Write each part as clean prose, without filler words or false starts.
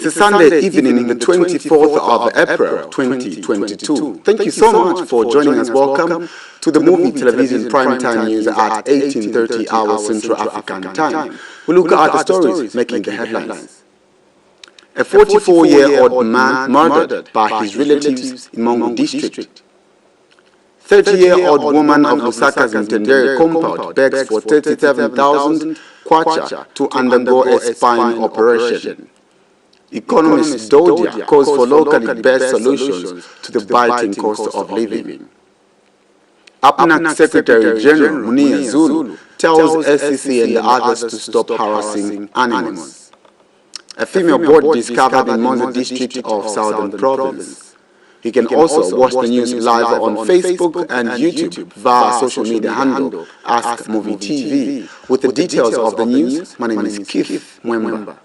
It's a Sunday evening, the 24th of April, 2022. Thank you so much for joining us. Welcome to the MUVI Television Primetime News at 18:30 hours Central African Time. We look at the stories making the headlines. A 44-year-old man murdered by his relatives in Mongo District. 30-year-old woman of Lusaka's Mtendere compound begs for 37,000 kwacha to undergo a spine operation. Economist Dodia calls for locally based solutions to the biting cost of living. APNAC Secretary General Munia Zulu tells SCC and others to stop harassing animals. A female board discovered in Monza district of Southern Province. You can also watch the news live on Facebook and YouTube via social media handle Ask MUVI TV. With the details of the news, my name is Keith Mwemba.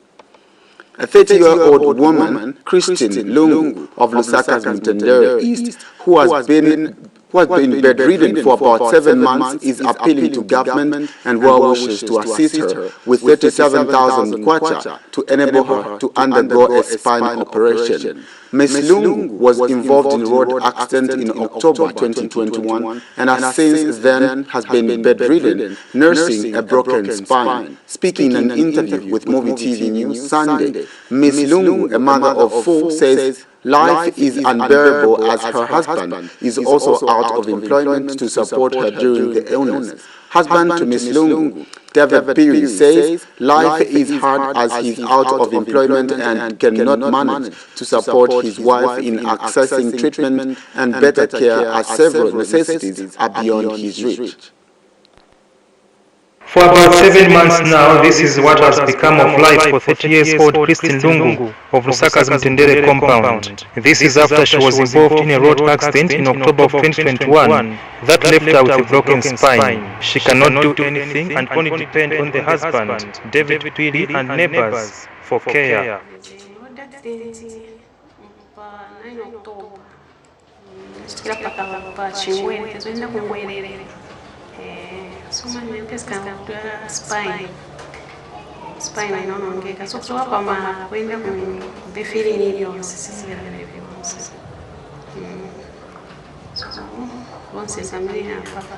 A 30-year-old woman, Christine Lungu of Lusaka's Mtendere East, who has been bedridden for about 7 months, is appealing to government and well wishers to assist her with 37,000 kwacha to enable her to undergo a spine operation. Ms. Lungu was involved in a road accident in October 2021 and has since then has been bedridden, nursing a broken spine. Speaking in an interview with MUVI TV News Sunday, Ms. Lungu, a mother of 4, says life is unbearable as her husband is also out of employment to support her during the illness. Husband to Ms. Lungu, David Piri, says life is hard as he's out of employment and cannot manage to support his wife in accessing treatment and better care as several necessities are beyond his reach. For about 7 months now, this is what has become of life for 30-year-old Christine Lungu of Lusaka's Mtendere compound. This is after she was involved in a road accident in October of 2021 that left her with a broken spine. She cannot do anything and only depend on the husband, David Pili, and neighbors for care. Spine inonongeka so kutoka kwa kwenda kufeel nini sisi so once examine hapa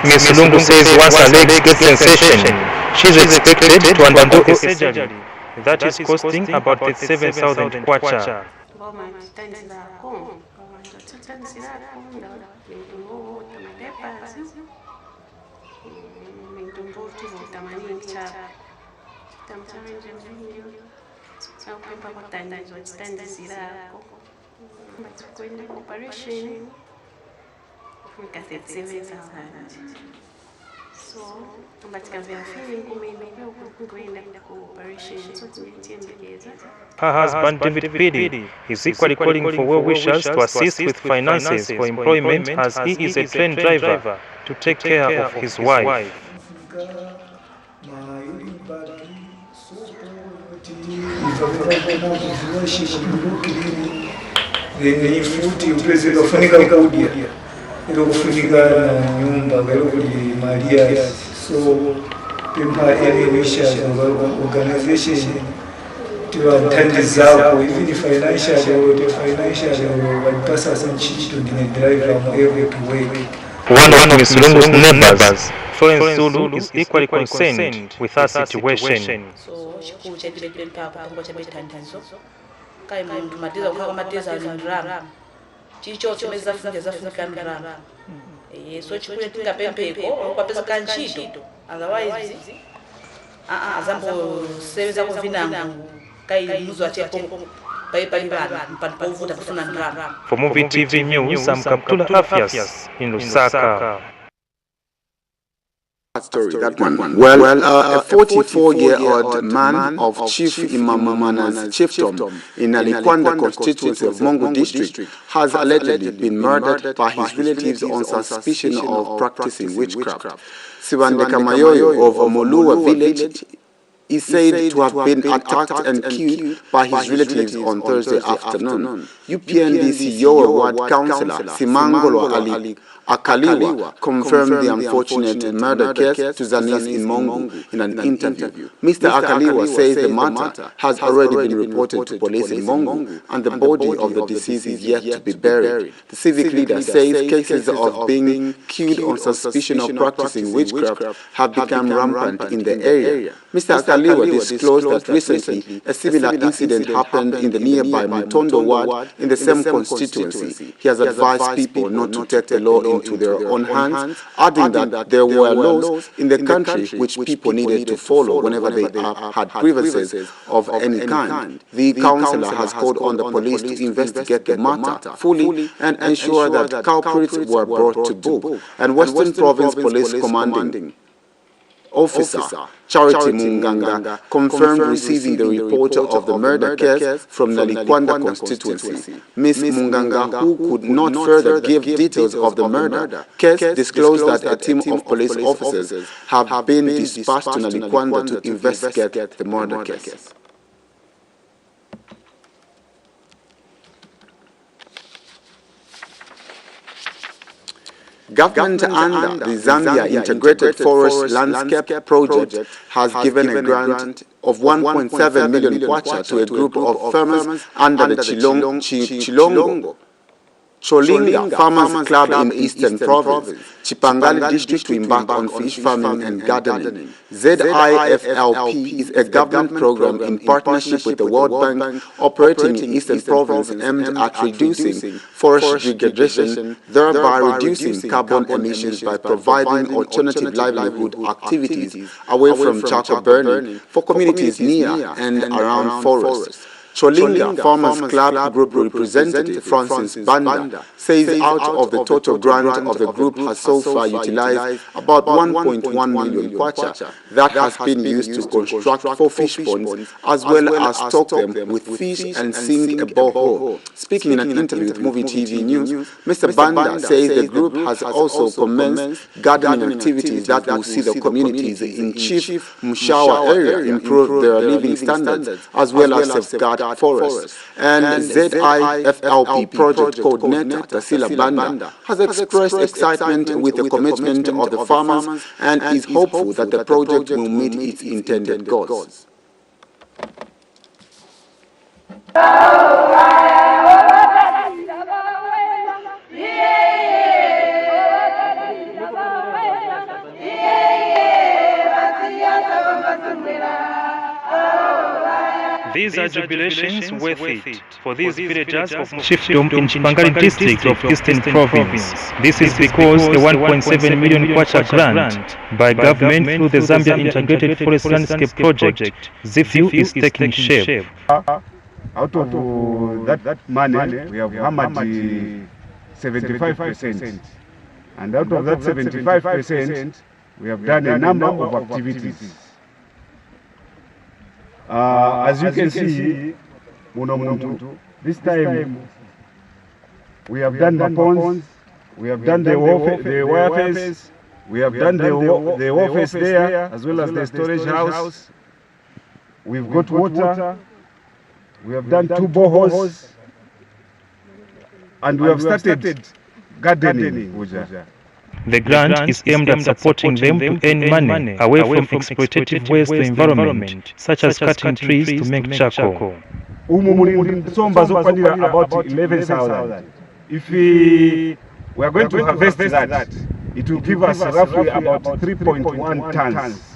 Ms. Lungu says once her legs get sensation, she is expected to undergo a surgery that is costing about 37,000 kwacha. Her husband, David Pili, is equally calling for well wishers to assist with finances for employment as he is a trained driver to take care of his wife. Any wishes of organization to attend this out, even the financial person to drive from every way. One of Ms. Lungu's neighbors, Florence Zulu, is equally concerned with her situation. So chikuru cha development papa cha betandazo kai muntu madeza kwa madeza ndram chicho chimeza funga ndram so chikuru tingapempeko kwa pesa kanchito otherwise azambo seveza kuvinangu kai muzo achepo For MUVI TV News, I'm Kaptula Afias in Lusaka. Story, that one. Well, a 44-year-old man of Chief Imam Mana's chiefdom in Alikwanda constituency of Mongo District has allegedly been murdered by his relatives on suspicion of practicing witchcraft. Siwandeka Mayoyo of Omoluwa village is said to have been attacked and killed by his relatives on Thursday afternoon. UPNDC Yowe Ward Councillor Simangolo Ali Akaliwa confirmed the unfortunate murder case to Zanis in Mongu in an interview. Mr. Akaliwa says the matter has already been reported to police in Mongu and the body of the deceased is yet to be buried. The civic leader says cases of being killed on suspicion of practicing witchcraft have become rampant in the area. Mr. Akaliwa disclosed that recently a similar incident happened in the nearby Mutondo ward in the same constituency. He has advised people not to take the law into their own hands, adding that there were laws in the country which people needed to follow whenever they had grievances of any kind. The councillor has called on the police to investigate the matter fully and ensure that culprits were brought to book. And Western Province Police Commanding Officer Charity Munganga confirmed receiving the report of the murder case from Nalikwanda constituency. Ms. Munganga, who could not further give details of the murder case, disclosed that a team of police officers have been dispatched to Nalikwanda to investigate the murder case. Government under the Zambia Integrated Forest Landscape Project has given a grant of 1.7 million kwacha to a group of farmers under the Cholinga Farmers Club in Eastern Province, Chipangali District, to embark on fish farming and gardening. ZIFLP is a government program in partnership with the World Bank operating in Eastern Province aimed at reducing forest degradation, thereby reducing carbon emissions by providing alternative livelihood activities away from charcoal burning for communities near and around forests. Cholinga Farmers Club Group representative Francis Banda says out of the total grant of the group has so far utilized about 1.1 million kwacha that has been used to construct 4 fish ponds as well as stock them with fish and sink a borehole. Speaking in an interview with MUVI TV News, Mr. Banda says the group has also commenced gardening activities that will see the communities in Chief Mushawa area improve their living standards as well as safeguard forests. And ZIFLP project coordinator Tasila Banda has expressed excitement with the commitment of the farmers and is hopeful that the project will meet its intended goals. These are jubilations worth it for these villagers of Chiefdom in Chipangali district of Eastern Province. This is because the 1.7 million kwacha grant by government through the Zambian Integrated Forest Landscape Project, ZIFU, is taking shape. Out of that money, we have hammered 75%. And out of that 75%, we have done a number of activities. As you can see, this time we have done the ponds, we have done the warfares, we have done the warfares there, as well as the storage house. We've got water, we have done 2 boreholes, and we have started gardening. The grant is aimed at supporting them to earn money away from exploitative waste to the environment, such as cutting trees to make charcoal. About 11,000. If we are going to harvest that, it will give us roughly about 3.1 tons.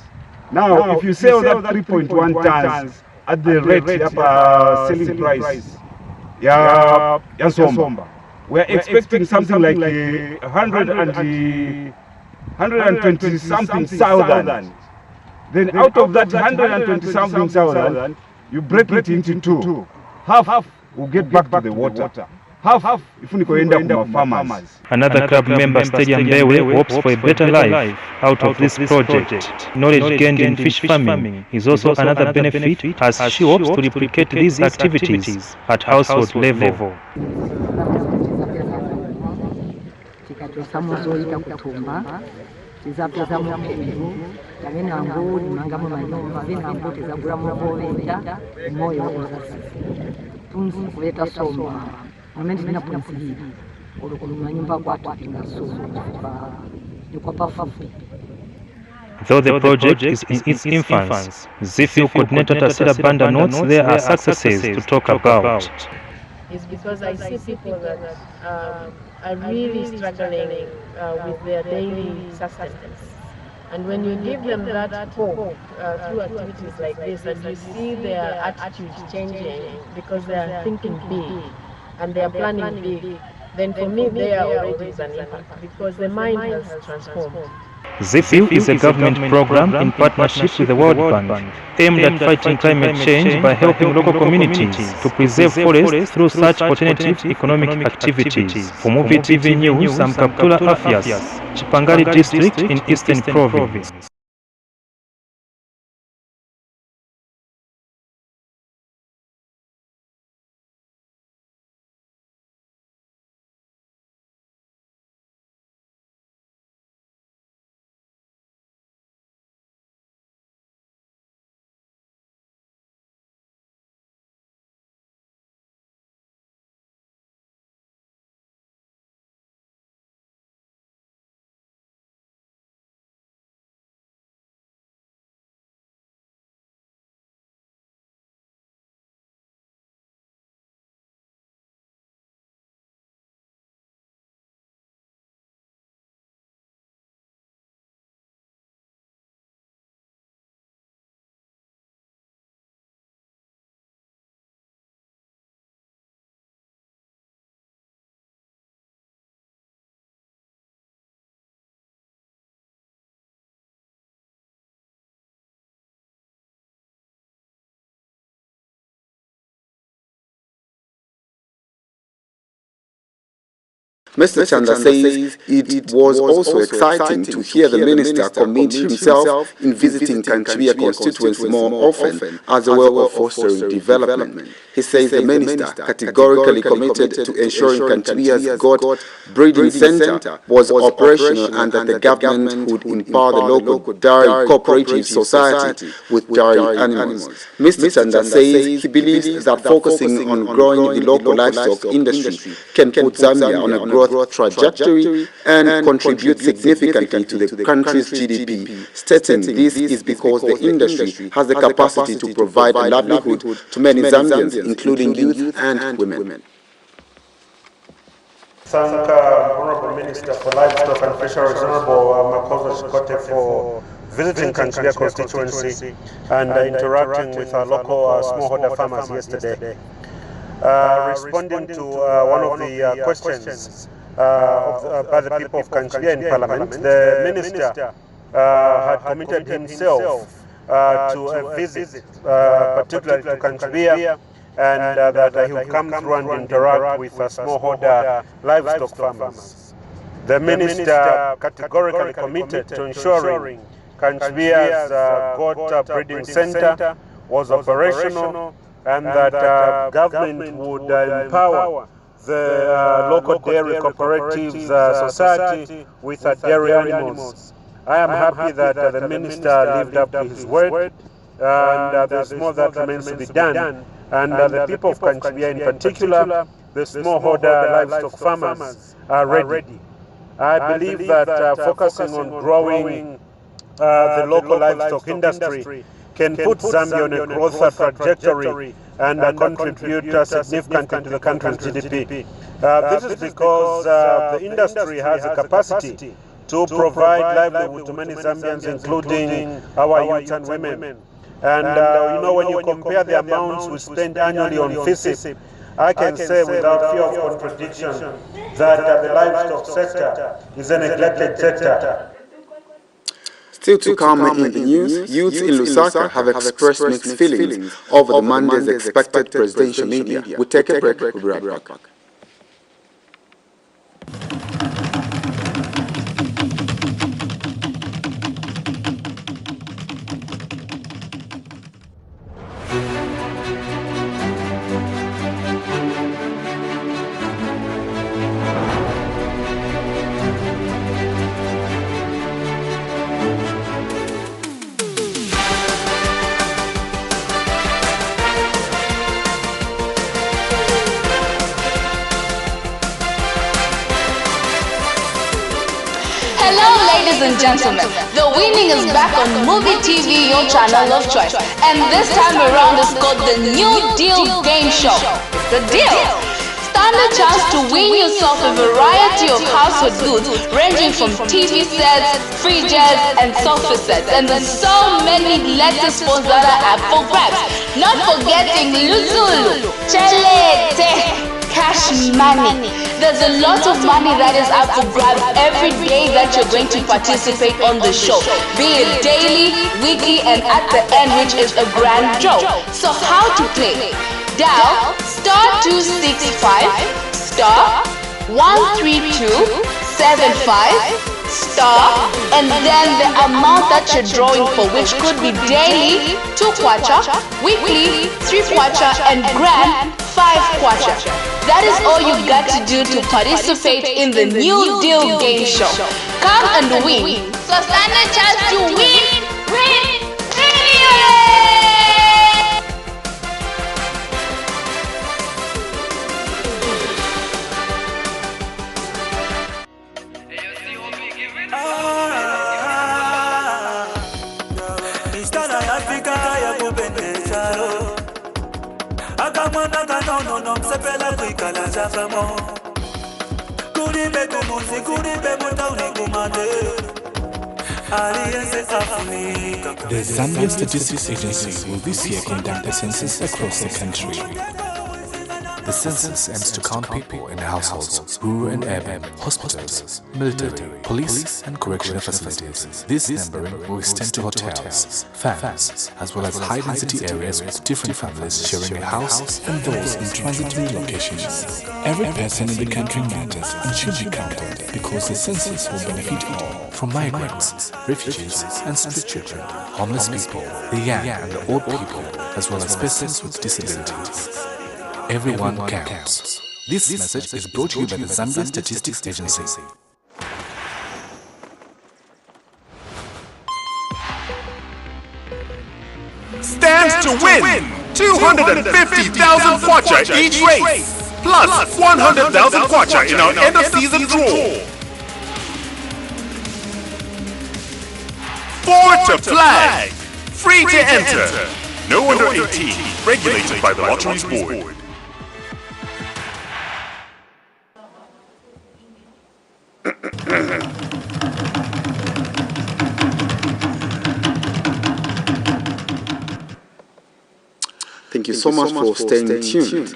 Now, if you sell that 3.1 tons at the rate selling price, we are expecting something like 120 something thousand. Then out of that 120 something thousand, you break it into 2. Half will get back to the water. Half if we end up with farmers. Another club member, Stadium Bewe, hopes for a better life out of this project. Knowledge gained in fish farming is also another benefit, as she hopes to replicate these activities at household level. Though the project is in its infancy, ZIFU coordinator Tasira Banda notes there are successes to talk about. Is because I see people that are really struggling with their daily sustenance. And when you give them that hope through activities like this, and you see their attitude changing because they are thinking big and they are planning big, then for me they are already an impact because the mind has transformed. ZIFU is a government program in partnership with the World Bank aimed at fighting climate change by helping local communities to preserve forests through such alternative economic activities. For MUVI TV News, I'm Kaptula Afias, Chipangali District in Eastern Province. Mr. Chanda says it was also exciting to hear the minister commit himself in visiting Kanchibia constituency more often as a way of fostering development. He says the minister, categorically committed to ensuring Kanchibia's goat breeding center was operational and that the government would empower the local dairy cooperative society with dairy animals. Mr. Chanda says he believes that focusing on growing the local livestock industry can put Zambia on a growth trajectory and contribute significantly to the country's GDP, stating this is because the industry has the capacity to provide a livelihood to many Zambians, including youth and women. Thank Honorable Minister for Livestock and Fisheries, Honorable Makosa Shikote, for visiting Kanchibia constituency and interacting with our local smallholder farmers yesterday. Responding to one of the questions by the people of Kanchibia in Parliament, the Minister had committed himself to a visit, particularly to Kanchibia, and that he will come through and interact with smallholder livestock farmers. The Minister categorically committed to ensuring Kanchibia's goat breeding center was operational and that government would empower the local dairy cooperatives society with dairy animals. I am happy that the Minister lived up to his word, and there's more that remains to be done. And the people of Kanchibia in particular, the smallholder livestock farmers, are ready. I believe that focusing on growing the local livestock industry can put Zambia on a growth trajectory and contribute significantly to the country's GDP. This is because the industry has a capacity to provide livelihood to many Zambians, including our youth and women. And you know, when you compare the amounts we spend annually on FISIP, I can say without fear of contradiction that the livestock sector is a neglected sector. Still to come in the news, youths in Lusaka have expressed mixed feelings over the Monday's expected presidential media. We take a break, we'll be right back. Ladies and gentlemen, the winning is back on MUVI TV, your channel of choice. And this time around is called the New Deal Game Show. It's the deal. Stand a chance to win yourself a variety of household goods ranging from TV sets, fridges, and sofa sets. And there's so many latest phones that are up for grabs. Not forgetting Luzulu, Chelete, cash money. There's a lot of money that is up for grabs every day that you're going to participate on the show, be it daily, weekly, and at the end, which is a grand draw. So how to play? Dial *265 *13275 and then the amount that you're drawing for, which could be daily 2 kwacha, weekly 3 kwacha, and grand 5 kwacha. That is all you got to do to participate in the New Deal Game Show. Come and win. So stand a chance to win. The Zambian Statistics Agency will this year conduct a census across the country. The census aims to count people in households, rural and urban, hospitals, military, police and correctional facilities. This numbering will extend to hotels, farms, as well as high-density areas with different families sharing a house and those in transitory locations. Every person in the country matters and should be counted because the census will benefit all, from migrants, refugees and street children, homeless people, the young and the old people, as well as persons with disabilities. Everyone counts. This message is brought to you by the Zambian Statistics Agency. Stands to win 250,000 kwacha each race, plus 100,000 kwacha in our end-of-season draw. Forward to flag, free to enter. No under 18, regulated by the Lotteries Board. Thank you so much for staying tuned.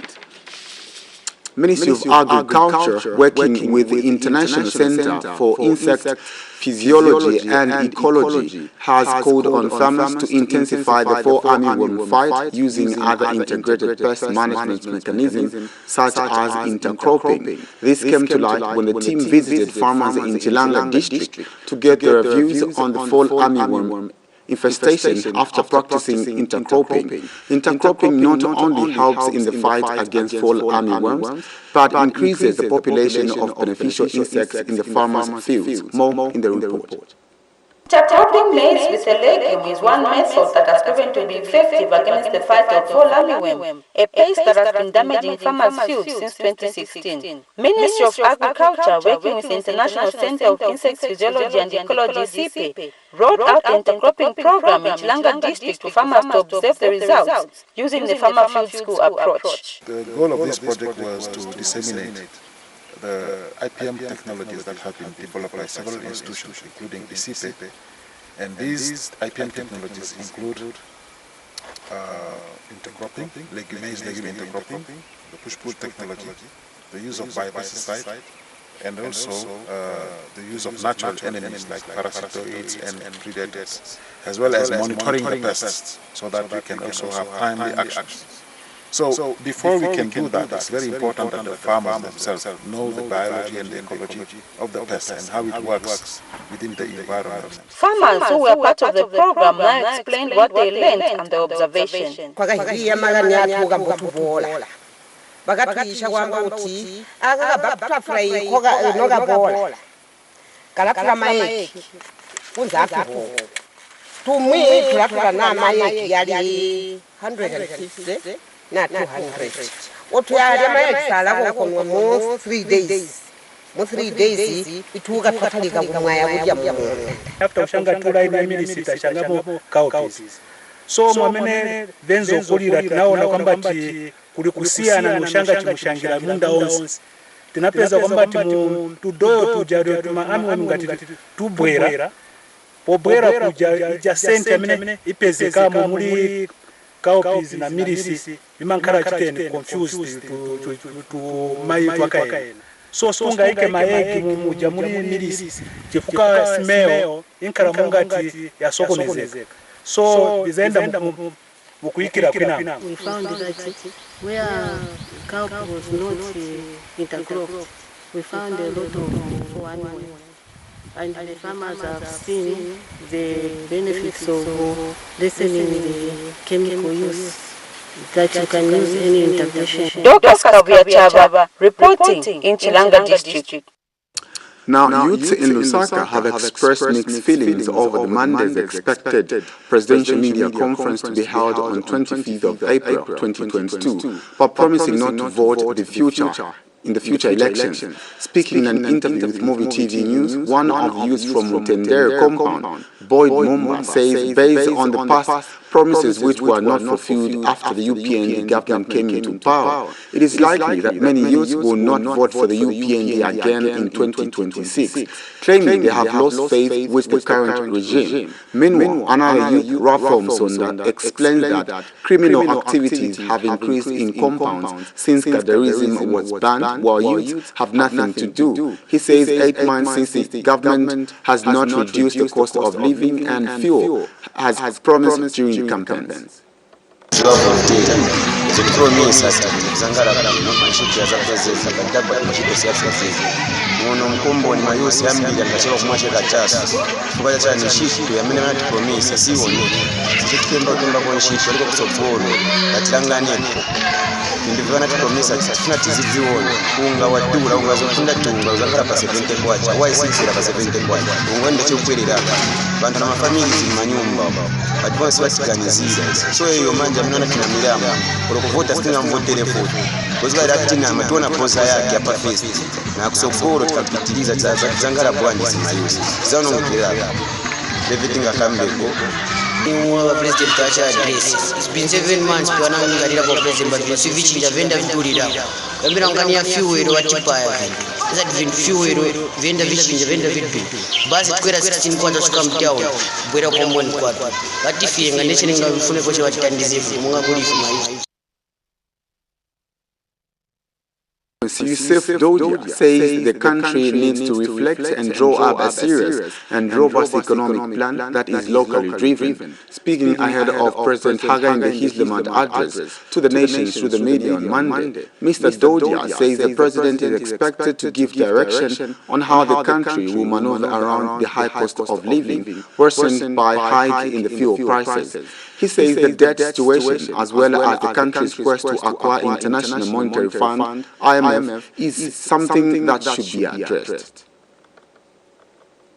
Ministry of Agriculture, working with the International Center for Insect Physiology and Ecology, has called on farmers to intensify the fall armyworm fight using other integrated pest management mechanisms such as intercropping. This came to light when the team visited farmers in Chilanga district to get their views on the fall armyworm infestation after practicing intercropping. Intercropping not only helps in the fight against fall armyworms, but increases the population of beneficial insects in the farmers' fields. More in the report. Intercropping maize with a legume is one method that has proven to be effective against the fight of fall armyworm, a pest that has been damaging farmers' fields since 2016. Ministry of Agriculture, working with the International Center of Insect Physiology and Ecology (CIPE), rolled out the intercropping program in Chilanga district for farmers to observe the results using the farmer field school approach. The goal of this project was to disseminate the IPM technologies that have been developed by several institutions, including the CIPE. And these IPM technologies include intercropping, legume intercropping, the push-pull technology, the use of biopesticide, and also the use of natural enemies like parasitoids and predators, as well as monitoring the pests so that we can also have timely actions. So before we can do that, it's very important that the farmers themselves know the biology and the ecology of the pest and how it works within the environment. Farmers who were part of the program now explained what they learned and the observation. Bakatuisha kwamba uthi akakabutterfly khoka nokabola kalapha mayeki kunzapho tumi kulapha namayeki yali 150 na 200 othi yali mayeki sala konwa mo 3 days mu 3 days ituka twatalika kumwaya kudya mu after ushanga tula ina milisita shangamo cowpeas so mwamene venzo kulira tunaona kwamba ti kuli kusiyana nushanga chimushangira munda onse tinapeza kwamba ti tudoyo tuja tuma amwe ngati tubwera pobwera kuja ija center mene ipezeka muri cowpeas na milisi imankara chitene confused to mai twakaena so sunga ike maegi muja muri milisi chifuka smell inkara mungati ya sokonezeka so bizenda mukuikira kwina. We found that where cowpea was not intercropped, we found a lot of animals. And the farmers have seen the benefits of lessening the chemical use, that you can use any intervention. Dr. Kavya Chaba reporting in Chilanga district. Now, youths in Lusaka have expressed mixed feelings over the Monday's expected presidential media conference to be held on 25th of April 2022, but promising not to vote in the future elections. Speaking in an interview with MUVI TV News, one of the youths from Mutendere compound, Boyd Mumba, says based on the past promises which were not fulfilled after the UPND government came into power, it is likely that many youths will not vote for the UPND again in 2026, claiming they have lost faith with the current regime. Meanwhile, another youth, Raphael Msonda, explains that criminal activities have increased in compounds since Gadarism was banned, while youths have nothing to do. He says 8 months since the government has not reduced the cost of living and fuel, as promised during the campaigns. Uno mkombo ni mayusi ambili angachelo kumwache kachasu kubaja cha nishitu ya mene mati promisa siwoni chitu kemba kwa nishitu waliko kusoporo katilanga nipo ndivyo nati promisa tuna tiziziwoni unga wadula unga zofunda tunga uzangara pa 70 kwacha wai sisira pa 70 kwacha unga nda chukuli raka bantu na mafamili zimanyumba advance wasiganizira so hiyo manja mnana kina milama kulokuvota stina mvotere foto kuzika rakitina amatona posa yake hapa festi na kusoporo tukapitiliza zangara bwandi simayusi zano ngiraka everything akambeko Our president Kacha address. It's been 7 months to announce the president, but we see which is a vendor good it up. We don't get a few what you buy. That been few vendor which is a vendor with me. But it's quite a 16 quarters come down. We don't come 1 quarter. But if you're a nation of full of what can disease, Mungaburi for my. Yusuf Dodia says the country needs to reflect and draw up a serious and robust economic plan that is locally driven. Speaking ahead of President Hakainde Hichilema's address to the nation through the media on Monday, Mr. Dodia says the president is expected to give direction on how the country will maneuver around the high cost of living worsened by hike in the fuel prices. He says the debt situation, as well as the country's quest to acquire International Monetary Fund, IMF, is something that should be addressed.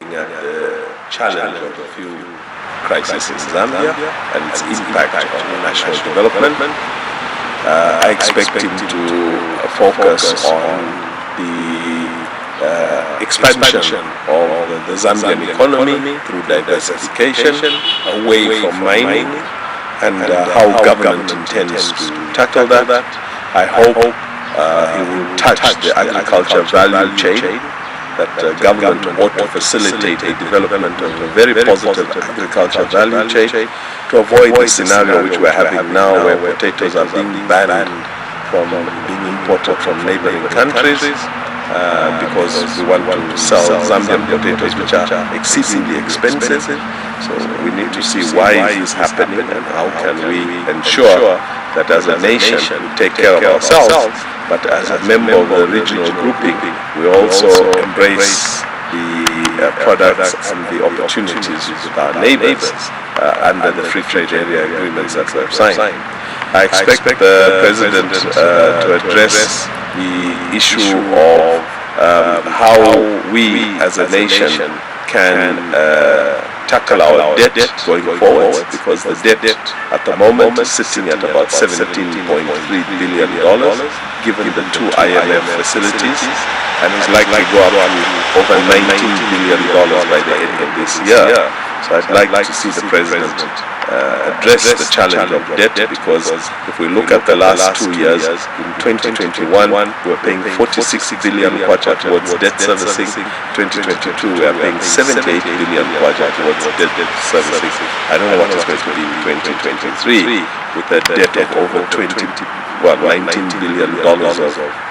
At the challenge of the fuel crisis in Zambia and its impact on national development, I expect him to focus on the expansion of the Zambian economy through diversification, away from mining, and how government intends to tackle that. I hope he will touch the agriculture value chain, that government ought to facilitate a development of a very positive agriculture value chain to avoid the scenario which we are having now, where potatoes are being banned from being imported from neighboring countries. Because we want to sell Zambian potatoes, which are exceedingly expensive. So we need to see why this is happening and how can we ensure that as a nation we take care of ourselves, but as a member of the regional grouping, we also embrace the products and the opportunities with our neighbors under the free trade area agreements that we have signed. I expect the President to address the issue of how we as a nation can tackle our debt going forward, because the debt at the moment is sitting at about $17.3 billion, given the 2 IMF facilities, and is likely to go up to over $19 billion by the end of this year. So I'd like to see the President address the challenge of debt, because if we look at the last 2 years, in 2021 we were paying 46 billion kwacha towards debt servicing. 2022 we are paying 78 billion kwacha towards debt servicing. I don't know what is going to be in 2023 with a debt of over $19 billion of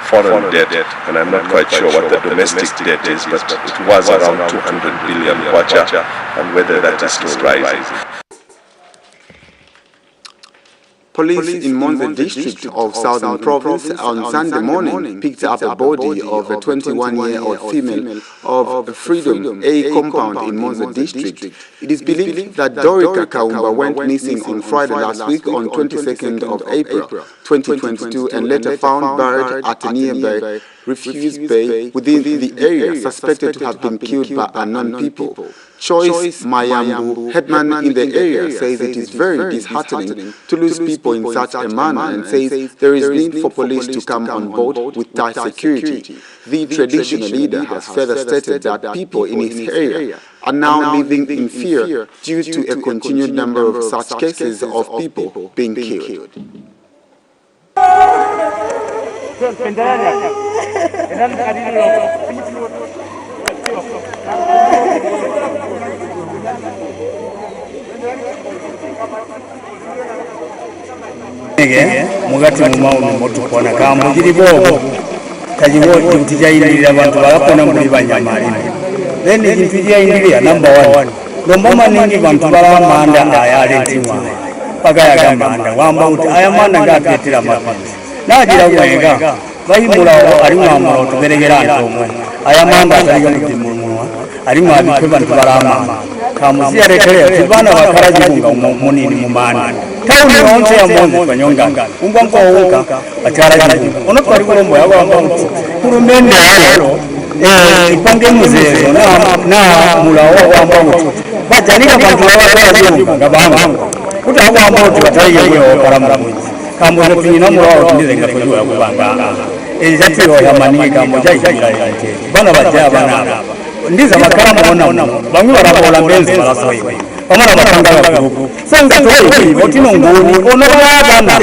foreign debt, and I'm not quite sure what the domestic debt is, but it was around 200 billion kwacha, and whether that is still rising. Police in Monza district of Southern Province on Sunday morning picked up a body of a 21-year-old female of Freedom A compound in Monza district. It is believed that Dorika Kaumba went missing on Friday last week on 22nd of April 2022 and later found buried at a nearby refuse bay within the area, suspected to have been killed by unknown people. Choice Mayambu, headman in the area, says it is very disheartening to lose people in such a manner and says there is need for police to come on board with tight security. The traditional leader has further stated that people in his area are now living in fear due to a continued number of such cases of people being killed. mugati mumauno motupona kamugiri bobo kajiwo kintu jayindira abantu bakona muri banyamalini then kintu jayindira number 1 nomama ningi bantu baramanda ayale ntimwa pagaya gamanda wamba uti ayamanda ngapetira mapanzi nagira wenga bayimulawo ali mwamulawo tuberegera ntomwe ayamanda ataliga mudimunwa ali mwabipe bantu baramanda kamuzi yarekere tibana bakarajikunga munini mumana tauni yonse ya Monza banyonga ungwango wuka atarajikunga ono twali kulombo yagamba muti kurumende yalo ipange muzezo na mulawo wamba muti bajanika bantu bakarajikunga ngabanga kuti agamba muti bataliye yewo karamu muzi kamuzi pinyina mulawo ndize ngatojo yakubanga ezatiro yamanika moja ikira yake bana bajja bana ndiza makaramu ona bamwe barabola mbenzi barasoye omwana batangala group senga toyi otino ngoni ono bagana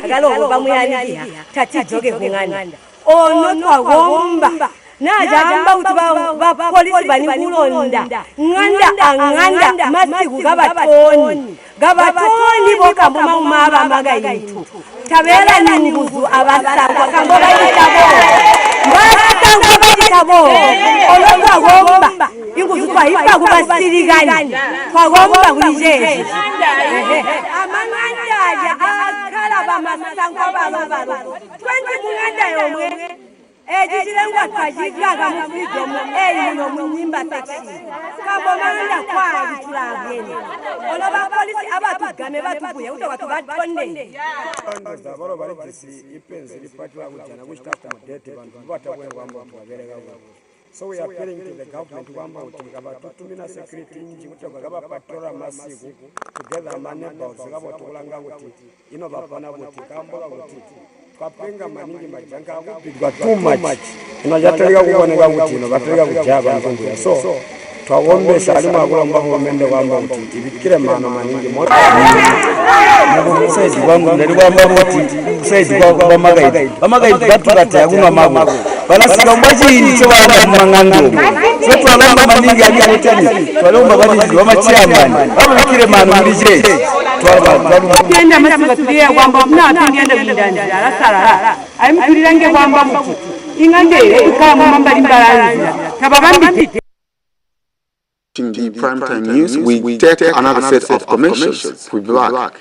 agalo bamuyanikia tati joge kunganda ono twagomba najamba uti ba polisi banikulonda nganda masiku gabatoni bokamboma umaba magayitu tabera ninguzu abasangwa kambo bayitabo basangwa bayitabo ono twagomba inguzu twayipa kubasirigani twagomba kulijeje amangandaja akala bamasangwa babalo 20 munganda yomwe ejijilengwa twajigaga mu Prism no munyimba taxi kabomanda kwa bitulagene ono ba polisi abatugame batubuye uto watu batonde ndazabaro baligisi ipenzi lipatwa kujana kuchitafu mudete bantu batabwengwa mbantu babereka. So we are appealing to the government kwamba utingaba tutumina security inji kutoka gaba patrola masiku together manebals gaba tukulanga kuti ino bapana kuti kambola kuti kwapenga maningi majanga akupigwa too much inajatoleka kuoneka kuti ino batoleka kujaba nkongo so twawombesa ali makulomba homende kwamba kuti ibikire mano maningi moto saizi kwamba ndali kwamba kuti saizi kwamba bamagaidi batugata yakuna mago banasika mwajini cyo bana mangando so twalomba maningi ali alotani twalomba bani bamachiyamani babikire mano muri je twagenda masiga tuliye kwamba mnatengenda bindani alasara ayimkulirange kwamba muti ingande kama mambali mbalanzi tababambi. In the primetime news, we take another set of commercials. We'll be back.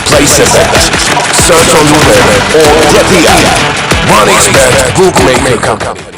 Place a bet. Search on the web or get the app. OneXBet Bookmaker Company.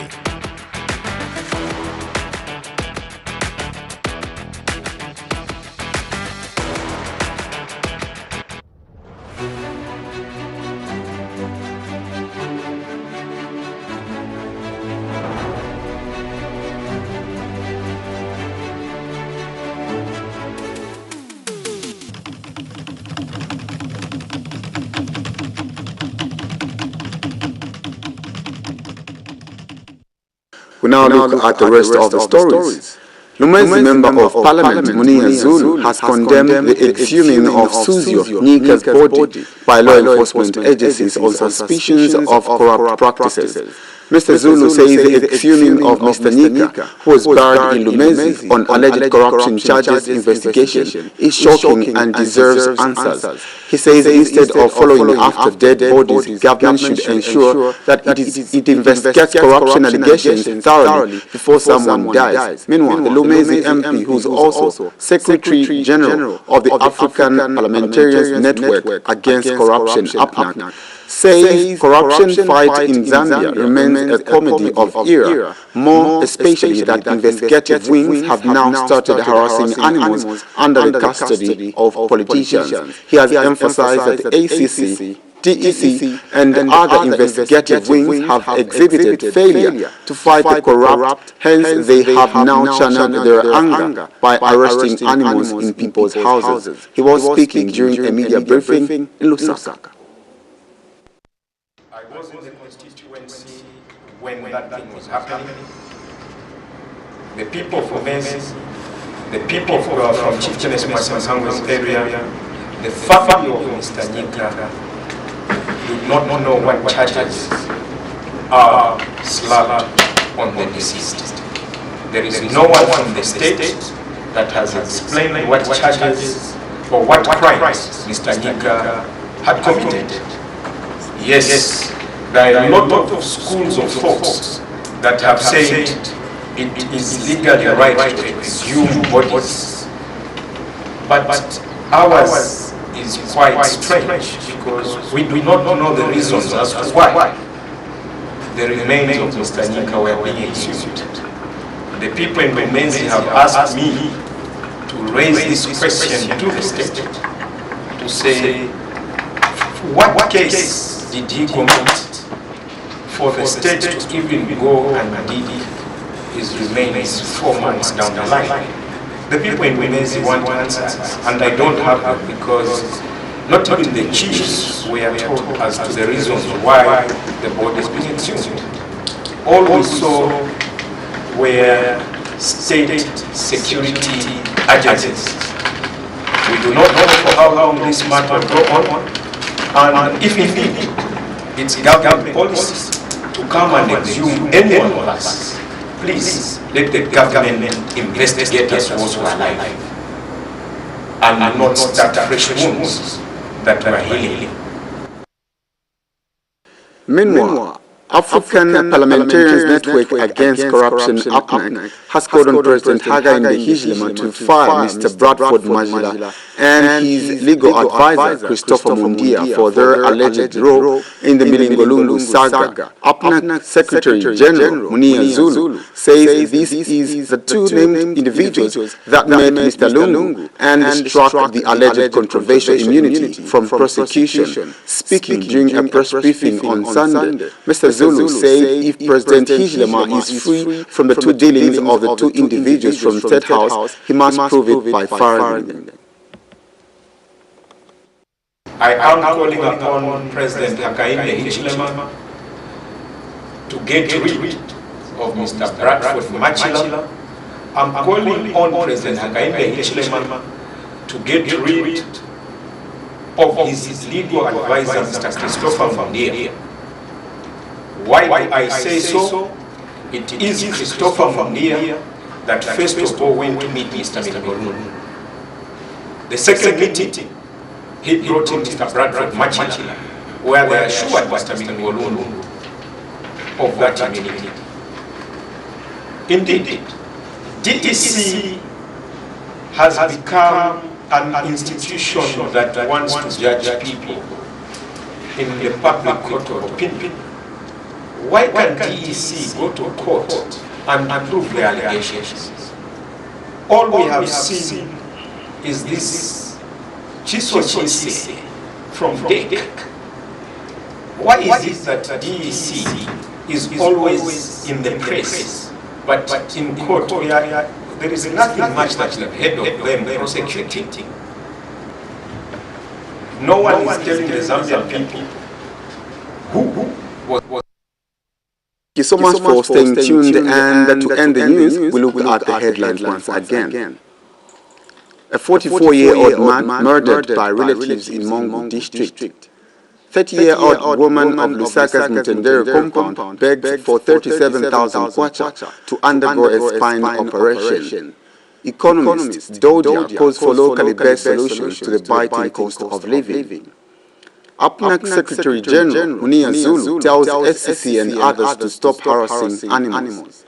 We now look at the rest of the stories. Lumezi Member of Parliament Munia Zulu has condemned the exhuming of Suzio Nika's body by law enforcement agencies on suspicions of corrupt practices. Mr. Zulu says the exhuming of Mr. Nika, who was buried in Lumezi on alleged corruption charges investigation, is shocking and deserves answers. He says instead of following after dead bodies, government should ensure that it investigates corruption allegations thoroughly before someone dies. Meanwhile, the Lumezi MP, who is also Secretary General of the African Parliamentarians Network Against Corruption, APNAC, says corruption fight in Zambia remains a comedy of error, more especially that investigative wings have now started harassing animals under the custody of politicians. He has emphasized that the ACC, DEC and other investigative wings have exhibited failure to fight the corrupt, hence they have now channeled their anger by arresting animals in people's houses. He was speaking during a media briefing in Lusaka. I was in the constituency when that thing was happening. The people from Mesi, the people from Chief Jones Masango's area, the family of Mr. Nika do not know what charges are slapped on the deceased. There is no one from the state that has explained what charges or what crimes Mr. Nika had committed. Yes, there are a lot of schools of thought that have said it is legally right to exhume bodies. But ours is quite strange because we do not know the reasons as to why the remains of Mr. Nika were being exhumed. The people in Bumenzi have asked me to raise this question to the state to say, what case did he commit for the state to even go and dig his remains 4 months down the line? The people in Bumenzi want answers, and I don't have them because not even the chiefs were told as to the reasons why the body is being exhumed. All we saw were state security agencies. We do not know for how long this matter will go on, and if indeed it's government policy to come and exhume any one of us, please let the government investigate us also alive and not start fresh wounds that were healing. Meanwhile, African Parliamentarians Network Against Corruption, APNAC, has called on President Hakainde Hichilema to fire Mr. Bradford Majila and his legal advisor, Christopher Mundia, for their alleged role in the Milingolungu saga. APNAC Secretary General Munia Zulu says this is the two named individuals that met Mr. Lungu and struck the alleged controversial immunity from prosecution. Speaking during a press briefing on Sunday, Mr. Zulu said if President Hichilema is free from the two dealings of the two individuals from State House, he must prove it by firing them. I am calling upon President Hakainde Hichilema to get rid of Mr. Bradford Majila. I'm calling on President Hakainde Hichilema to get rid of his legal advisor, Mr. Christopher Mundia. Why do I say so? It is Christopher Mundia that first of all went to meet Mr. Milingolungu. The second meeting, he brought in Mr. Bradford Majila, where they assured Mr. Milingolungu of that immunity. Indeed, DEC has become an institution that wants to judge people in the public court of opinion. Why can DEC go to court and prove their allegations? All we have seen is this Chiswe from DEC. Why is it that DEC is always in the press, but in court where there is nothing much that the head of them prosecuting? No one is telling the Zambian people who was Thank you so much for staying tuned, and to end the news, we look at the headlines once again. A 44-year-old man murdered by relatives in Mongo district. 30-year-old woman of Lusaka's Mutendere compound begged for 37,000 kwacha to undergo a spine operation. Economist Dodia calls for locally based solutions to the biting cost of living. APNAC Secretary General Munia Zulu tells SCC and others to stop harassing animals.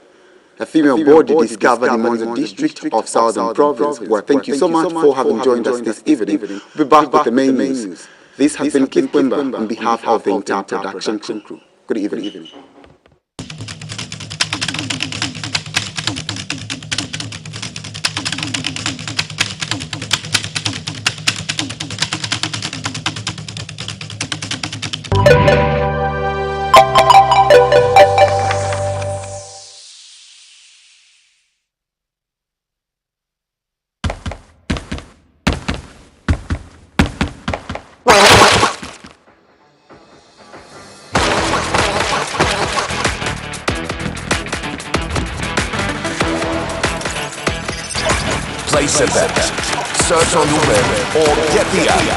A female body discovered in Monza district of Southern Province. Well, thank you so much for having joined us this evening. We'll be back with the main news. This has been Keith Wimber on behalf of the entire production crew. Good evening. Place a bet, search on the web or get the app.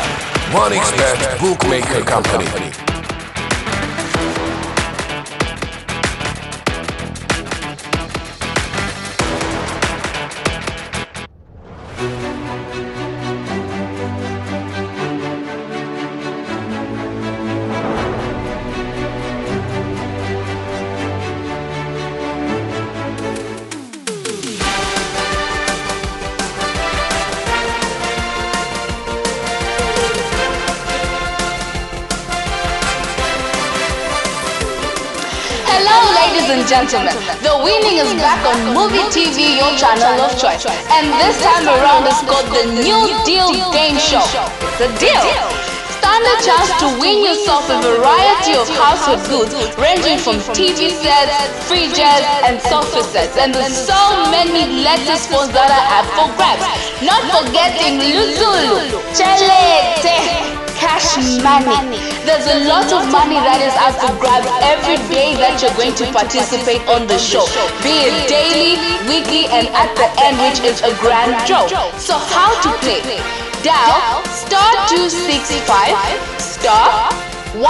OneXBet Bookmaker Company. Ladies and gentlemen, the winning is back on MUVI TV, your channel of choice. And this time around is called the New Deal Game Show. It's a deal! Stand a chance to win yourself a variety of household goods ranging from TV sets, fridges, and sofa sets. And there's so many latest phones that are up for grabs. Not forgetting Luzulu, Chelete, cash money. There's a lot of money that is up for grabs every day that you're going to participate on the show, be it daily, weekly, and at the end, which is a grand draw. So how to play? Dial *265 *13275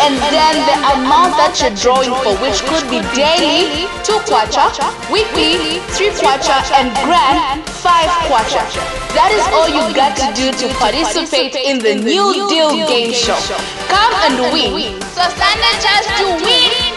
and then the amount that you're drawing for, which could be daily 2 kwacha, weekly 3 kwacha, and grand 5 kwacha. That is all you got to do to participate in the New Deal Game Show. Come and win. So stand a chance to win.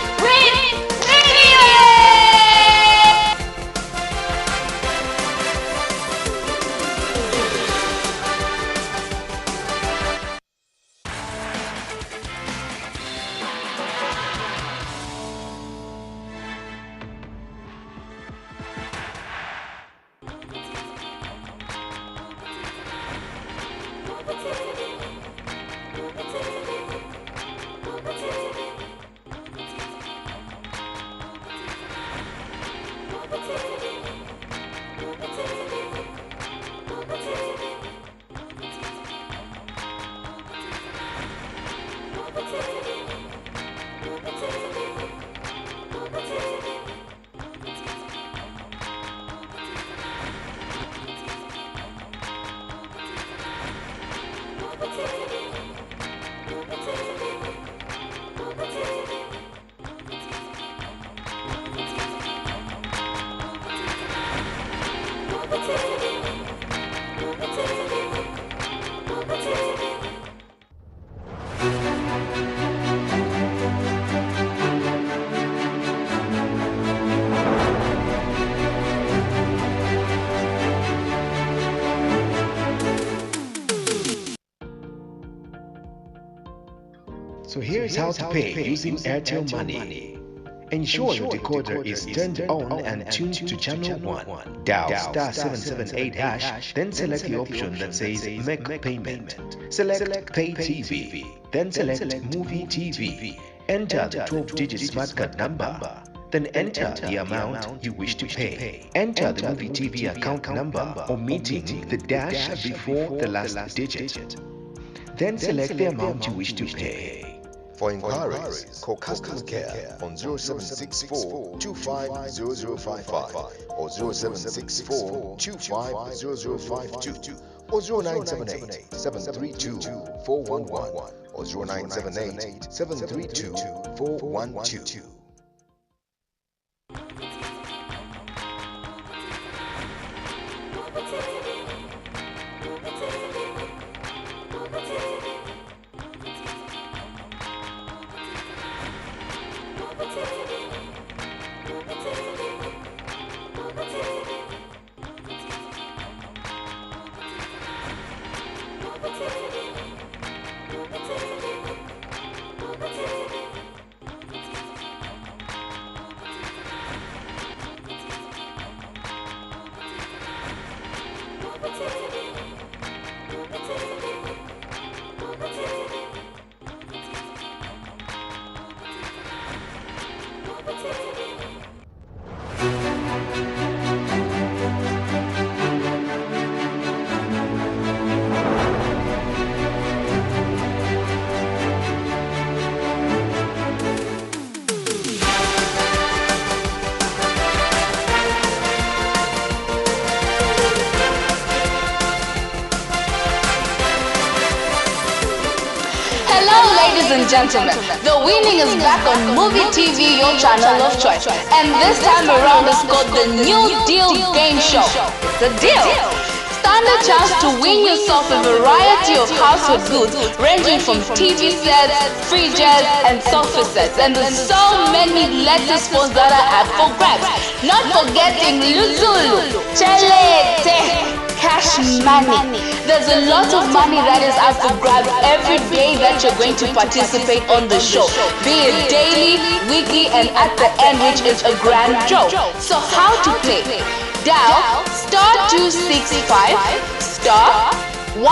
So here is how to pay using Airtel Money. Ensure your decoder is turned on and tuned to channel 1. Dial *778#, then select the option that says Make Payment. Select Pay TV, then select MUVI TV. Enter the 12-digit smart card number. Then enter the amount you wish to pay. Enter the MUVI TV account number, omitting the dash before the last digit. Then select the amount you wish to pay. For inquiries, call customer care on 0764 250055 or 0764 250052 or 0978 732 411 or 0978 732 412. Ladies and gentlemen, the winning is back on MUVI TV, your channel of choice. And this time around is called the New Deal Game Show. The deal. Stand a chance to win yourself a variety of household goods ranging from TV sets, fridges, and sofa sets. And there's so many latest phones that are up for grabs. Not forgetting Luzulu, Chelete, cash money. There's a lot of money that is up for grabs every day that you're going to participate on the show, be it daily, weekly, and at the end, which is a grand draw. So how to play? Dial *265 *13275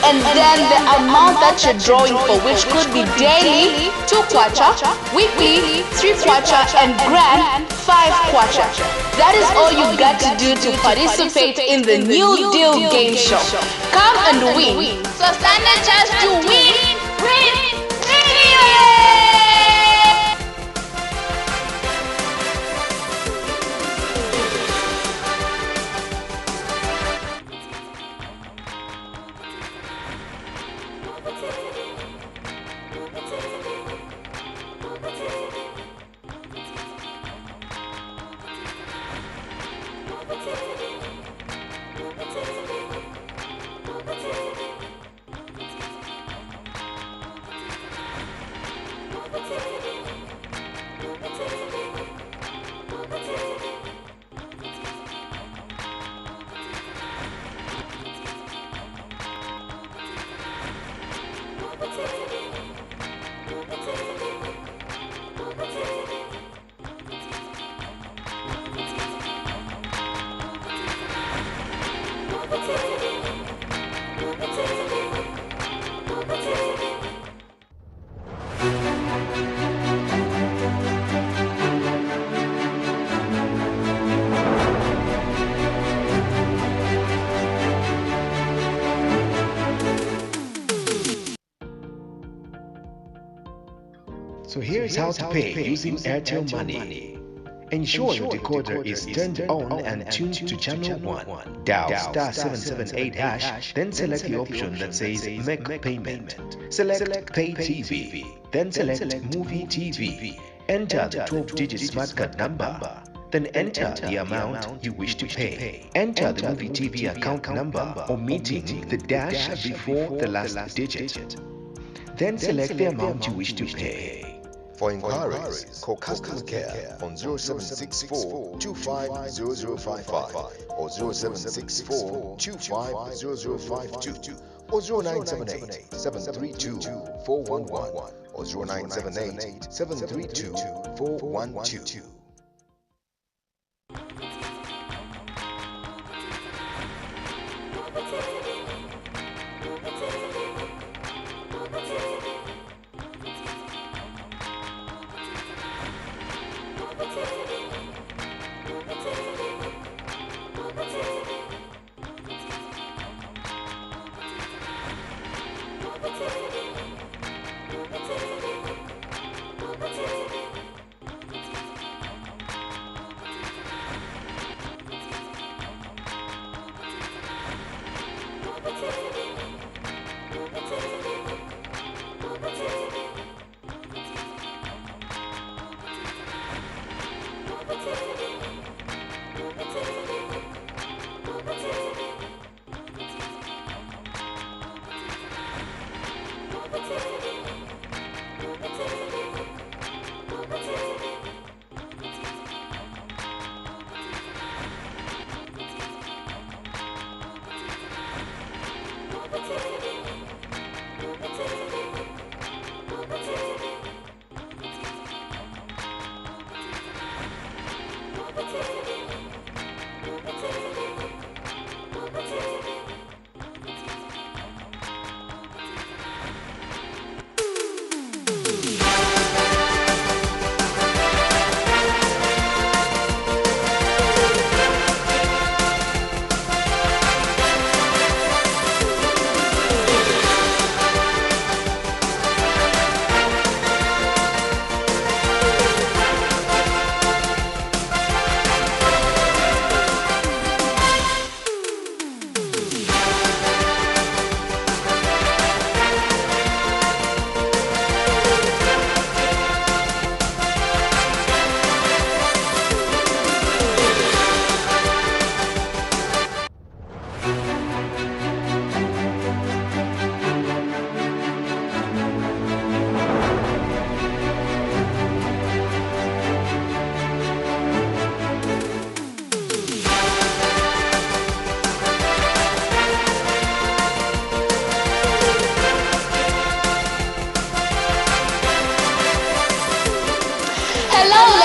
and then the amount that you're drawing for, which could be daily 2 kwacha, weekly 3 kwacha, and grand 5 kwacha. That is all you got to do to participate in the New Deal Game Show. Come and win. So stand a chance to win. So here's how to pay using Airtel Money. Ensure your decoder is turned on and tuned to channel 1. Dial *778#, then select the option that says Make Payment. Select Pay TV, then select MUVI TV. Enter the 12-digit smart card number. Then enter the amount you wish to pay. Enter the MUVI TV account number, omitting the dash before the last digit. Then select the amount you wish to pay. For inquiries, call customer care on 0764 250055 or 0764 250052 or 0978 732 411 or 0978 732 412.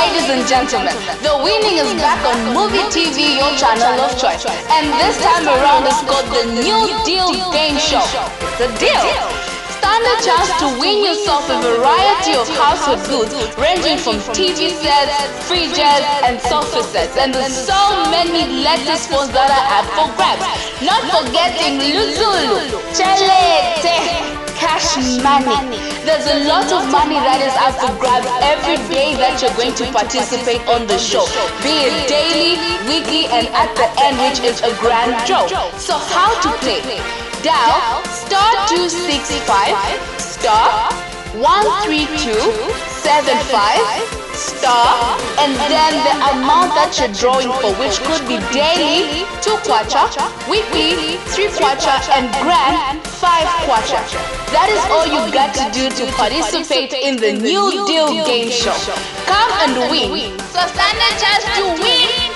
ladies and gentlemen, the winning is back on MUVI TV, your channel of choice. And this time around it's called the New Deal Game Show. The deal. Stand a chance to win yourself a variety of household goods ranging from TV sets, fridges, and sofa sets. And there's so many latest phones that are up for grabs. Not forgetting Luzulu, Chelete, cash money. There's a lot of money that is up for grabs every day that you're going to participate on the show, be it daily, weekly, and at the end, which is a grand draw. So how to play? Dial *265 *13275 and then the amount that you're drawing for, which could be daily 2 kwacha, weekly 3 kwacha, and grand 5 kwacha. That is all you got to do to participate in the New Deal Game Show. Come and win. So stand a chance to win.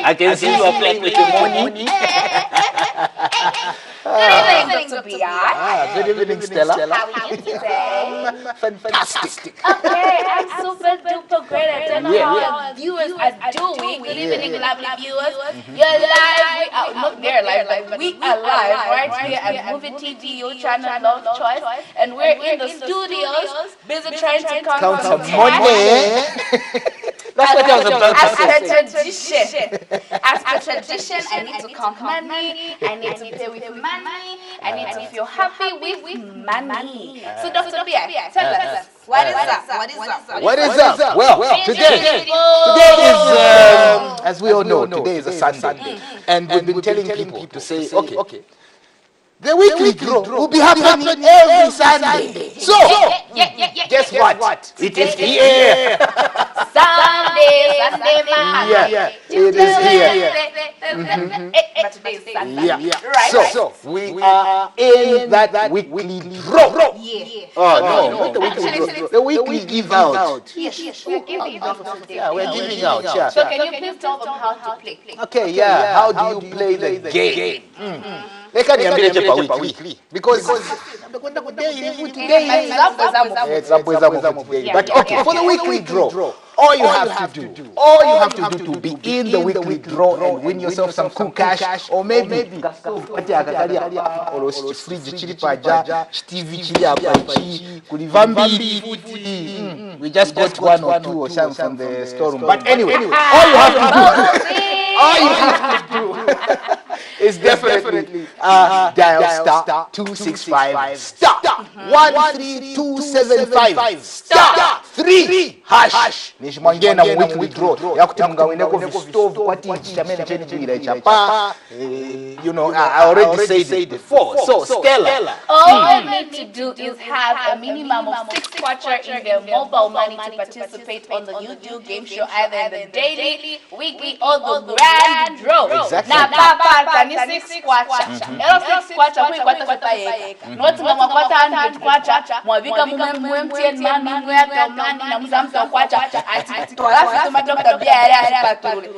I can see you are playing with your money. Good evening, Dr. B.I. Good evening, Stella. How are you today? Fantastic. Okay, I'm super duper great. I don't know how our viewers are doing. Good evening, lovely viewers. You're live. We are not there live, but we are live right here at MUVI TV, your channel of choice. And we're in the studios, busy trying to count some money. That's what I was about to say. As per tradition, I need to count money, I need to play with money, I need to feel happy with money. So Dr. Bia, tell us, what is up? What is up? Well, today is, as we all know, today is a Sunday. And we've been telling people to say, okay, the weekly draw will be happening every Sunday. So, guess what? It is here. Sunday, man. Yeah, it is here. But today is Sunday. Right. So, we are in that weekly draw. Oh, no, not the weekly draw. The weekly give out. Yes, we're giving out for today. Yeah, we're giving out. Yeah. So, can you please tell them how to play? Okay, yeah. How do you play the game? Leka niambie chepa weekly because but okay, for the weekly draw, all you have to do to be in the weekly draw and win yourself some cool cash, or maybe we just got 1 or 2 or something from the storeroom. But anyway, all you have to do is definitely dial *265 *13275 *3 nishimwangena mu weekly draw yakuti mungawineko stove kwati chamene chenjira chapa. You know, I already said it before. So Stella, all you need to do is have a minimum of 6 kwacha in their mobile money to participate on the New Deal Game Show, either the daily, weekly, or the grand draw. Exactly. Now, Papa, ni 6 kwacha. 6 kwacha, we kwata kutayeka. Not mwa kwata 100 kwacha, mwavika MTN mani, mwata mani, na mzamsa kwacha. Ati twalafi tumatoka biara asipatuli.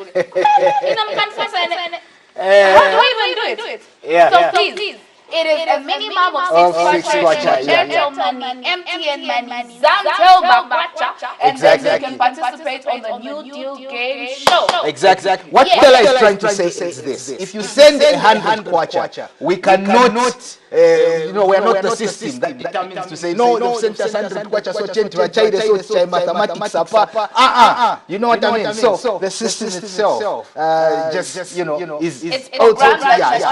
Inamkanfasa ene. How do we even do it? Yeah. So please. It is a minimum of 6 kwacha, Airtel money, MTN money, Zamtel kwacha, and then you can participate on the New Deal Game Show. Exactly. What Stella is trying to say is this: if you send 100 kwacha, we cannot. We are not the system that determines to say no, send us 100 kwacha, so change to a child, so mathematics apa. You know what I mean? So the system itself, is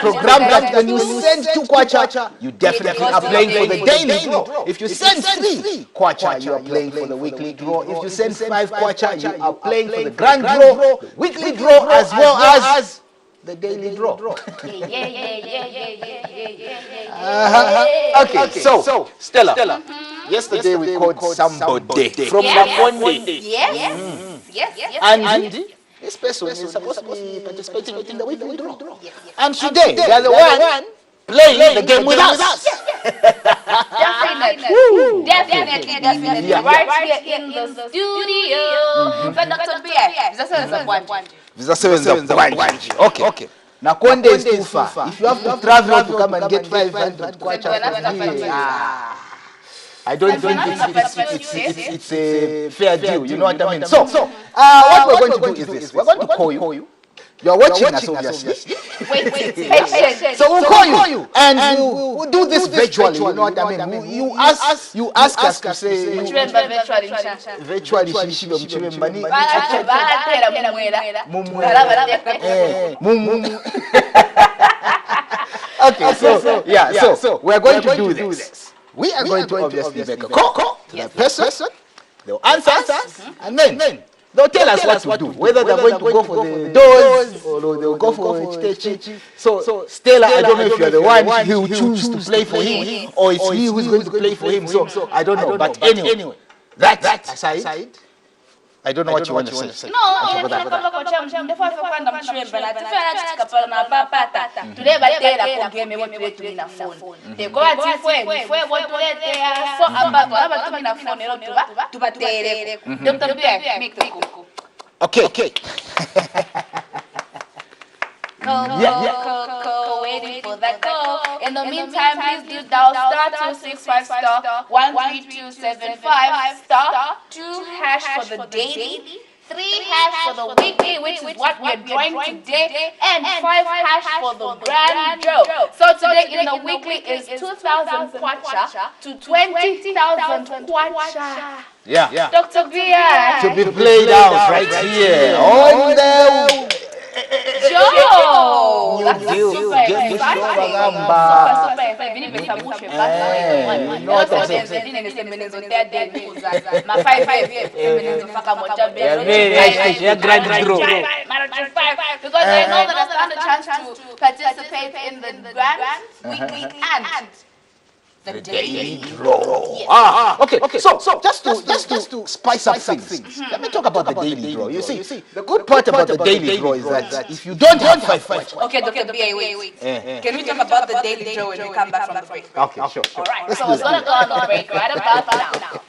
programmed that when you send 2 kwacha, you definitely are playing for the daily draw. If you send 3 kwacha, you are playing for the weekly draw. If you send 5 kwacha, you are playing for the grand draw, the weekly draw, as well as the daily draw. Okay, so Stella, yesterday we called somebody from Nakonde. Yes. And this person is supposed to be participating in the weekly draw. And today, they are the one playing the game with us. Definitely. Right here in the studio. So Dr. B, Okay. Nakonde is too far. If you have to travel to come and get 500 kwacha from here, I don't think it's a fair deal. You know what I mean? So, what we're going to do is this. We're going to call you. You're watching us, obviously. Wait. So we'll call you, and we'll do this virtually. You know what I mean? You ask us to say virtually. Okay, so we're going to do this. We are going to obviously make a call to the person. They'll answer us, and then they'll tell us what to do. Whether they're going to go for the doors or they'll go for HTH. So Stella, I don't know if you're the one who will choose to play for him, or it's he who's going to play for him. So I don't know. But anyway, that aside, I don't know what you want to say. Okay. Waiting for that call. In the meantime, please do dial *265 *13275 *2# for the daily, 3# for the weekly, which is what we're drawing today, and 5# for the grand draw. So today in the weekly is 2,000 kwacha to 20,000 kwacha. Yeah. Dr. Bia. To be played out right here on the Joe! New deal. Super. Because I know that I stand a chance to participate in the grand, weekly, and the daily draw. Okay. So just to spice up things, let me talk about the daily draw. You see, the good part about the daily draw is that if you don't have 5 Okay, Dr. B.A., wait. Can we talk about the daily draw when we come back from the break? Okay, sure. All right, so we're going to go on the break right about now.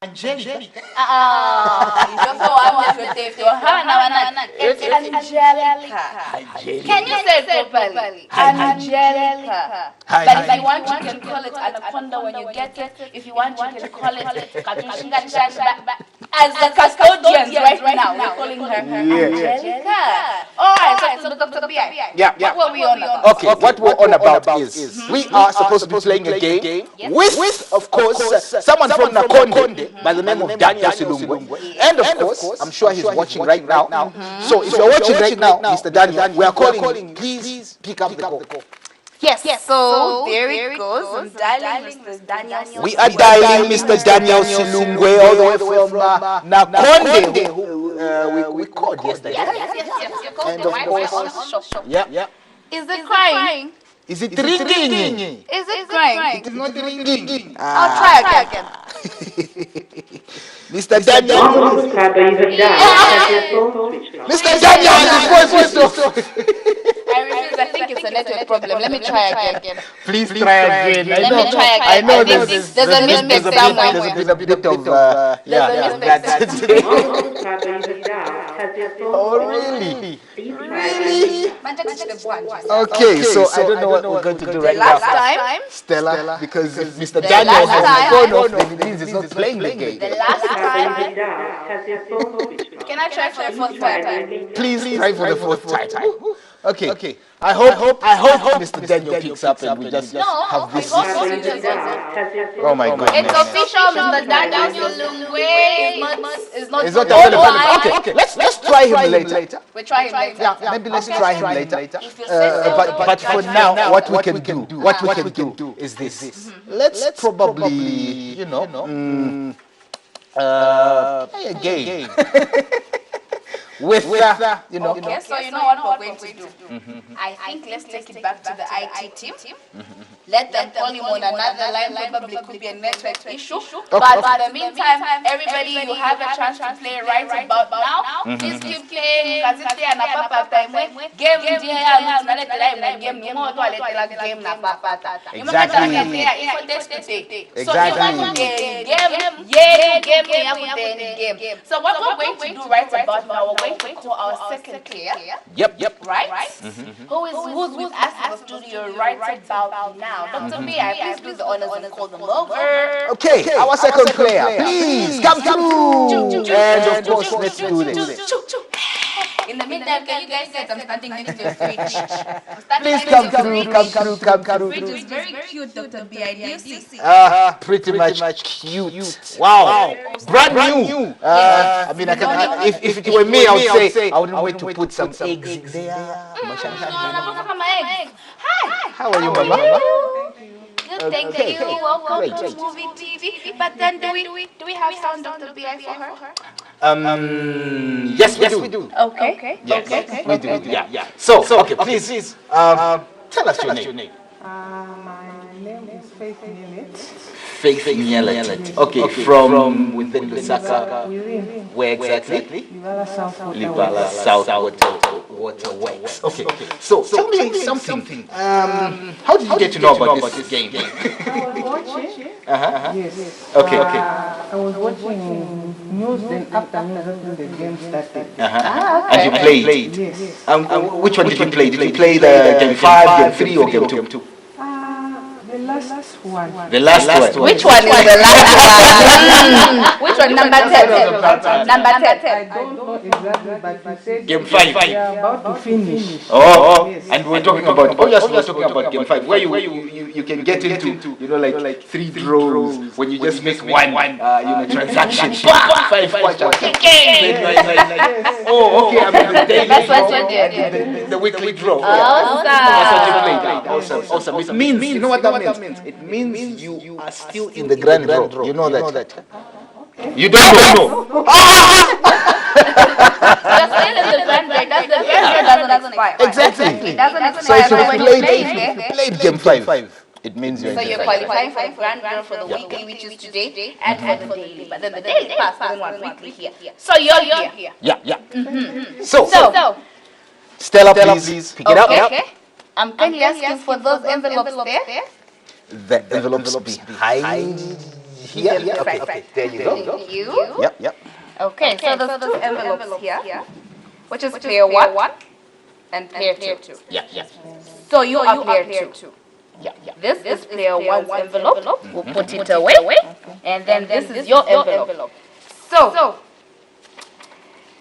Angelica. It's Angelica. Can you say it properly? Angelica. But if you want, you can call it Anaconda when you get it. If you want, you can call it Katushinga Chanda. As the custodians right now, we're calling her Angelica. All right, so Dr. B.I. Yeah. What were we on about? Okay, what we're on about is we are supposed to be playing a game with, of course, someone from Nakonde by the name of Daniel Silungwe. And of course, I'm sure he's watching right now. So if you're watching right now, Mr. Daniel, we are calling. Please pick up the call. Yes, so there it goes. I'm dialing Mr. Daniel. We are dialing Mr. Daniel Silungwe all the way from Nakonde, who we called yesterday. Yes. And of course, Is it crying? Is it ringing? Is it crying? It is not ringing. I'll try again. Mr. Daniel. Mr. Daniel has his phone switched off. I refuse. I think it's a network problem. Let me try again. Please try again. Let me try again. I know there's a mistake somewhere. There's a bit of Oh, really? Okay, so I don't know what we're going to do right now. Last time, Stella, because if Mr. Daniel has his phone off, then it means he's not playing the game. the last time. Can I try for the fourth time? Please try for the fourth time. Okay. I hope Mr. Daniel picks up and we just have this. Oh my God. It's official. Mr. Daniel is not available. Okay. Let's try him later. We try him later. Yeah, maybe let's try him later. But for now, what we can do is this. Let's probably, play a game. With Okay, so you know what we're going to do. I think let's take it back to the IT team. Let them call him on another line. Probably could be a network issue. But in the meantime, everybody, you have a chance to play right about now. Please keep playing. Kaziti and Papa time. Game So what we're going to do right about now, we're going to call our second player. Yep. Right? Who's with us in the studio right about now. Dr. B.I., please do the honors and call them over. Okay, our second player, please come through. And of course, let's do this. In the meantime, can you guys say I'm standing next to your fridge? Please come through. Fridge is very cute, Dr. B.I. Do you see? Pretty much cute. Wow. Brand new. I mean, if it were me, I would say I wouldn't wait to put some eggs in there. Hi. How are you, Mama? Good, thank you. Welcome to MUVI TV. But then do we have sound, Dr. B.I. for her? Yes, we do. Okay. Yes, we do. Yeah. So, okay, please, tell us your name. My name is Faith Nielet. Faith Nielet. Okay, from within Lusaka. Where exactly? Libala South Waterways. Okay. So tell me something. How did you get to know about this game? I was watching. Yes. Okay. I was watching news, then after news, the game started. And you played? Yes. Which one did you play? Did you play the game 5, game 3, or game 2? The last one. The last one. Which one is the last one? Which one? Number 10. Number 10. I don't know exactly, but you said game 5. We are about to finish. Yes. And we're talking about game 5, where you can get into like 3 draws when you just make one transaction. 5 questions. Oh, okay. I mean the daily draw and the weekly draw. Awesome. It means, you know what that means? It means you are still in the grand draw. You know that? You don't know? You're still in the grand draw. The grand draw doesn't expire. Exactly. It doesn't expire. So if you played game 5, it means you're in the So you're qualifying for the grand draw for the weekly, which is today, and for the daily. But then the daily pass, then one weekly here. So you're here. Yeah. So, Stella, please pick it up. Okay. I'm kindly asking for those envelopes there. The envelopes behind here. Okay. There you go. Thank you. Yep. Okay, so there's 2 envelopes here, which is player 1 and player 2. Yeah. So you are player 2. Yeah. This is player 1's envelope. We'll put it away. And then this is your envelope. So,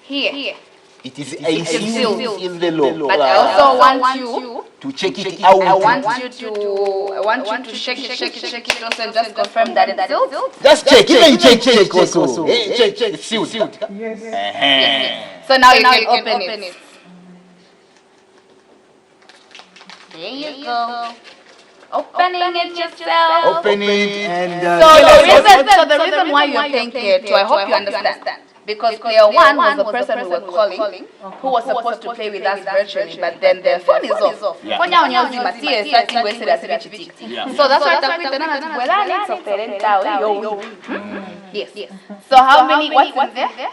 here. It is a sealed envelope. But I also want you to check it out. I want you to shake it also and just confirm that it's sealed. Just check. Even check also. Check. It's sealed. Yes. So now you can open it. There you go. Opening it yourself. Open it and... So the reason why you're paying player 2, I hope you understand. Because player one was the person we were calling, who was supposed to play with us virtually, but then their phone is off. Yeah. Phone yawo nyozima tiye starting wese da sibichiti. So that's why takwita nana tubwelani so parentawe yo. Yes. So how many, what's in there?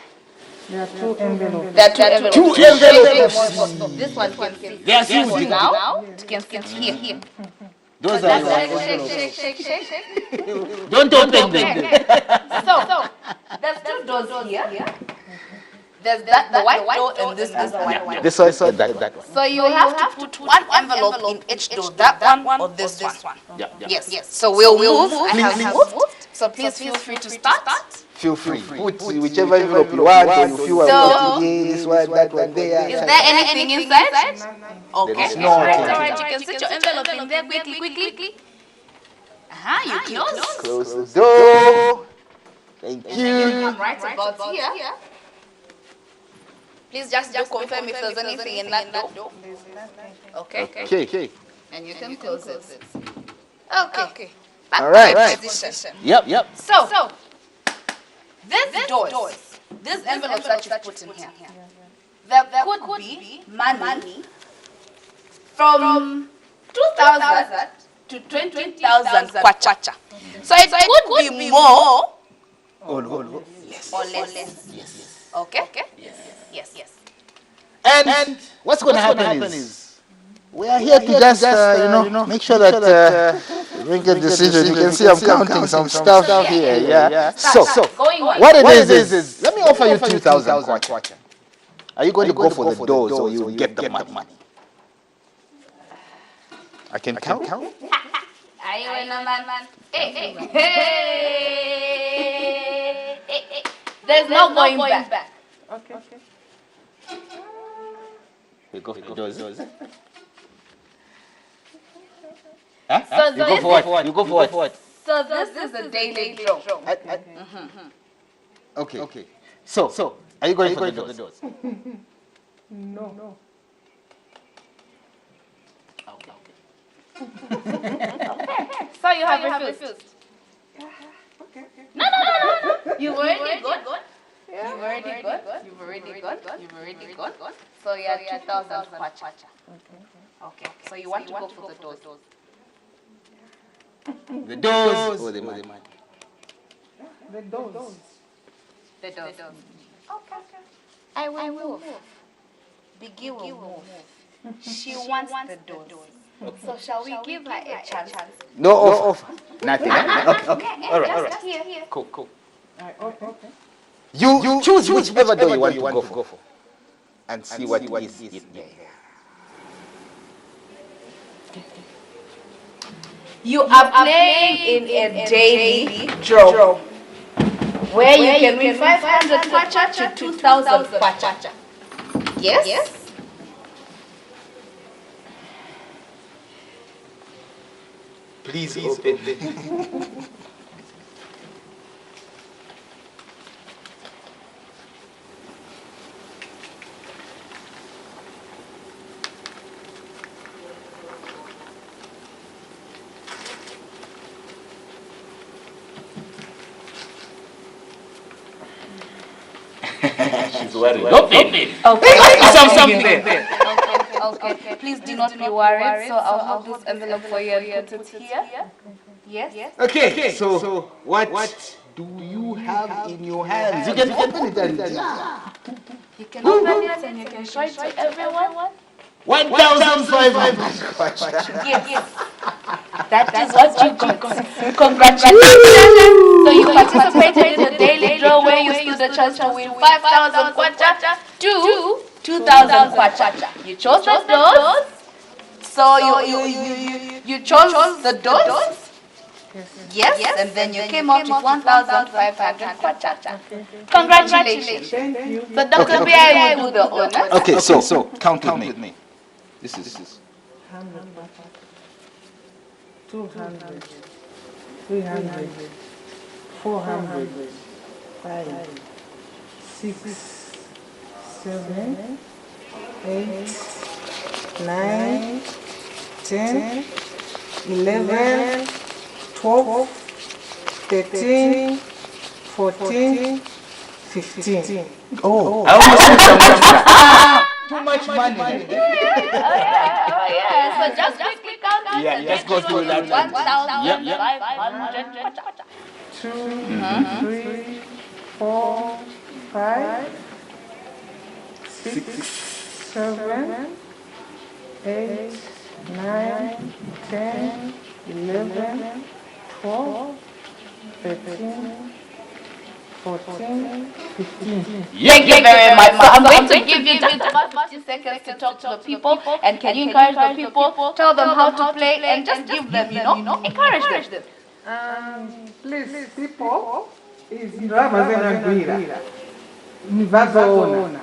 There are 2 envelopes. There are 2 envelopes. 2 envelopes. This one can see. They are This one sealed. now. It can sit here. Those are Shake. Don't open them. So there's 2 doors here. There's the white door and this is the white one. This one, that one. So you have to put 1 envelope in each door. That one or this one. Yes. So we'll move. I have moved. So please feel free to start. Feel free. Put whichever envelope you want, or you feel like this one, that one, there. Is there anything inside? Okay. There is no. Alright, you can sit your envelope in there quickly. You close. Close the door. Thank And then you come right about here. Please just confirm if there's anything in that door. Okay. And you can close it. Okay. All right. Position. Yep. So these doors, these envelopes that you put in here, there could be money from 2,000 to 20,000 kwacha. So it could be more or less. Yes. Okay? Yes. And what's going to happen is we are here to just make sure that we make a decision. You can see I'm counting some stuff here. Yeah. So what it is let me offer you 2,000 kwacha. Are you going to go for the doors or you will get the money? I can count. Are you in a man? Hey. There's no going back. Okay. We go for the doors. So You go for what? So this is a daily draw. Okay. So are you going for the doors? No. So you have refused. No. You've already gone. You've already gone. So you are 2,000 kwacha. Okay. So you want to go for the doors. The doors or the money? The doors. Okay. I will move. Biggie will move. She wants the doors. So shall we give her a chance? No offer. Nothing. Okay. All right. Here. Cool. Okay. You choose whichever door you want to go for, and see what is in there. You are playing in a daily draw where you can win 500 kwacha to 2,000 kwacha. Yes? Please open. She's worried. Okay. Something there. Okay. Please do not be worried. So I'll hold this envelope for you and put it here. Yes. Okay. So what do you have in your hands? You can open it and You can open it and you can show it to everyone. 1,500 kwacha. Yes. That is what you got. Congratulations. So you participated in the daily draw where you stood the chance to win 5,000 kwacha to 2,000 kwacha. You chose the doors. So you chose the doors. Yes. And then you came out with 1,500 kwacha. Congratulations. Thank you. So Dr. B.I. will do the honors. Okay, so count with me. This is 100, 200, 300, 400, 5, 6, 7, 8, 9, 10, 11, 12, 13, 14, 15. Oh, I almost said too much money. Oh yeah. So just quickly count it. Yeah, just go through that. 1,500 kwacha. 2, 3, 4, 5, 6, 7, 8, 9, 10, 11, 12, 13, 14, 15. Thank you very much. So I'm going to give you just about 50 seconds to talk to the people. And can you encourage the people? Tell them how to play and just give them, encourage them. Please, people, is Ramazan Agwira. Nivazoona.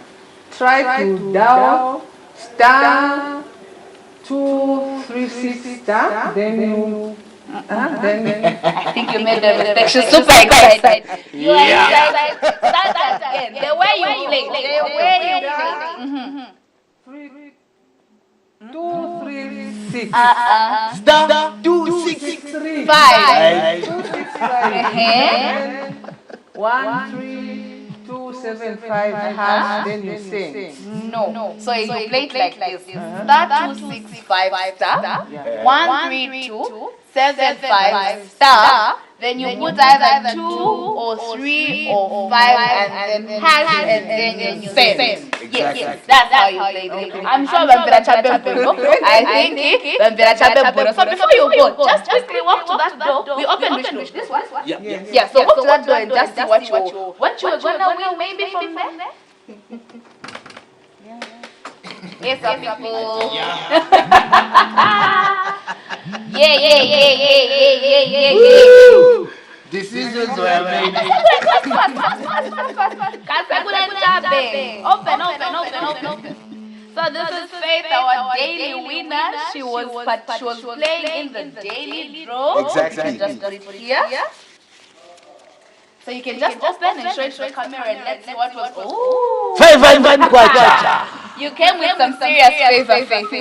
Try to dial star 236 star, then you. I think you made a mistake. She's super excited. You are excited. Start again. The way you play. The way you play. 236. Star 263. 5. 13275 hash, then you sing. No. So you play it like this. Star 265 star 13275 star. Then you put either 2 or 3 or 5 and then hash and then you send. Yes, that's how you play it. I'm sure Vampira Champion Boro. I think Vampira Champion Boro. So before you go, just quickly walk to that door. We open this one. Yeah. So walk to that door and just see what you are gonna win maybe from there. Yes, people. Yeah. Decisions were made. Open. So this is Faith, our daily winner. She was playing in the daily draw. Exactly. Just put it here. So you can just open and show it to the camera and let's see what was. Oh. You came with some serious favor, Faith.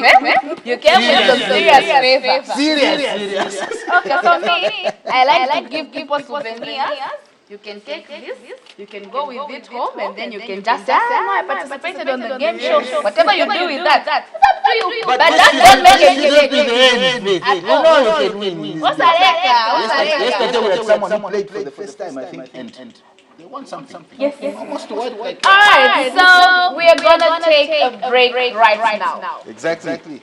You came with some serious favor. Serious. Okay, so me, I like to give people souvenirs. You can take this, you can go with it home, and then you can just say, I participated on the game show. Whatever you do with that, it's up to you. But that don't make it What's Yesterday we had someone who played for the first time, I think, and they won something. Yes. Almost what? Like. Alright, so we are gonna take a break right now. Exactly.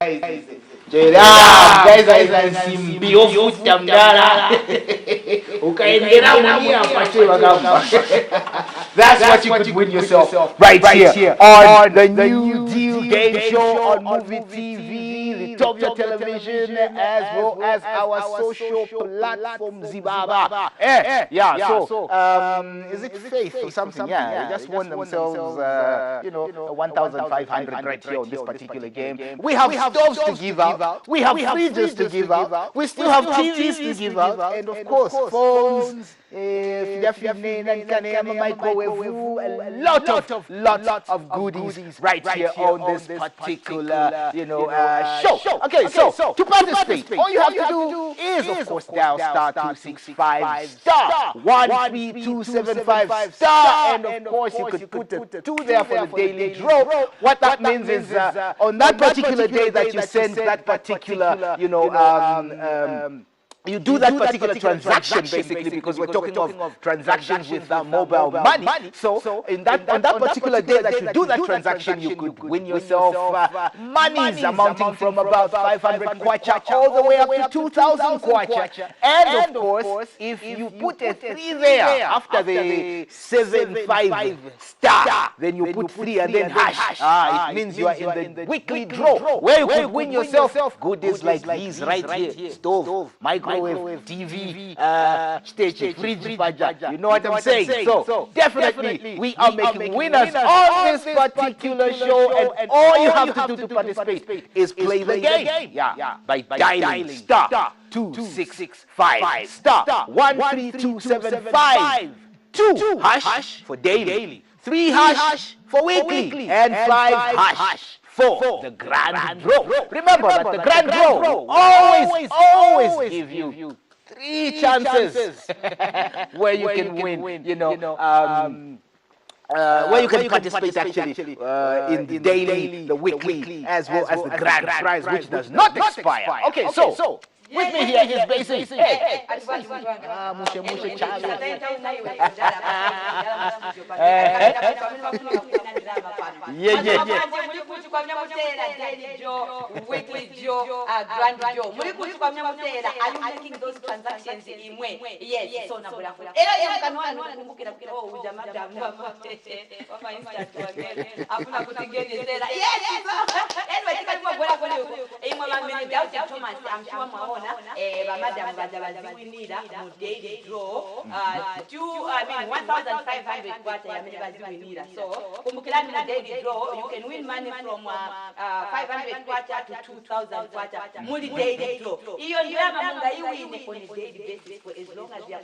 Guys, simbi ofuta mdala ukaendera mwenyewe apate bagamba. That's what you could win yourself right here on the New Deal Game Show on MUVI TV, LITOVIA television, as well as our social platform Zibaba. So is it Faith or something? Yeah, they just won themselves 1,500 right here on this particular game. We have stoves to give out, we have fridges to give out, we still have TVs to give out, and of course phones, microwave, a lot of goodies right here on this particular show. Okay, so to participate, all you have to do is, of course, dial *265*13275 *, and of course you could put a 2 there for the daily draw. What that means is on that particular day that you send that particular, you do that particular transaction basically, because we're talking of transactions with mobile money. So on that particular day that you do that transaction, you could win yourself monies amounting from about 500 kwacha all the way up to 2,000 kwacha. And of course, if you put a 3 there after the 75 star, then you put 3 and then hash. It means you are in the weekly draw where you could win yourself goodies like these right here: stove, microwave, TV, stage, fridge, you know what I'm saying? So definitely we are making winners on this particular show, and all you have to do to participate is play the game. By dialing *265*13275 2 hash for daily, 3 hash for weekly, and 5 hash for the grand draw. Remember that the grand draw always give you 3 chances where you can win, where you can participate actually in the daily, the weekly, as well as the grand prize, which does not expire. Okay, so with me here is basically weekly draw, grand draw. Are you making those transactions in way? Yes, so nabula. Madam Bazabaziwinira mu daily draw 1,500 kwacha yamebaziwinira. So kumbukirani mu daily draw you can win money from 500 kwacha to 2,000 kwacha muli daily draw. Iyo ndio munga iwine on a daily basis for as long as you are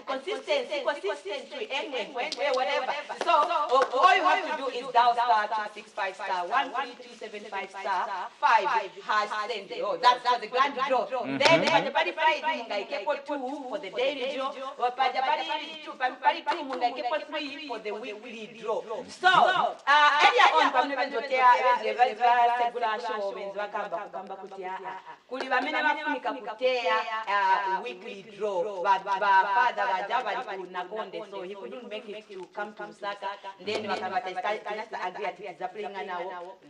consistency anyway whatever. So all you have to do is dial *13275*13275*5 send. That's the grand draw. Then Pajapari Friday munga ikepo 2 for the daily draw, or Pajapari 2 munga ikepo 3 for the weekly draw. So earlier on pamnebenzotea segula show benzo kamba kutia kuli bamene bafunika kutea weekly draw, but father bajaba na konde, so he couldn't make it to come to Lusaka. Then wakabata kinasa agree at is playing now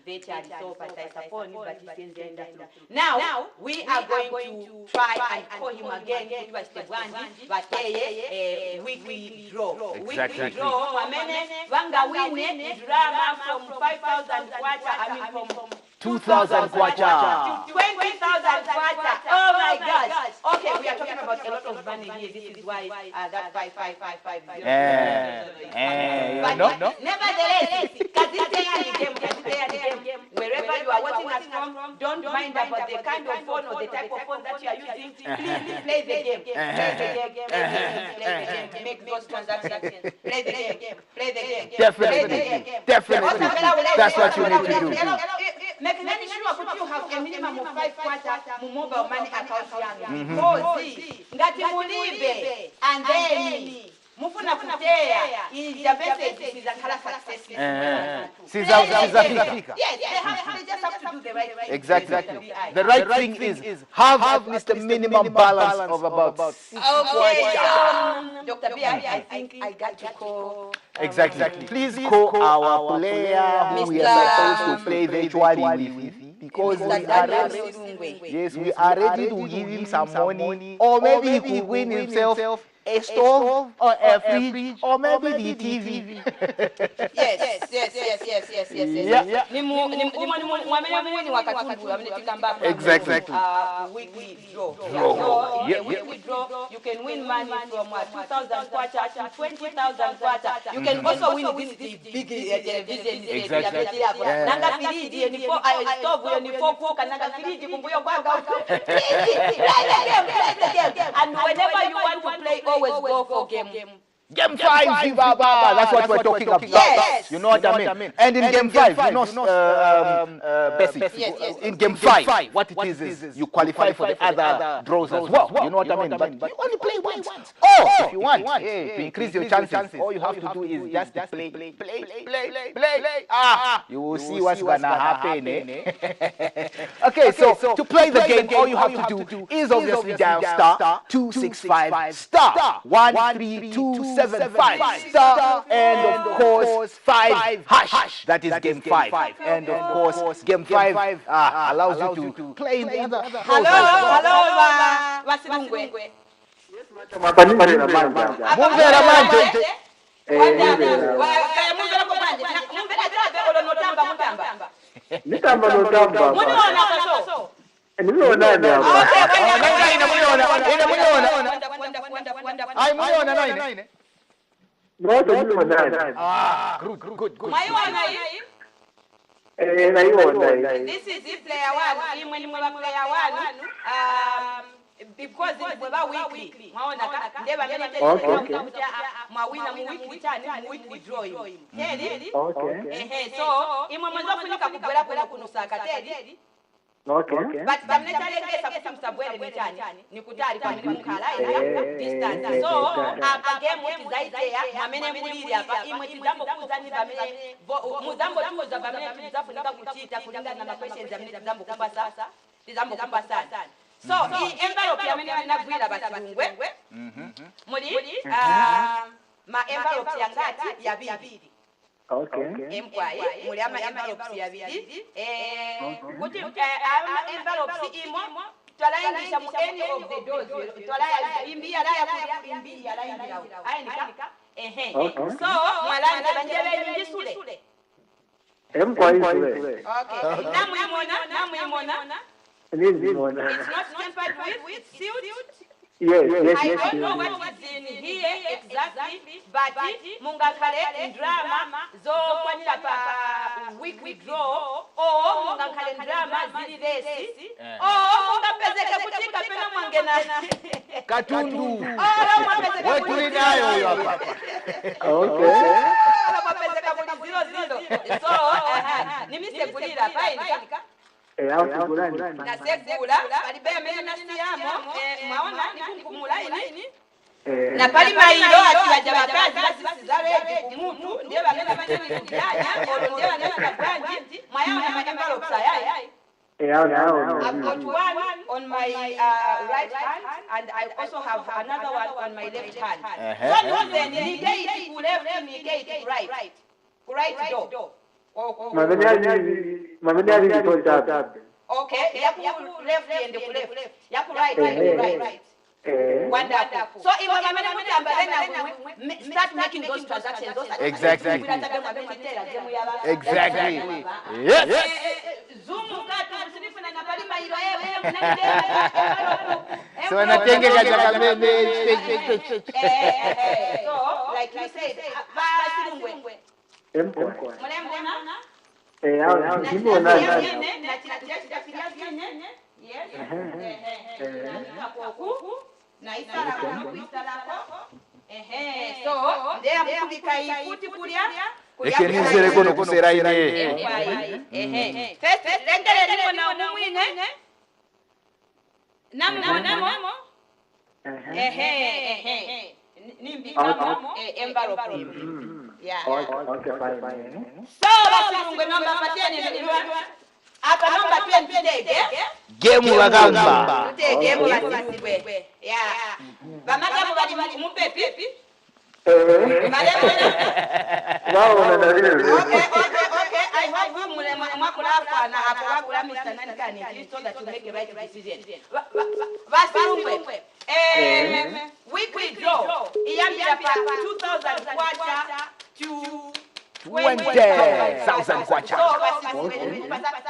virtually, so support but he can end up now. We are going to try and call him again but weekly draw. Weekly draw wamene wanga wine drama from 5,000 kwacha, from 2,000 kwacha, 20,000 kwacha. Oh my gosh. Okay, we are talking about a lot of money here. This is why that 5555. Nevertheless, wherever you are watching us from, don't mind about the kind of phone or the type of phone that you are using. Please play the game. Play the game. Make those transactions. Play the game. Definitely. That's what you need to do. Make sure you have a minimum of 5 kwacha mu mobile money account yangu. Because ngati mulibe and then mufuna kutea the message is a color success. Yes, they just have to do the right thing. Exactly. The right thing is have at least a minimum balance of about 6 kwacha. Dr. B, I think I got to call. Exactly. Please call our player who we are supposed to play virtually with, because we are ready to give him some money, or maybe he could win himself a stove or a fridge or maybe the TV. Yes. Exactly. Weekly draw. Weekly draw. You can win money from 2,000 kwacha to 20,000 kwacha. You can also win this big television. Exactly. Nanga firiji ni for stove ni for cook nanga firiji kumbuyo kwa. Play the game. And whenever you want to play, always go for game. Game 5, Zibaba. That's what we're talking about. Yes. You know what I mean? And in game 5, you know, Bessie, in game 5, what it is you qualify for the other draws as well. You know what I mean? But you only play once. Oh, if you want to increase your chances, all you have to do is just play. You will see what's gonna happen. Okay, so to play the game, all you have to do is obviously dial star 265 star 13275 star and of course 5 hash. That is game 5. And of course game 5 allows you to play in the other. Hello, Wasibungwe. Mumvera manje. Good. This is the player one. Player one. Because it's about weekly. Weekly drawing. So, Okay. But distance. So, game what is right there, Mamene Mulia, Imutizambo Kuzani Bamene, Muzambo Tuza Bamene, Zafunika Kuchita, Kulanga Namashes, Zambo Kupasa, Zambo Kupasan. So, envelope Yamena Naguila Basangwe, Mudi, my envelope Yangati, Yabi. Okay. Employee, Muliama envelope Yabi, envelope Imo. Any of the doors, so, Malanda Banjele Sule. Okay, Namimona. It's not tempered with sealed. Yes. I don't know what is in here exactly, but Mungakale drama, zo Papa weekly draw, or Mungakale drama, Zilidesi, or Mungapezeka Putika Penamangena. Katundu. What do you know? Okay. So, Nimise Gulira, fine. Na pali mailo ati wajabakazi zare kumutu ndiye banena banena kujanya olo ndiye banena kabwanji mwaya na envelope sayai. I've got one on my right hand and I also have another one on my left hand. So then negate left, negate right. Right door. Okay, yaku left and left. Yaku right. Wonderful. So if we start making those transactions, exactly. Yes. So anatenge katika meme. So like you said, yeah. Okay, fine. So, number 10 apa number 10 today, game wagamba. Game wagamba. Yeah. Bamaka bali mupe pipi. Okay. I hope you mwakulafa na akula Mr. Nankani so that you make the right decision. Basirungwe. Weekly draw. Iyambira pa 2000 kwacha to 20,000 kwacha.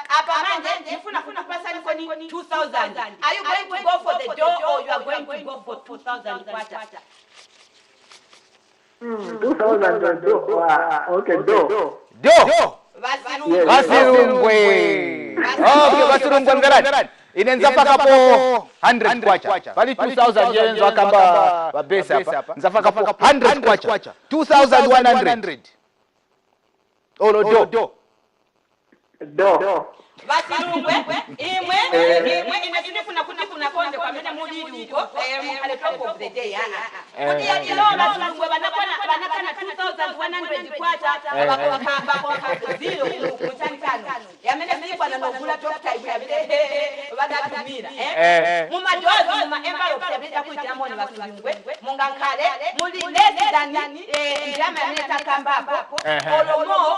Apa manje nifuna pesa niko ni 2,000. Are you going to go for the door or you are going to go for 2,000 kwacha? 2,000 do. Okay, do. Basirungwe. Okay, Basirungwe ngaran. inenza paka po 100 kwacha pali 2000 yenzo akamba babesa hapa nzafaka po 100 kwacha 2100 olo do Basilungwe imwe inafuna kuna konde kwa mena mudidi huko ale top of the day kudi ya kilo basilungwe banakana 2100 kwacha bako zero kutani tano yamene mlipa na nogula top type ya vile badatumira muma dozi muma envelope ya bila kuita moni basilungwe mungankale muli less than ndama neta kambapo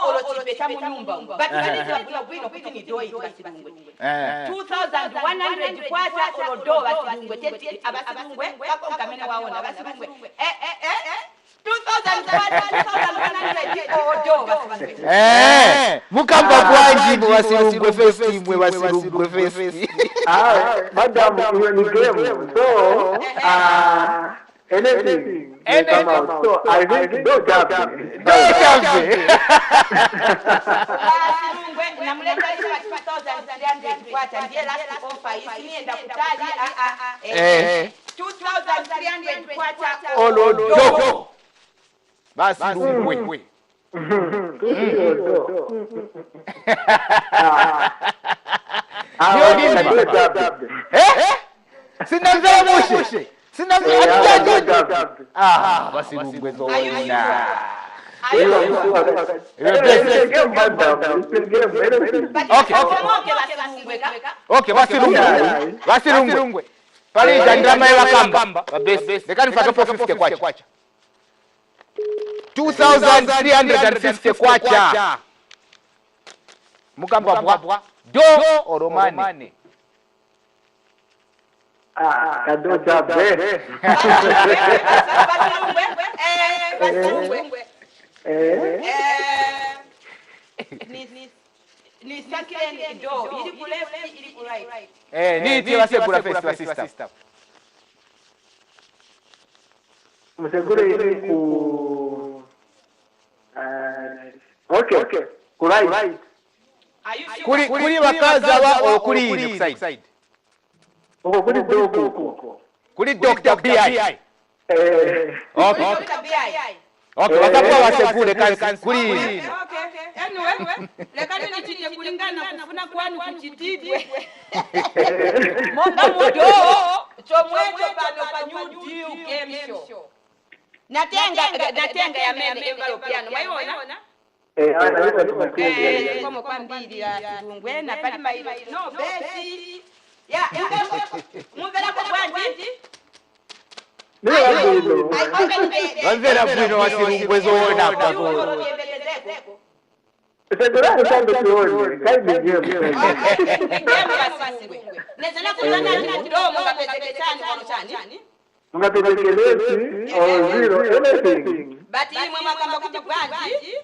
olo chipeta mu nyumba batulizwa kuna bwino kuti ni doi basilungwe 2100 kwacha olodo basilungwe teti abasilungwe kako kamene waona basilungwe 2100 olodo basilungwe mukamba bwanji mu basilungwe first imwe basilungwe first madam you in game so anything come out. So I think don't have namleta hizo 2300 kwacha ndiye last offer isienda kutaji 2300 kwacha olodo basi lungwe sina mzee mushe sina mzee basi lungwe zoona Okay, basilungwe. Pali jandrama ya kamba. Babesi. Lekani fake po 50 kwacha. 2350 kwacha. Mukamba bwa. Do oromani. Kado jabe. Basilungwe. Ni sakeni do ili ku left ili ku right ni wase kula face sister msegure ili ku okay ku right kuri wakaza wa kuri ni side kuri dogo kuri Dr. BI okay Dr. BI okay watakuwa wasegure kan kuri anyway lekani nichite kulingana kufuna kwanu kuchitidwe monga mudo chomwecho pano pa new deal game show natenga ya meme envelope yano maiona como kwa mbili ya Silungwe na pali mailo no besi ya muvela kwa bwanji Wanzera bwino wasilungwe zoona kwa zo. Segurare tanto tuone, kai bigemo. Nezana kulana kidogo ngapezeketani kwa chani. Ungapekelezi or zero anything. But hii mama kamba kuti bwanji.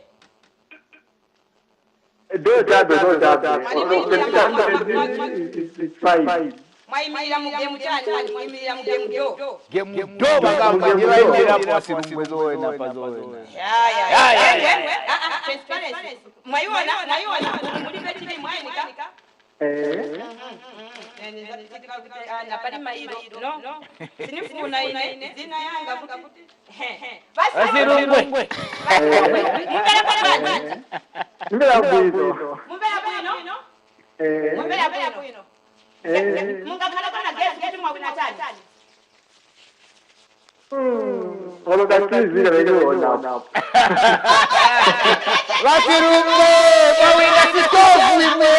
Don't have. It's fine. Mwaimira mugemu chani, mwaimira mugemu do. Gemu do bagamba nyibaimira kwa silungwe zoona pa zoona. Transparency. Mwaiona muri betini mwainika. Na pali mailo no. Sinifuna ine zina yanga kuti. Basi lungwe. Mbele kwa bwanji. Mbele bwino. Mbele bwino. Mungakhala kana gesi mwabuna tani. Olo katizi leo na. Wasilungwe, bawina sitovu ime.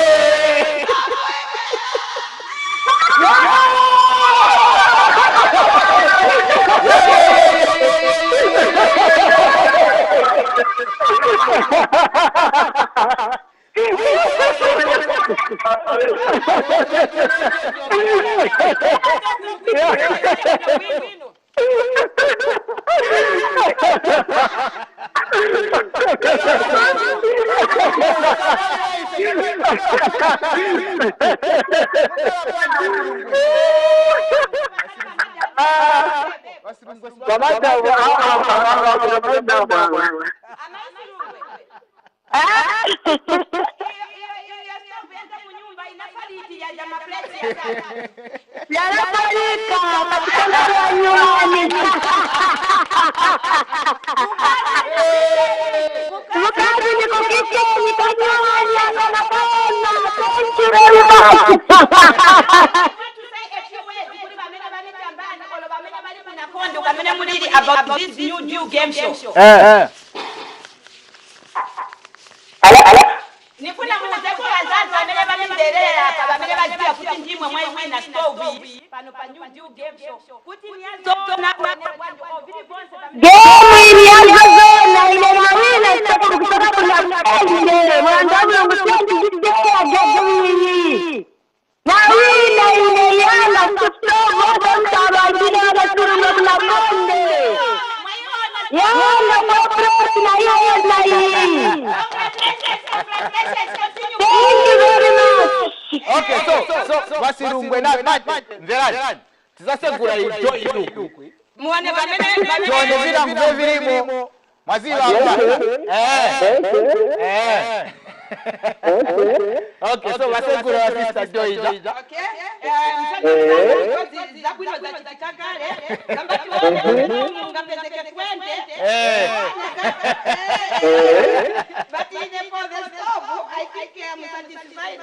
About this new game show. Nifuna muzeko wazazi wamele balindelera hapa bamele bajia kuti ndimwe mwe wina stove pano pa new game show kuti nianzo na game ilianza na ile mawili sasa kutoka kwa ile mwanadamu msenti jidea game na wina ile yana stove kama bila na turno na konde yana kwa protina hiyo na hii. Thank you very much. Okay, so basirungwe na Verani. Tizasegura ito idu. Muone bamene Tuone vila mwe vilimo. Maziwa Okay, so basegura wa sister Joy. Okay. Zakwino za chitakale. Kamba tuone ngapezeke kwende. But in for the stove, I think I am satisfied.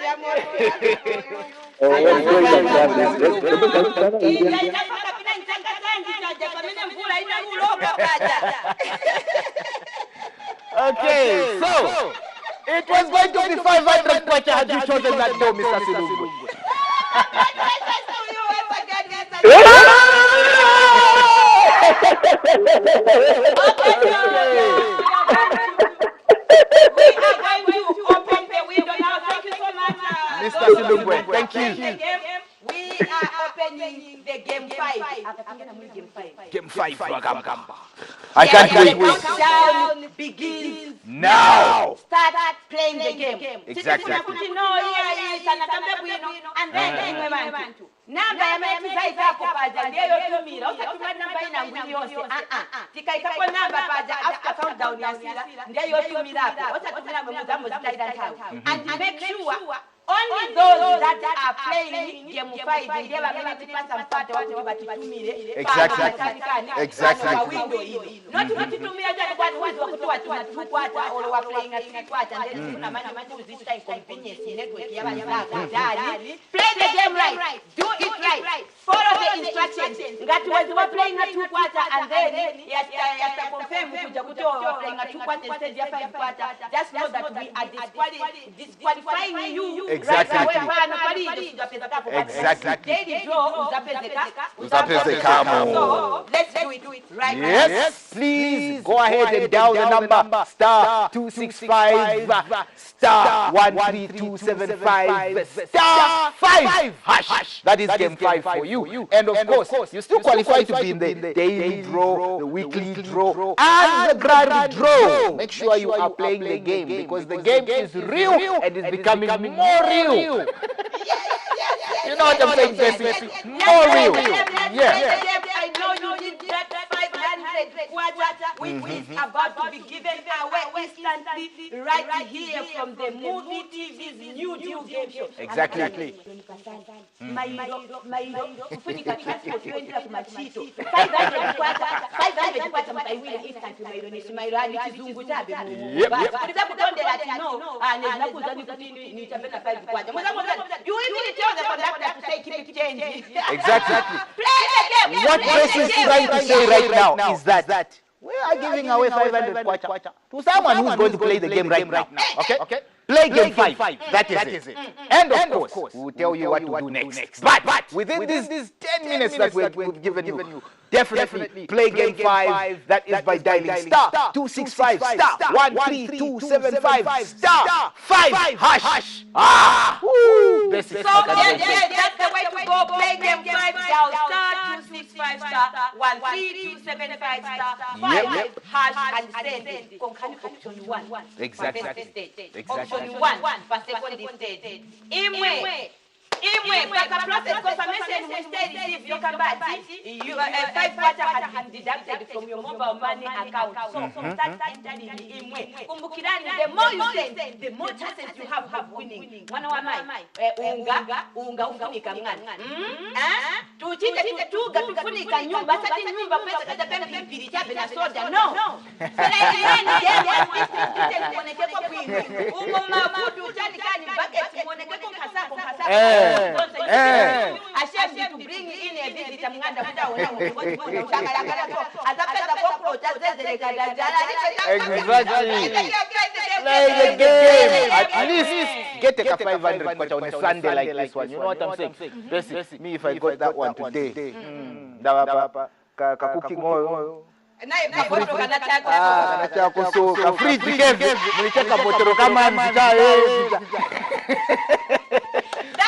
Okay, so it was going to be 500 kwacha had you chosen that door, Mr. Silungu. Mr. Silungwe, thank you. We are opening the game 5. Game 5. I can't wait. The countdown begins now. Start playing the game. Exactly. And then namba ya mechi zaidi hapo paja ndio yotumira usatuma namba ina nguli yose tikaikapo namba paja after countdown ya sira ndio yotumira hapo usatumira muzambo zitaida ntawe and make sure only those that are playing game 5 ndio bamene tipasa mpate watu wabatitumire exactly not tumira jana kwa watu wakutoa tunakwata or wa playing at tukwata ndio kuna mani this time convenience network ya bazaga dali play the game right, do it right, follow the instructions ngati wewe playing at tukwata and then yata confirm kuja kutoa playing at tukwata instead ya 5 kwata just know that we are disqualifying you. Exactly. So let's do it right now. Yes, please go ahead and dial the number star 265 star 13275 star 5 hash. That is game 5 for you. And of course, you still qualify to be in the daily draw, the weekly draw, and the grand draw. Make sure you are playing the game because the game is real and is becoming more real. You know what I'm saying, Bessie? More real. Yeah. I know you did that 500 kwacha, which is about to be given away instantly right here from the MUVI TV's new game show. Exactly. Kufunika transport yoendera kumachito 500 kwacha mtaiwina instantly mailo ni simailo hadi kizungu chabe mu basi kutondera ati no anaweza kuzani kuti ni chapena 5 kwacha you even tell the conductor to say keep it changing. Exactly. Play the game. What Grace is trying to say right now is that we are giving away 500 kwacha to someone who is going to play the game right now. Okay? Play game 5. That is it. And of course, we will tell you what to do next. But within these 10 minutes that we've given you, definitely play game 5. That is by dialing star 265 star 13275 star 5 hash. That's the way to go. Play game 5. Dial star 265 star 13275 star 5 hash and send. Option 1. Exactly. Option 1 for second stage. Imwe Imwe, kaka process confirmation will stay received. You can buy you 5 kwacha has been deducted from your mobile money account. So start entering Imwe. Kumbukirani, the more you send, the more chances you have of winning. Mwana wa mai, unga ufunika mngana. Tuchite tutuga tufunika nyumba, sati nyumba pesa kaja pena pilipili chape na soda. No. Ashamed to bring in a visitor Exactly. Play the game. At least get a 500 kwacha on a Sunday like this one. You know what I'm saying? Basic. Me, if I got that one today, cooking oil.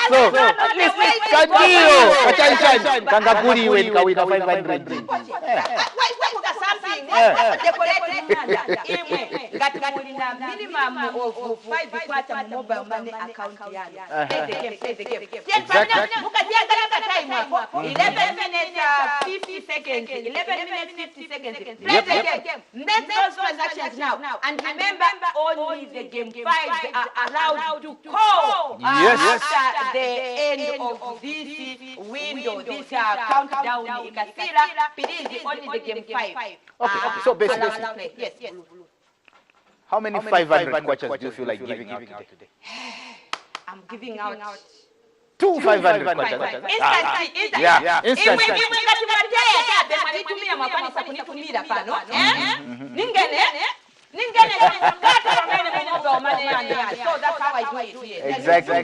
So, at least Kangakuri when Kawina 500. Minimum of 5 kwacha mobile money account. Play the game. 11 minutes 50 seconds. 11 minutes 50 seconds. Play the game. Make those transactions now. And remember, only the game 5 are allowed to call after the end of this window, this countdown. Please, only the game 5. Okay, so basically, yes. How many 500 kwachas do you feel like giving out today? I'm giving out 2 500 kwachas. Instantly. Yeah, instantly. So that's how I do it here. Exactly.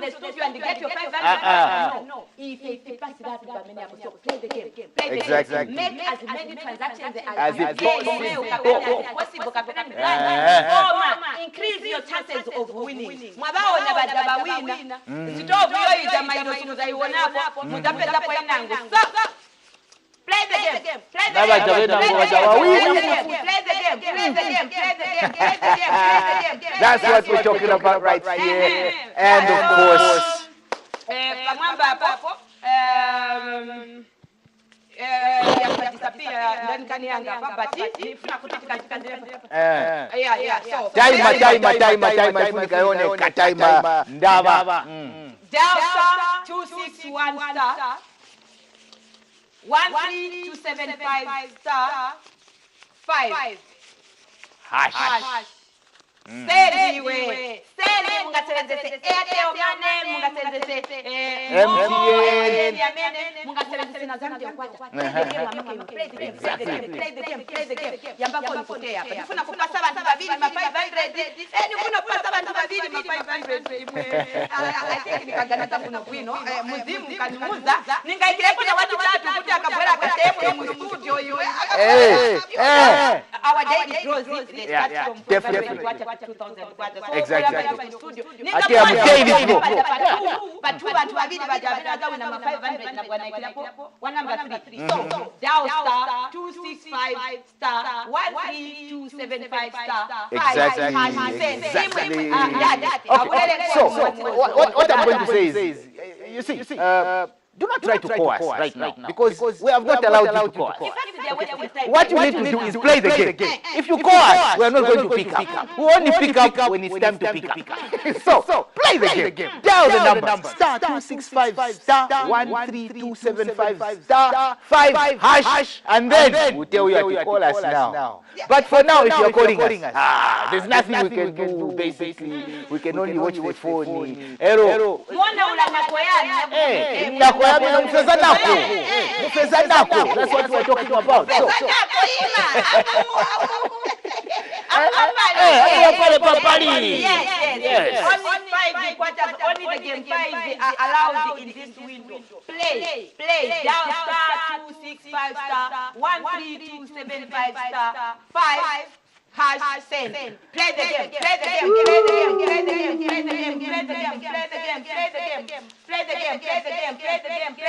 The studio and get your 500. No. If you pass that, play the game. Exactly. Make as many transactions as possible. Increase your chances of winning. Play the game. That's what we're talking about right here. And of course, Delta 261 star 13275 star 5 hash. Steady way. Steady mungatsebenzise Airtel Money, mungatsebenzise MTN, mungatsebenzise na Zambian kwacha. Play the game. Yamba kwa nipotea hapa. Nifuna kupasa abantu babili ma 500. Nifuna kupasa abantu babili ma 500. I think nikaganata kuno kwino. Muzimu kanimuza. Ningaikireko na watu 3 kuti akabwera akatemo mu studio hiyo. Our daily draws they start from 500 kwacha 2000 kwacha. So exactly. Ati amteni bro. But watu babili bajabaga na 500 na bwana ikirapo one number 3. So dial star 265 star 13275 star 5. Exactly. Okay. So what I'm going to say is, you see, do not try to call us right now because we have not allowed you to call us. What you need to do is play the game. If you call us, we are not going to pick up. We only pick up when it's time to pick up. So play the game. Dial the number star 265 star 13275 star 5 hash, and then we'll tell you to call us now. But for now, if you're calling us, there's nothing we can do. Basically, we can only watch the phone. Hello. That's what we're talking about. So, yes. Only the game 5 are allowed in this window. Play. Dial star 265 star 13275 star 5 hash send. Play the game.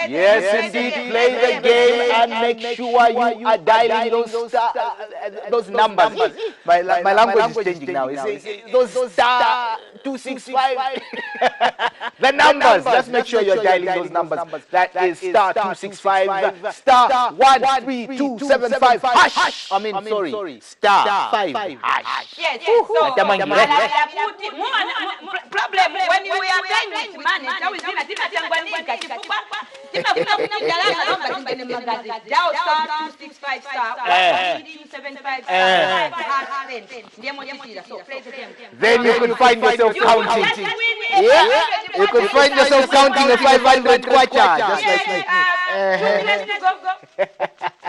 Yes, indeed. Play the game and make sure you are dialing those those numbers. My language is changing now. Those star 265. The numbers. Just make sure you're dialing those numbers. That is star 265 star 13275 hash. I mean, sorry, star 5 hash. Yes. So problem when you are playing with money, that will be a different then you could find yourself counting. Yeah, you could find yourself counting a 500 kwacha, just like me. 2 minutes to go.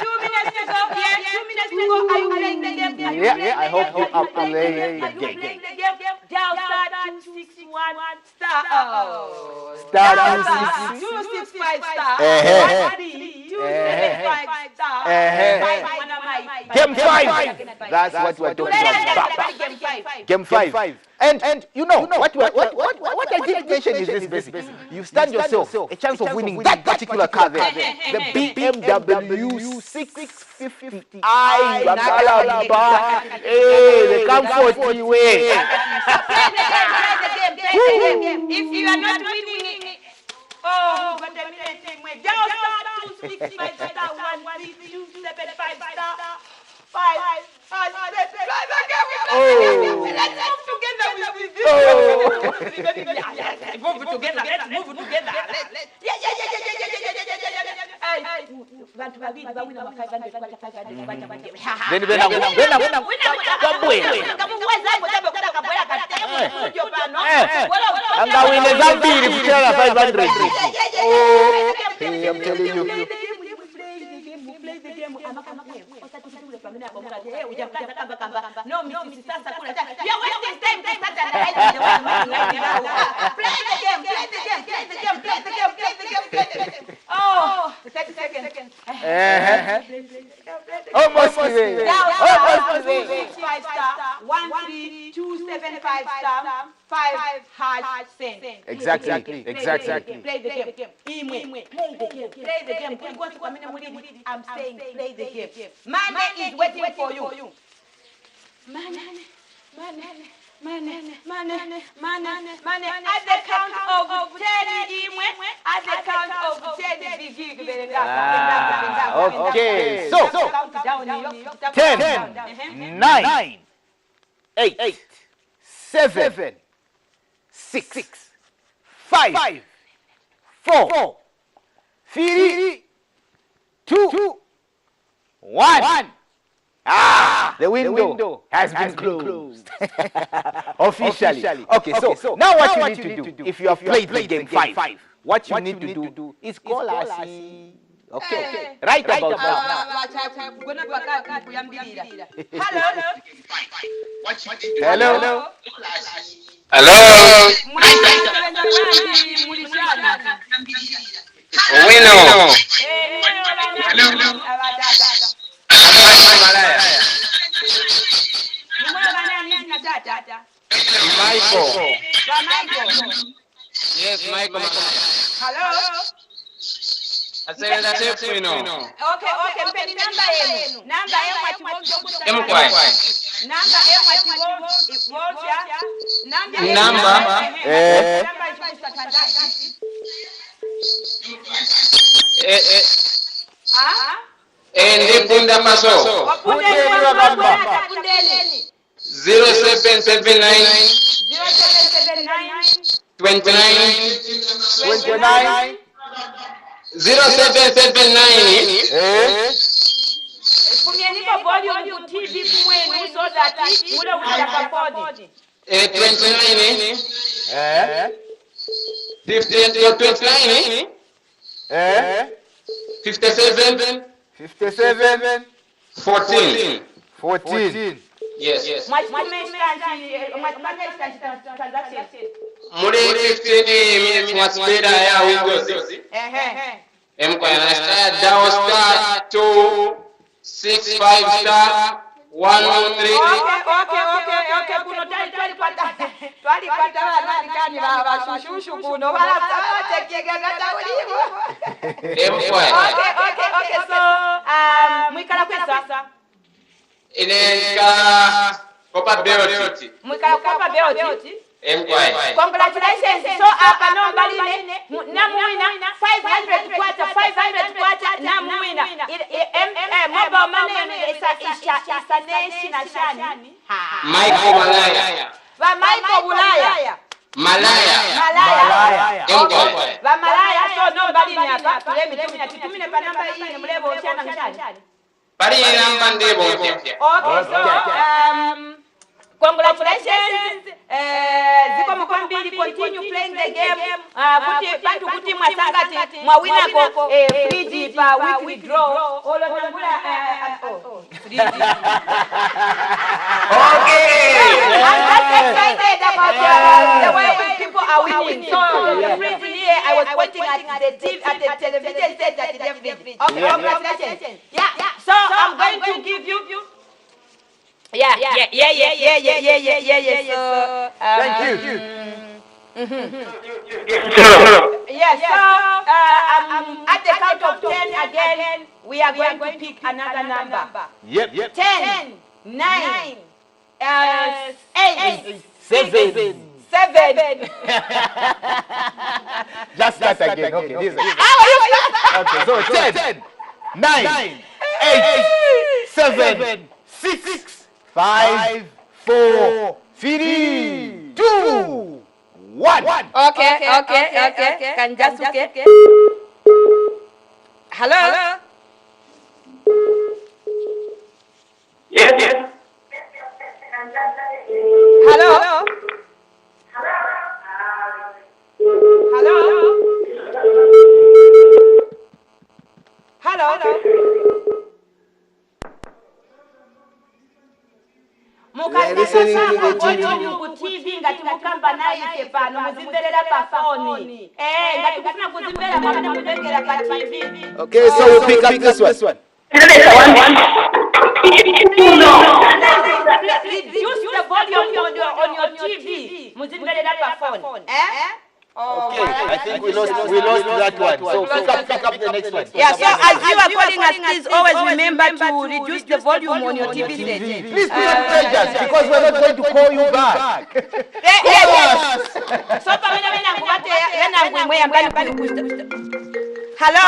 2 minutes to go. Yeah, 2 minutes to go. Are you playing the game? Yeah, I hope you are playing the game. Dial star 261 star. Star 265 star. 275 star. Game 5. That's what we're talking about. Game 5. And you know what I didn't mention is this basic. You stand yourself a chance of winning that particular car there. The BMW 650i Bakalaba. Hey, the comfort way. If you are not winning, oh, but the minute dial star 265 star 13275 star 5. Let's move together with this. Move together. Let's move together. Yeah. I'm telling you. No, Mrs. Sasa, you're wasting time. Play the game. Oh, 30 seconds. Almost there. 265 star 13275 star 5 hash cent. Exactly. Play the game. I'm saying play the game. Money is waiting for you. Money. At the count of 10, at the count of 10, big. Okay. So 10, 9, 8, 7, 6, 5, 4, 3, 2, 1. The window has been closed. Officially. Okay, so now what you need to do, if you have played the game 5, what you need to do is call us. Okay, right about now. Hello. Michael. Yes, Michael. Hello. I said that's it, you know. Okay, penny number yenu. Number yenu watu Number Ndipunda maso 0779 29 0779 Kumienipa volume ku TV mwenu so that mule utakapodi 29 59 57 14. Yes. Much transaction. Mule 15 what's better ya Windows. Dial star 265 star 113. Okay. Kuno twali pata nani kani baba shushu kuno wala tekega gata ulivo. Okay. So mwikala kwesa. Inenka Copa Beoti. Mwikala Copa Beoti. Enkwai. Congratulations. So apa nomba line namuwina 500 kwacha 500 kwacha namuwina. Mobile money is a national shani. Michael Malaya. Va Michael Bulaya. Malaya. Enkwai. Va Malaya so nomba line hapa. Tulemine pa namba hii ni mlebo usiana mshani. Pari namba ndebo. Okay, so congratulations. Ziko mkwambili continue playing the game. Kuti mwasangati mwawina ko free pa weekly draw. Olo tangula Okay. I'm just excited about the way people are winning. So the free here, I was pointing at the TV, at the television set that they have. Okay, congratulations. Yeah. So I'm going to give you. Yeah. So, thank you. Yes. So, at the count of 10 again, we are going to pick another number. Yep. 10, 9, 8, 7. 7. Just start again. Okay, this is Okay, so 10, 9, 8, 7, 6, 5, 4, 3, 2, 1. Okay. Can just okay. Hello. Yes. Hello. listening to the TV ngati mukamba naye pano muzimberera pa phone. Ngati kufuna kuzimbera mwamene mutengera pa TV. Okay, so we'll pick up this one. Reduce the volume on your TV. Muzimberera pa phone. Okay, I think we lost that one. So pick up the next one. Yeah, so as you are calling us, please always remember to reduce the volume on your TV set. Please do not change us because we're not going to call you back. Yes. So hello.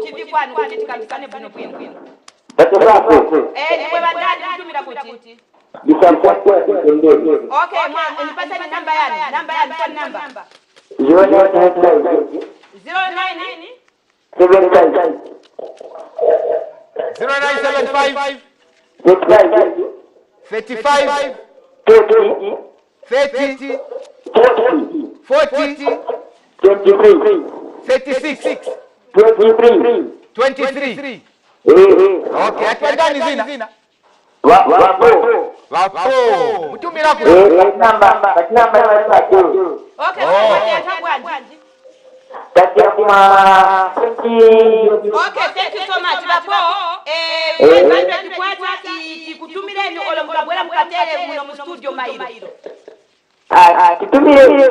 TV kwanu kuti tikambisane bwino bwino. Ni kwa ndani kutumira kuti. Okay, nipaseni namba yani, phone number. 09 0975 35 30 40 36 23. Okay, atwandani zina. Wapo. Mutumira ku. Namba. Okay, atagwanji. Okay, thank you so much. Wapo. Bando kwata ikutumireni olo mukabwera mukatere muno mu studio mairo. Kitumire.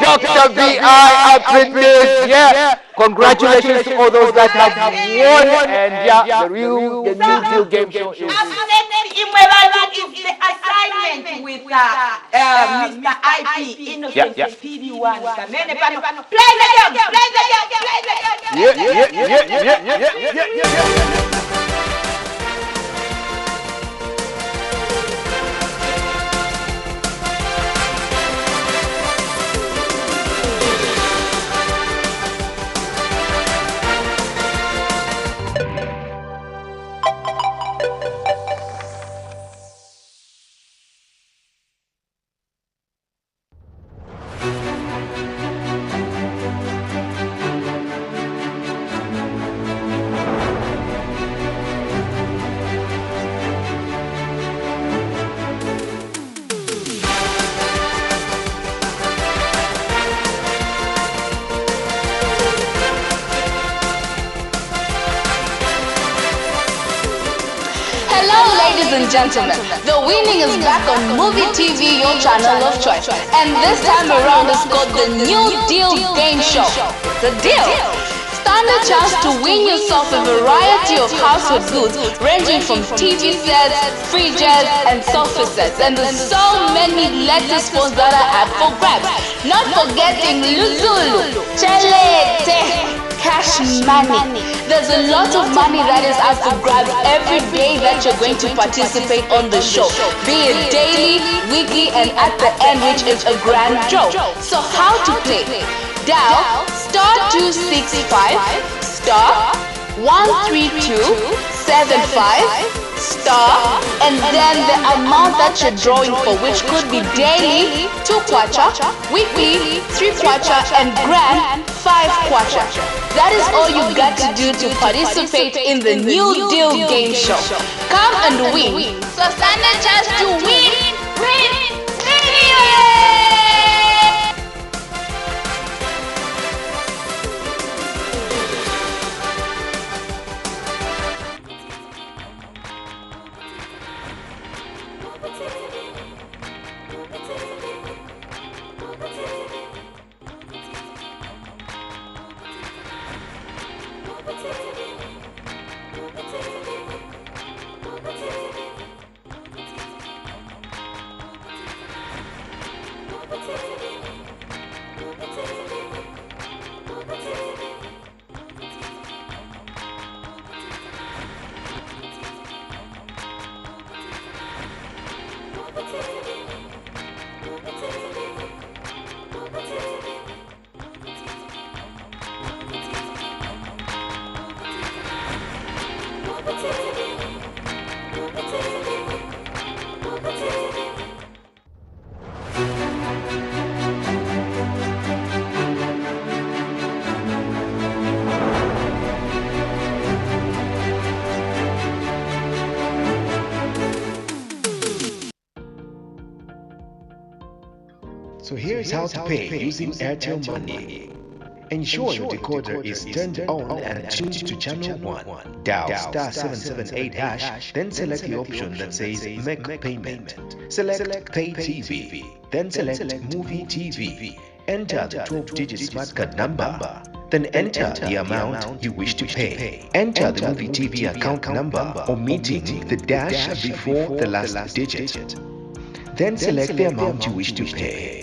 Dr. B.I. Apprentice, yeah. Congratulations to all those that have won, and the new deal game show is. The assignment with Mr. IP Innocent PD1. Play the game. Yeah. ladies and gentlemen, the winning is back on MUVI TV, your channel of choice. And this time around is called the New Deal Game Show. The deal. Stand a chance to win yourself a variety of household goods ranging from TV sets, fridges, and sofa sets. And there's so many latest phones that are up for grabs. Not forgetting Luzulu, Chelete, cash money. There's a lot of money that is up for grabs every day that you're going to participate on the show, be it daily, weekly, and at the end, which is a grand draw. So how to play? Dial *265 *13275 and then the amount that you're drawing for, which could be daily 2 kwacha, weekly 3 kwacha, and grand 5 kwacha. That is all you got to do to participate in the New Deal Game Show. Come and win. So stand a chance to win. So here is how to pay using Airtel Money. Ensure your decoder is turned on and tuned to channel 1. Dial *778#, then select the option that says Make Payment. Select Pay TV, then select MUVI TV. Enter the 12-digit smart card number. Then enter the amount you wish to pay. Enter the MUVI TV account number, omitting the dash before the last digit. Then select the amount you wish to pay.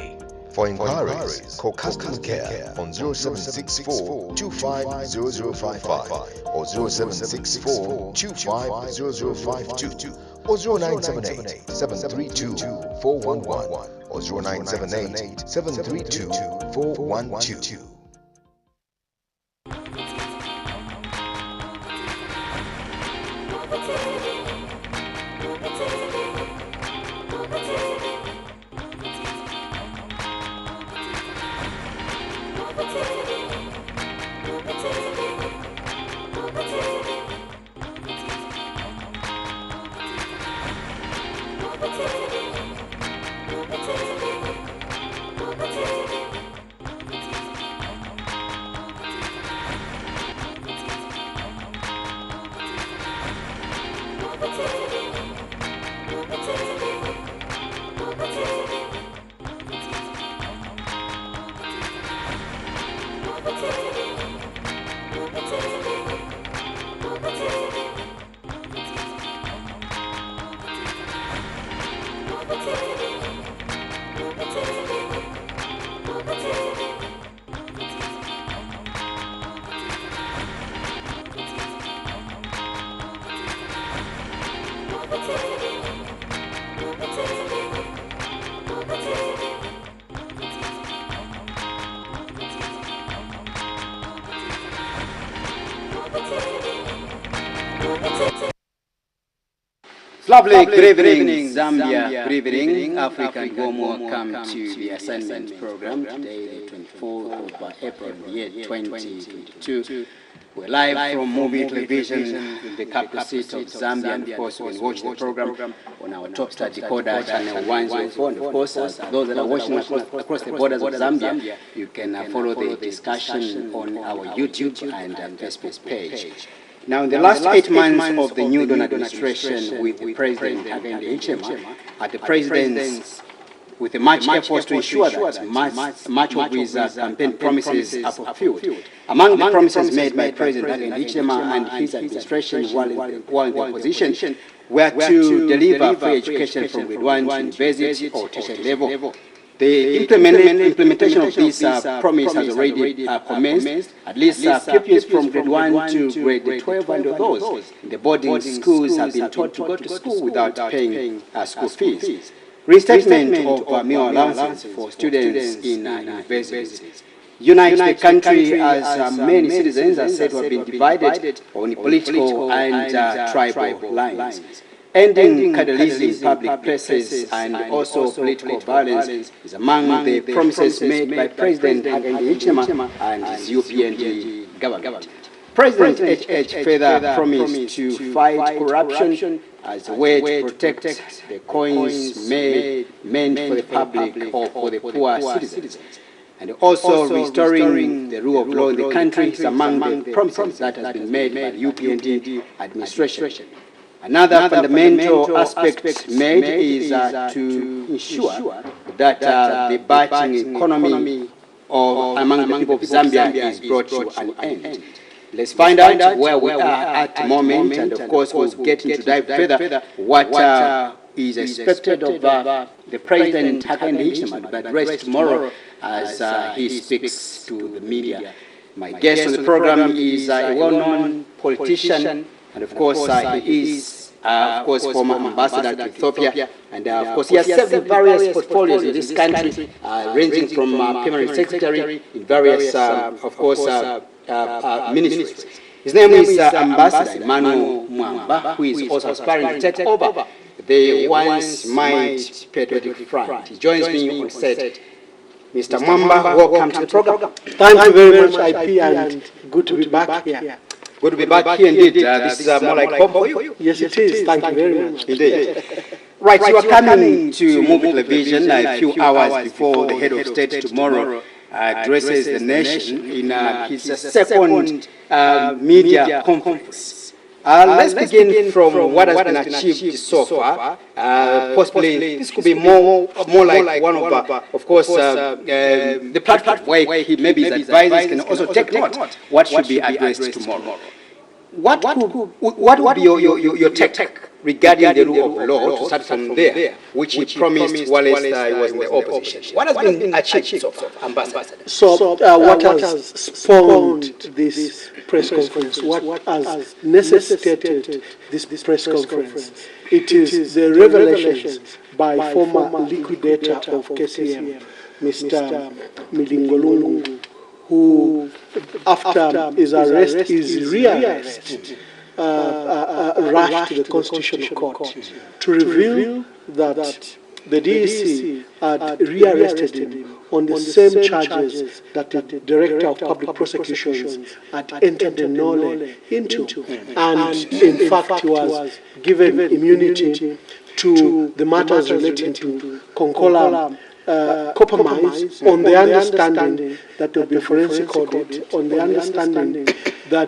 For inquiries, call customer care on 0764-250055 or 0764-250052 or 0978-732-411 or 0978-732-412. Lovely, good evening, Zambia, good evening, Africa, and warm welcome to the assignment program. Today, the 24th of April, the year 2022. We're live from MUVI Television in the capital city of Zambia, and of course, you can watch the program on our Top Star Decoder channel 104. And of course, as those that are watching across the borders of Zambia, you can follow the discussion on our YouTube and Facebook page. Now, in the last 8 months of the new Dawn administration with the President Hakainde Hichilema at the President's, with a much efforts to ensure that much of his campaign promises are fulfilled. Among the promises made by President Hakainde Hichilema and his administration while in the opposition were to deliver free education from grade 1 to university or tertiary level. The implementation of this promise has already commenced. At least pupils from grade 1 to grade 12 and those in the boarding schools have been taught to go to school without paying school fees. Reinstatement of meal allowances for students in universities. Unite the country as many citizens are said to have been divided on political and tribal lines. Ending cannibalism in public places and also political violence is among the promises made by President Hakainde Hichilema and his UPND government. President HH further promised to fight corruption as a way to protect the coins meant for the public or for the poor citizens. And also restoring the rule of law in the country is among the promises that has been made by the UPND administration. Another fundamental aspect made is to ensure that the batching economy among the people of Zambia is brought to an end. Let's find out where we are at the moment, and of course we'll get into dive further what is expected of the President Hakainde Hichilema to address tomorrow as he speaks to the media. My guest on the program is a well-known politician, and of course he is former ambassador to Ethiopia, and of course he has served in various portfolios in this country, ranging from permanent secretary in various ministries. His name is Ambassador Emmanuel Mwamba, who is also aspiring to take over the once might patriotic front. He joins me on set. Mr. Mwamba, welcome to the program. Thank you very much, IP, and good to be back here. Good to be back here indeed. This is more like home for you. Yes, it is. Thank you very much. Indeed. Right, you are coming to MUVI Television a few hours before the head of state tomorrow addresses the nation in his second media conference. Let's begin from what has been achieved so far. Possibly this could be more like one of course, the platform where he maybe his advisors can also take note what should be addressed tomorrow. What would be your take regarding the rule of law, to start from there, which he promised while he was in the opposition? What has been achieved so far, Ambassador? So what has spawned this press conference, what has necessitated this press conference? It is the revelations by former liquidator of KCM, Mr. Milingolungu, who, after his arrest, his rearrest, rushed to the Constitutional Court to reveal that the DEC had rearrested him on the same charges that the Director of Public Prosecutions had entered the Nole into. And in fact, he was given immunity to the matters relating to Konkola copper mines, on the understanding that there will be a forensic audit, on the understanding that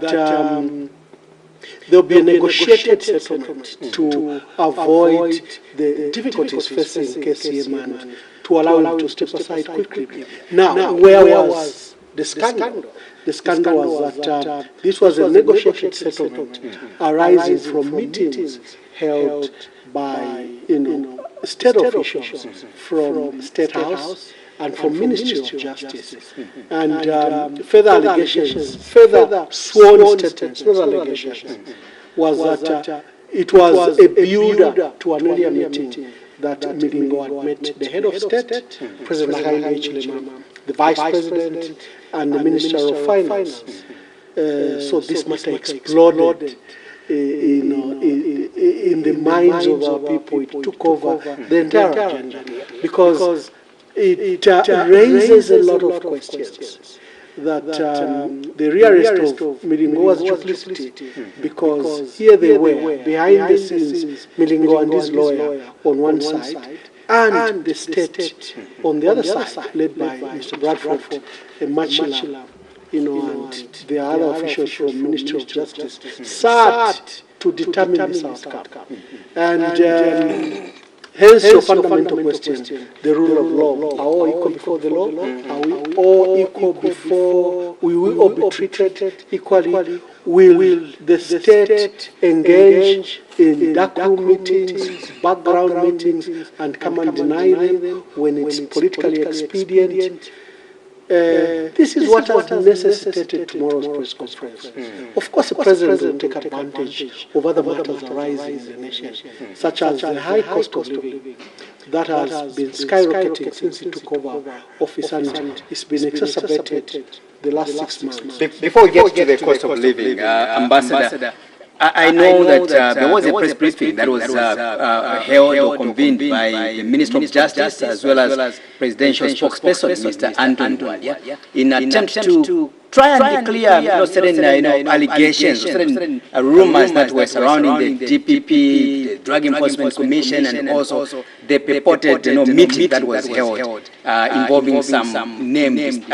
there will be a negotiated settlement to avoid the difficulties facing KCM and to allow him to step aside quickly. Now, where was the scandal? The scandal was that this was a negotiated settlement arising from meetings held by, state officials from State House and from Ministry of Justice. And further allegations, further sworn statements, not allegations, was that it was a build-up to an earlier meeting that Milingo had met the head of state, President Hakainde Hichilema, the Vice President, and the Minister of Finance. So this matter exploded in the minds of our people. It took over the entire agenda because it raises a lot of questions. That the rearrest of Milingo was duplicity, because here they were, behind the scenes, Milingo and his lawyer on one side, and the state on the other side, led by Mr. Bradford, a Machila, and the other officials from Ministry of Justice sat to determine this outcome. And hence your fundamental question, the rule of law. Are all equal before the law? Are we all equal before, will we all be treated equally? Will the state engage in darkroom meetings, background meetings, and come and deny them when it's politically expedient? This is what has necessitated tomorrow's press conference. Of course, the President will take advantage of other matters arising in the nation, such as the high cost of living that has been skyrocketing since he took over office, and it's been exacerbated the last 6 months. Before we get to the cost of living, Ambassador, I know that there was a press briefing that was held or convened by the Minister of Justice as well as Presidential Spokesperson, Mr. Anton Dwadia, in an attempt to try and clear certain allegations, certain rumors that were surrounding the DPP, the Drug Enforcement Commission, and also the purported meeting that was held involving some named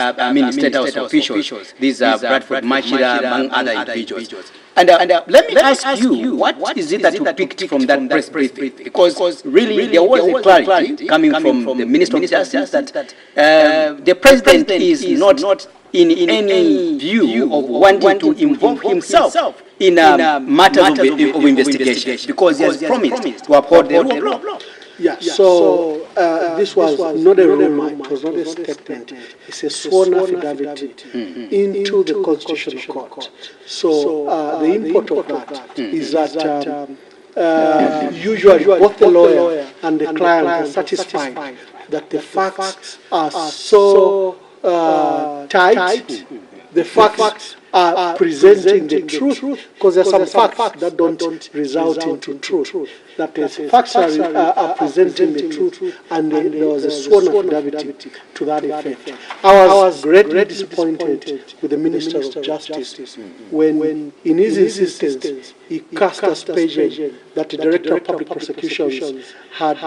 State House officials. These are Bradford Machida, among other individuals. And let me ask you, what is it that you picked from that press briefing? Because really there was a clarity coming from the Minister of Justice that the President is not in any view of wanting to involve himself in matters of investigation, because he has promised to uphold the rule of law. Yeah, so this was not a rumor, it was not a statement. It's a sworn affidavit into the Constitutional Court. So the import of that is that usually both the lawyer and the client are satisfied that the facts are so tight, the facts are presenting the truth, because there are some facts that don't result into truth. That is, facts are presenting the truth, and there was a sworn affidavit to that effect. I was greatly disappointed with the Minister of Justice when, in his insistence, he cast aspersion that the Director of Public Prosecutions had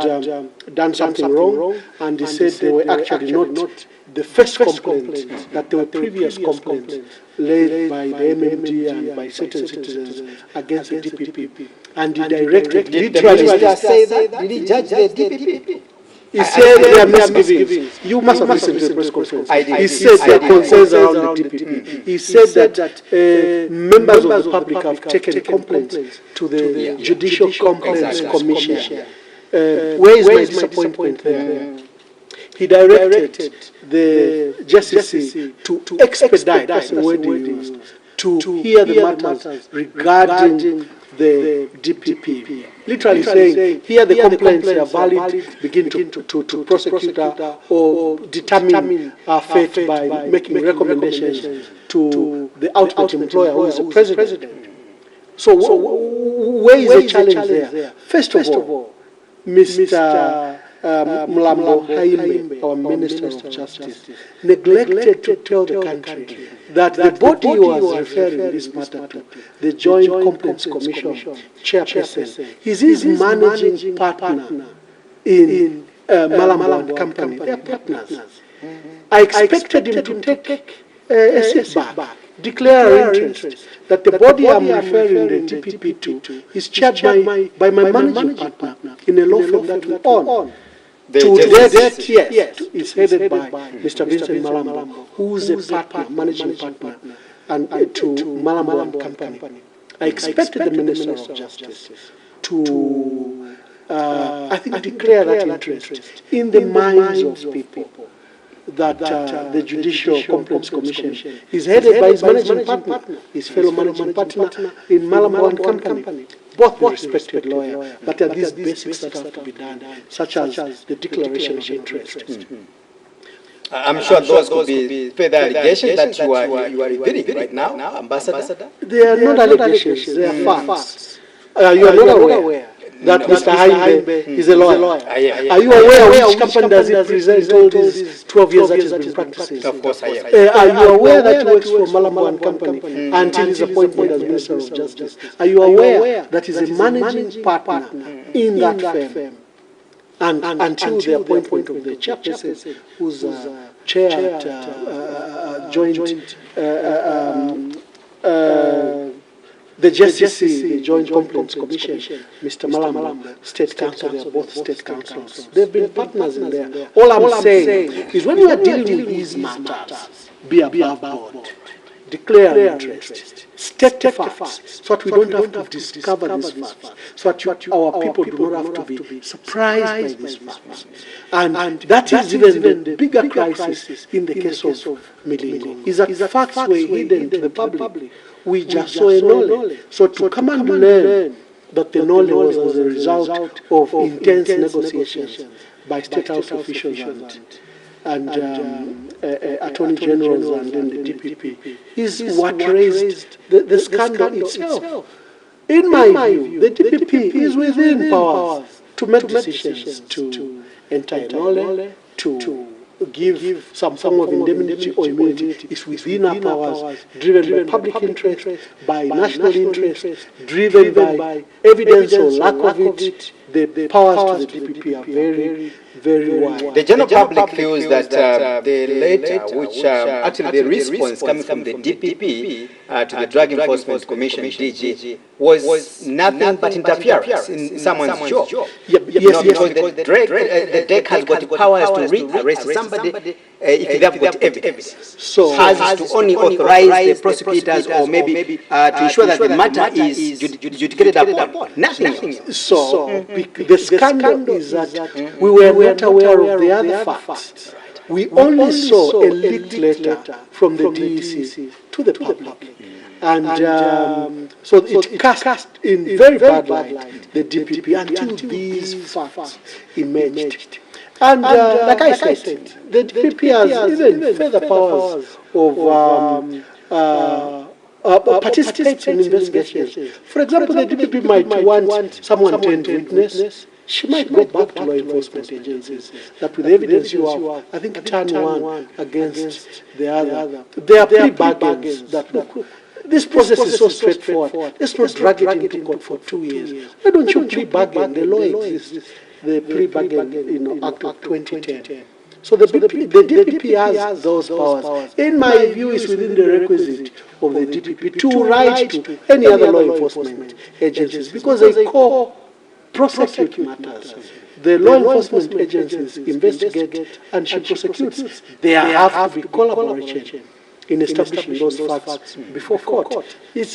done something wrong, and he said they were actually not the first complaint, that there were previous complaints laid by the MMD and by certain citizens against the DPP. And he directed, literally, say that? Did he judge the DPP? He said they are misgivings. You must have listened to the press conference. He said there are concerns around the DPP. He said that members of the public have taken complaints to the Judicial Complaints Commission. Where is my disappointment there? He directed the Justice to expedite, that's the word he used, to hear the matters regarding the DPP. Literally saying, here the complaints are valid, begin to prosecute or determine our fate by making recommendations to the output employer, who is the President. So where is the challenge there? First of all, Mr. Mlambo Haimbe, our Minister of Justice, neglected to tell the country that the body he was referring this matter to, the Joint Complaints Commission chairperson, is his managing partner in Malambo and Company. They are partners. I expected him to take a step back, declare interest that the body I'm referring the TPP to is chaired by my managing partner in a law firm that we own. To date, yes, it's headed by Mr. Vincent Malambo, who is a partner, managing partner, and to Malambo and Company. I expected the Minister of Justice to, I think, declare that interest in the minds of people, that the Judicial Complaints Commission is headed by his managing partner, his fellow managing partner in Malambo and Company. Both respected lawyer, but there are these basics that have to be done, such as the declaration of interest. I'm sure those could be further allegations that you are revealing right now, Ambassador. They are not allegations, they are facts. You are not aware that Mr. Haimbe is a lawyer. Are you aware which company does he present all these 12 years that he's been practicing? Of course I am. Are you aware that he works for Malambo and Company until his appointment as Minister of Justice? Are you aware that he's a managing partner in that firm? And until the appointment of the chairperson, who's chair at the JCC, the Joint Complaints Commission, Mr. Malam, State Council, they are both state councils. They've been partners in there. All I'm saying is when you are dealing with these matters, be above board. Declare interest, state facts, so that we don't have to discover these facts, so that our people do not have to be surprised by these facts. And that is even the bigger crisis in the case of Milingo, is that facts were hidden to the public. We just saw a knowledge. So to come and learn that the knowledge was as a result of intense negotiations by State House officials and Attorney Generals and then the DPP is what raised the scandal itself. In my view, the DPP is within powers to make decisions to enter Nole, to give some form of indemnity or immunity. Is within our powers, driven by public interest, by national interest, driven by evidence or lack of it. The powers to the DPP are very, very wide. The general public feels that the letter, which actually the response coming from the DPP to the Drug Enforcement Commission, DG, was nothing but interference in someone's job. Because the DEC has got the powers to rearrest somebody if they have got evidence. So has to only authorize the prosecutors or maybe to ensure that the matter is adjudicated upon. Nothing. So the scandal is that we were not aware of the other facts. We only saw a leaked letter from the DEC to the public. And so it cast in very bad light the DPP until these facts emerged. And like I said, the DPP has even further powers of participating in investigations. For example, the DPP might want someone to witness. She might go back to law enforcement agencies that with evidence you have, I think, turn one against the other. There are plea bargains that look. This process is so straightforward. Let's not drag it into court for 2 years. Why don't you plea bargain? The law exists. The plea bargain, Act of 2010. So the DPP has those powers. In my view, it's within the requisite of the DPP to write to any other law enforcement agencies because they prosecute matters. The law enforcement agencies investigate and she prosecutes. There have to be collaboration in establishing those facts before court. It's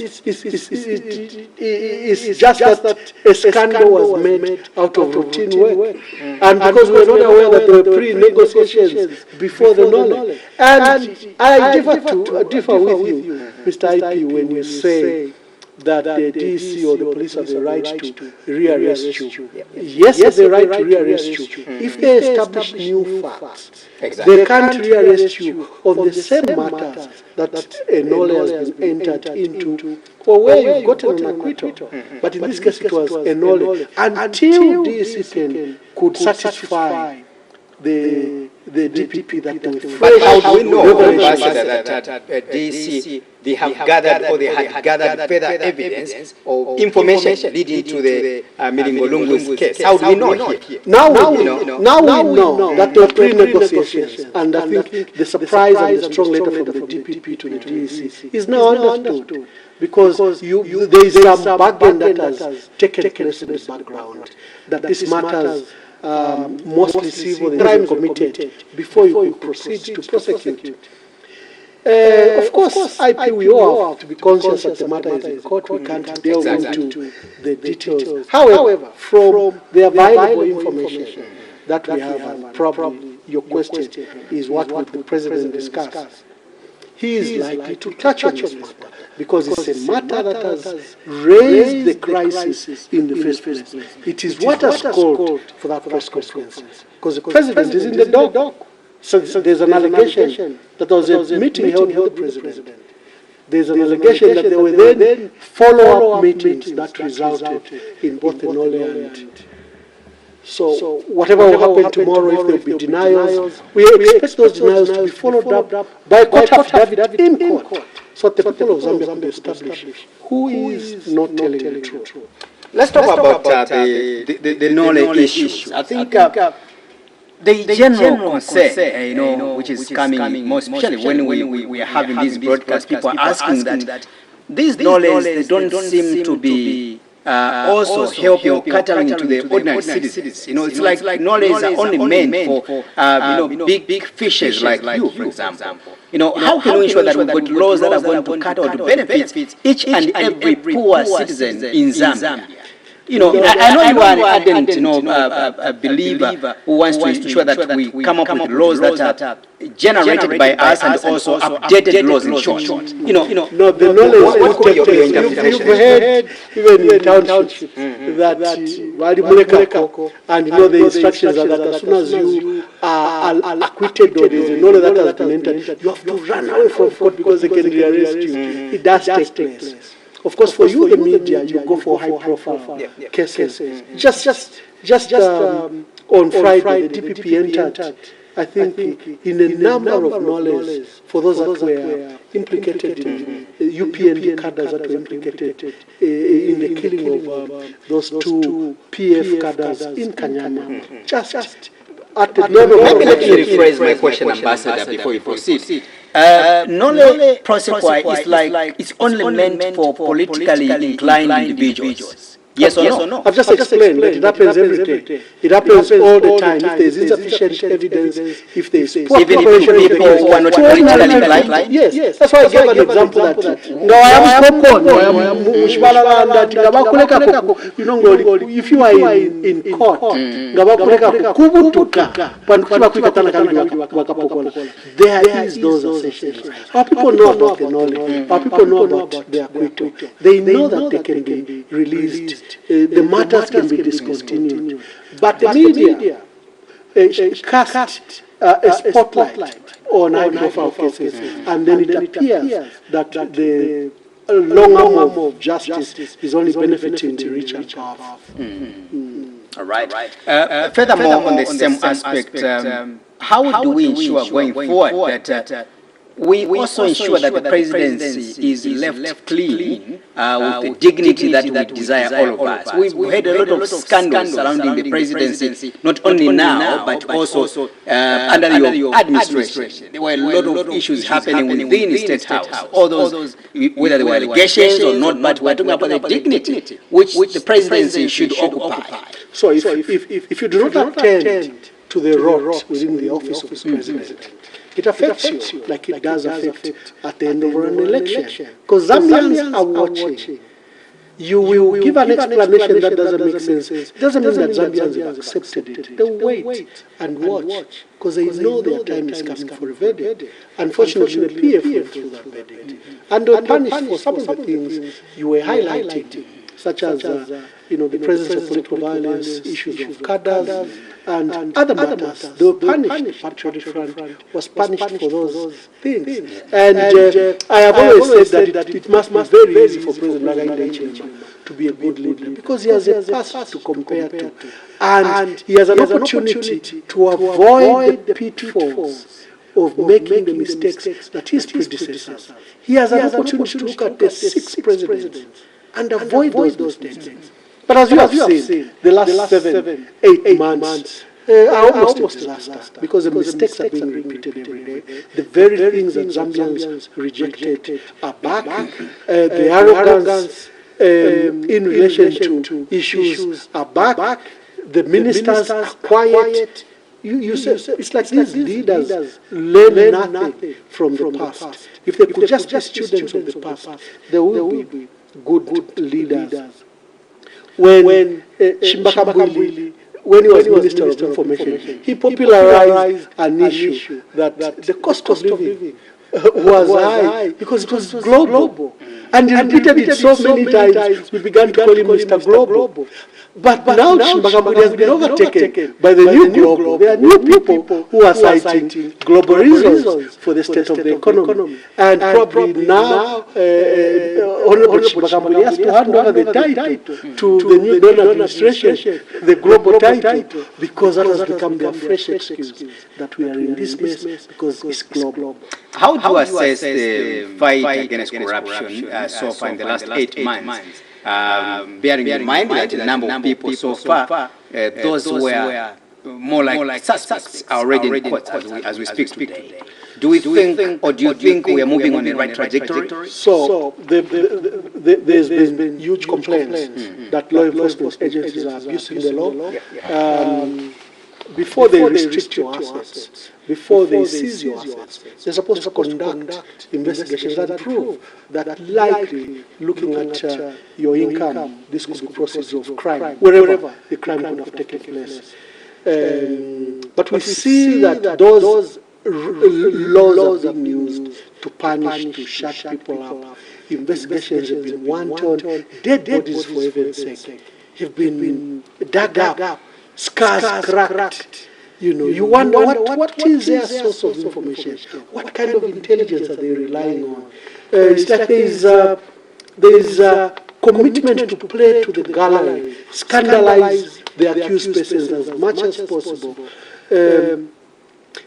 just that a scandal was made out of routine work. And because we're not aware that there were pre-negotiations before the knowledge. And I differ with you, Mr. IP, when you say that the DC or the police have the right to rearrest you. Yes, they have the right to rearrest you. If they establish new facts, they can't rearrest you on the same matters that a knowledge has been entered into or where you've gotten an acquittal. But in this case, it was a knowledge. Until DC could satisfy the DPP that they were But how do we know, Ambassador, that DC, they have gathered or they had gathered further evidence or information leading to the Milingolungu's case? How do we know here? Now we know that there were pre-negotiations, and I think the surprise and the strong letter from the DPP to the DEC is now understood because there is some bargain that has taken place in the background, that this matters mostly civil crimes committed before you could proceed to prosecute. Of course, IP, we all have to be conscious that the matter is in court. We can't delve into the details. However, from the available information that we have, and probably your question is what would the President discuss, he is likely to touch on this matter because it's a matter that has raised the crisis in the first place. It is what has called for that press conference because the President is in the dock. So there's an allegation that there was a meeting held with the President. There's an allegation that there were then follow-up meetings that resulted in both the Nole and so whatever will happen tomorrow, if there will be denials, we expect those denials to be followed up by a court affidavit in court, so that the people of Zambia can establish who is not telling the truth. Let's talk about the Nole issues. I think the general concern, which is coming more especially when we are having these broadcasts, people are asking that these knowledge, they don't seem to be also helping or catering to the ordinary citizens. It's like knowledge are only meant for big fishes like you, for example. How can we ensure that we've got laws that are going to cater to benefit each and every poor citizen in Zambia? I know you are an ardent, a believer who wants to ensure that we come up with laws that are generated by us and also updated laws in short. No, the knowledge you've heard even in townships that and the instructions are that as soon as you are acquitted or there is a knowledge that has been entered, you have to run away from court because they can arrest you. It does take place. Of course, for you, the media, you go for high-profile cases. Just on Friday, the DPP entered, I think, in a number of knowledge for those that were implicated in UPND cadres that were implicated in the killing of those two PF cadres in Kanyama. Just at the level. Maybe let me rephrase my question, Ambassador, before you proceed. Knowledge process is like it's only meant for politically inclined individuals. Yes or no? I've just explained that it happens every day. It happens all the time. If there is insufficient evidence, if there is poor preparation, people who are not politically inclined. Yes, that's why I gave an example that if you are in court, there is those assertions. Our people know about the knowledge. Our people know about their acquittal. They know that they can be released. The matters can be discontinued. But the media cast a spotlight on high-profile cases, and then it appears that the long arm of justice is only benefiting the rich and powerful. All right. Furthermore, on the same aspect, how do we ensure going forward that we also ensure that the presidency is left clean with the dignity that we desire all of us? We've had a lot of scandals surrounding the presidency, not only now, but also under your administration. There were a lot of issues happening within the State House. All those, whether they were allegations or not, but we're talking about the dignity which the presidency should occupy. So if you do not attend to the rot within the office of the president, it affects you like it does affect at the end of an election. Because Zambians are watching. You will give an explanation that doesn't make sense. It doesn't mean that Zambians have accepted it. They wait and watch because they know their time is coming for a verdict. Unfortunately, the PF went through that verdict. And they were punished for some of the things you were highlighting, such as the presence of political violence, issues of cadres, and other matters. They were punished. The Patriotic Front was punished for those things. And I have always said that it must be very easy for President Nagainde to be a good leader because he has a past to compare to. And he has an opportunity to avoid the pitfalls of making the mistakes that his predecessors. He has an opportunity to look at the 6 presidents and avoid those mistakes. But as you have seen, the last 7-8 months are almost a disaster because the mistakes are being repeated every day. The very things that Zambians rejected are back. The arrogance in relation to issues are back. The ministers are quiet. You say, it's like these leaders learn nothing from the past. If they could just be students of the past, they will be good leaders. When Shimbakambwili, when he was Minister of Information, he popularized an issue that the cost of living was high because it was global. And he repeated it so many times, we began to call him Mr. Global. But now Shimbakambwili has been overtaken by the new global. There are new people who are citing global reasons for the state of the economy. And probably now, Honorable Shimbakambwili has to hand over the title to the new Donor administration, the global title, because that has become their fresh excuse that we are in this mess because it's global. How do you assess the fight against corruption so far in the last 8 months? Bearing in mind that the number of people so far, those who were more like suspects are already in court as we speak today. Do we think, or do you think we are moving on the right trajectory? So there's been huge complaints that law enforcement agencies are abusing the law. Before they restrict your assets, before they seize your assets, they're supposed to conduct investigations and prove that likely, looking at your income, this could be proceeds of crime, wherever the crime could have taken place. But we see that those laws are being used to punish, to shut people up. Investigations have been wanton. Dead bodies, for heaven's sake, have been dug up, scars cracked. You know, you wonder what is their source of information? What kind of intelligence are they relying on? It's like there is a commitment to play to the gallery, scandalize the accused persons as much as possible.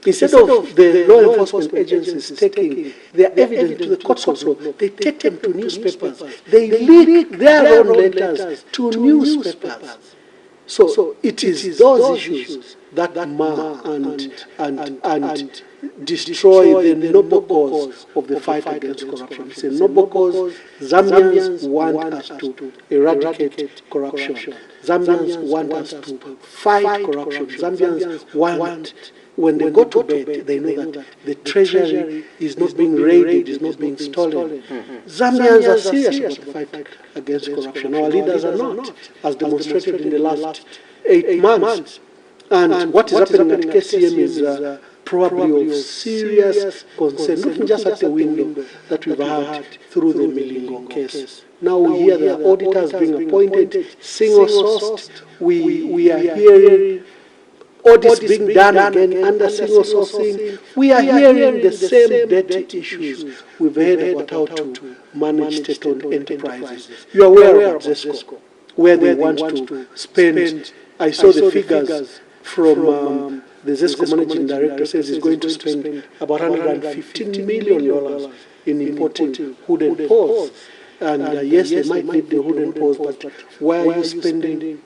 Instead of the law enforcement agencies taking their evidence to the courts of law, they take them to newspapers. They leak their own letters to newspapers. So it is those issues that mar and destroy the noble cause of the fight against corruption. It's a noble cause. Zambians want us to eradicate corruption. Zambians want us to fight corruption. Zambians want, when they go to bed, they know that the treasury is not being raided, is not being stolen. Zambians are serious about the fight against corruption. Our leaders are not, as demonstrated in the last 8 months. And what is happening at KCM is probably of serious concern, not just at the window that we've had through the Milingo case. Now we hear there are auditors being appointed, single-sourced. We are hearing audits being done again under single sourcing. We are hearing the same dirty issues we've heard about how to manage state-owned enterprises. You are aware of ZESCO, where they want to spend. I saw the figures from the ZESCO managing director says he's going to spend about $115 million in importing wooden poles. And yes, they might need the wooden poles, but why are you spending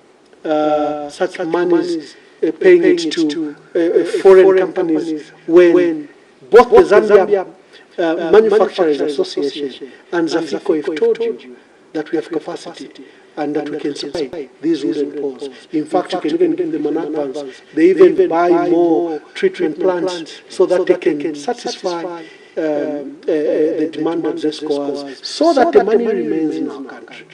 such monies, paying it to foreign companies when both the Zambia Manufacturers Association and Zafico have told you that we have capacity and that we can supply these wooden poles. In fact, you can even give them an advance. They even buy more treatment plants so that they can satisfy the demand of ZESCO has, so that the money remains in our country.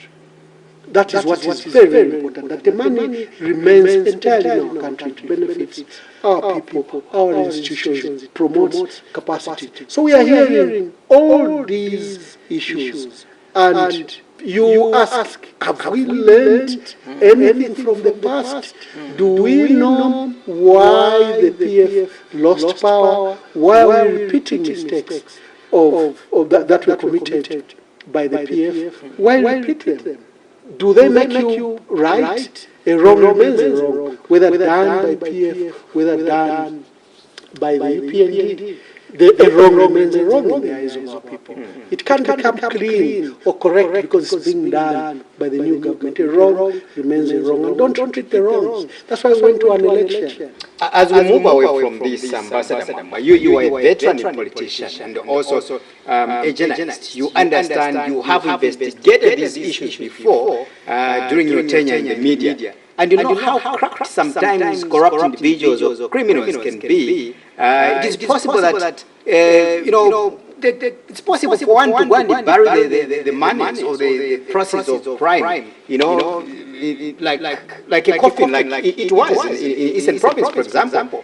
That is what is very, very important, that the money remains entirely in our country. It benefits our people, our institutions, it promotes capacity. So we are hearing all these issues. And you ask, have we learned anything from the past? Do we know why the PF lost power? Why are we repeating mistakes that were committed by the PF? Why repeat them? Do they make you right? A wrong remains a wrong, whether done by PF, whether done by the UPND. A wrong remains a wrong in the eyes of our people. It can't become clean or correct because it's being done by the new government. A wrong remains a wrong, and don't treat the wrongs. That's why we went to an election. As we move away from this, Ambassador, you are a veteran politician and also a journalist. You understand, you have investigated these issues before during your tenure in the media. And you know how cracked sometimes corrupt individuals or criminals can be. It is possible that, it's possible for one to go and bury the money or the process of crime, like a coffin, like it was in Eastern Province, for example.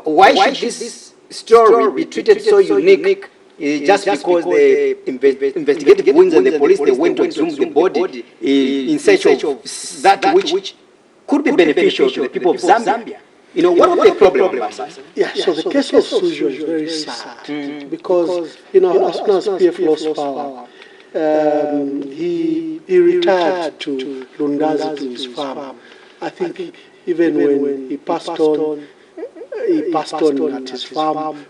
Why should this story be treated so unique? Just because the investigative wings and the police, they went to exhume the body in search of that which could be beneficial to the people of Zambia. What was the problem? Yeah, so the case of Sujo is very sad because, as soon as PF lost power, he retired to Lundazi, to his farm. I think even when he passed on at his farm,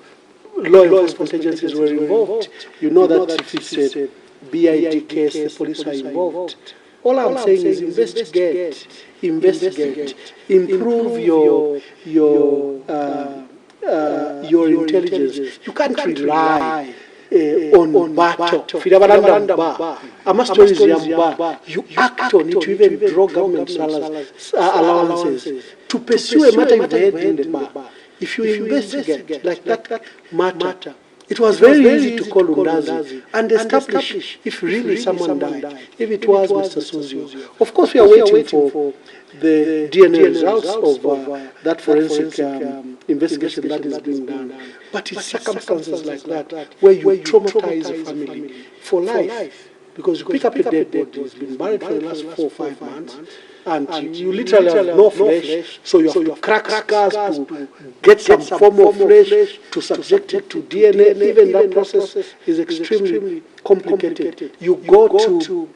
law enforcement agencies were involved. You know that if it's a BID case, the police are involved. All I'm saying is investigate, improve your intelligence. You can't rely on battle. You act on it to even draw government allowances to pursue a matter you've had in the bar. If you investigate like that matter, it was very easy to call Undazi and establish if really someone died, if it was Mr. Suzio. Of course, we are waiting for the DNA results of that forensic investigation that is being done. But it's circumstances like that where you traumatize a family for life. Because you pick up a dead body, it's been buried for the last 4 or 5 months, and you literally have no flesh, so you have to crack scars to get some form of flesh to subject it to DNA. Even that process is extremely complicated. You go to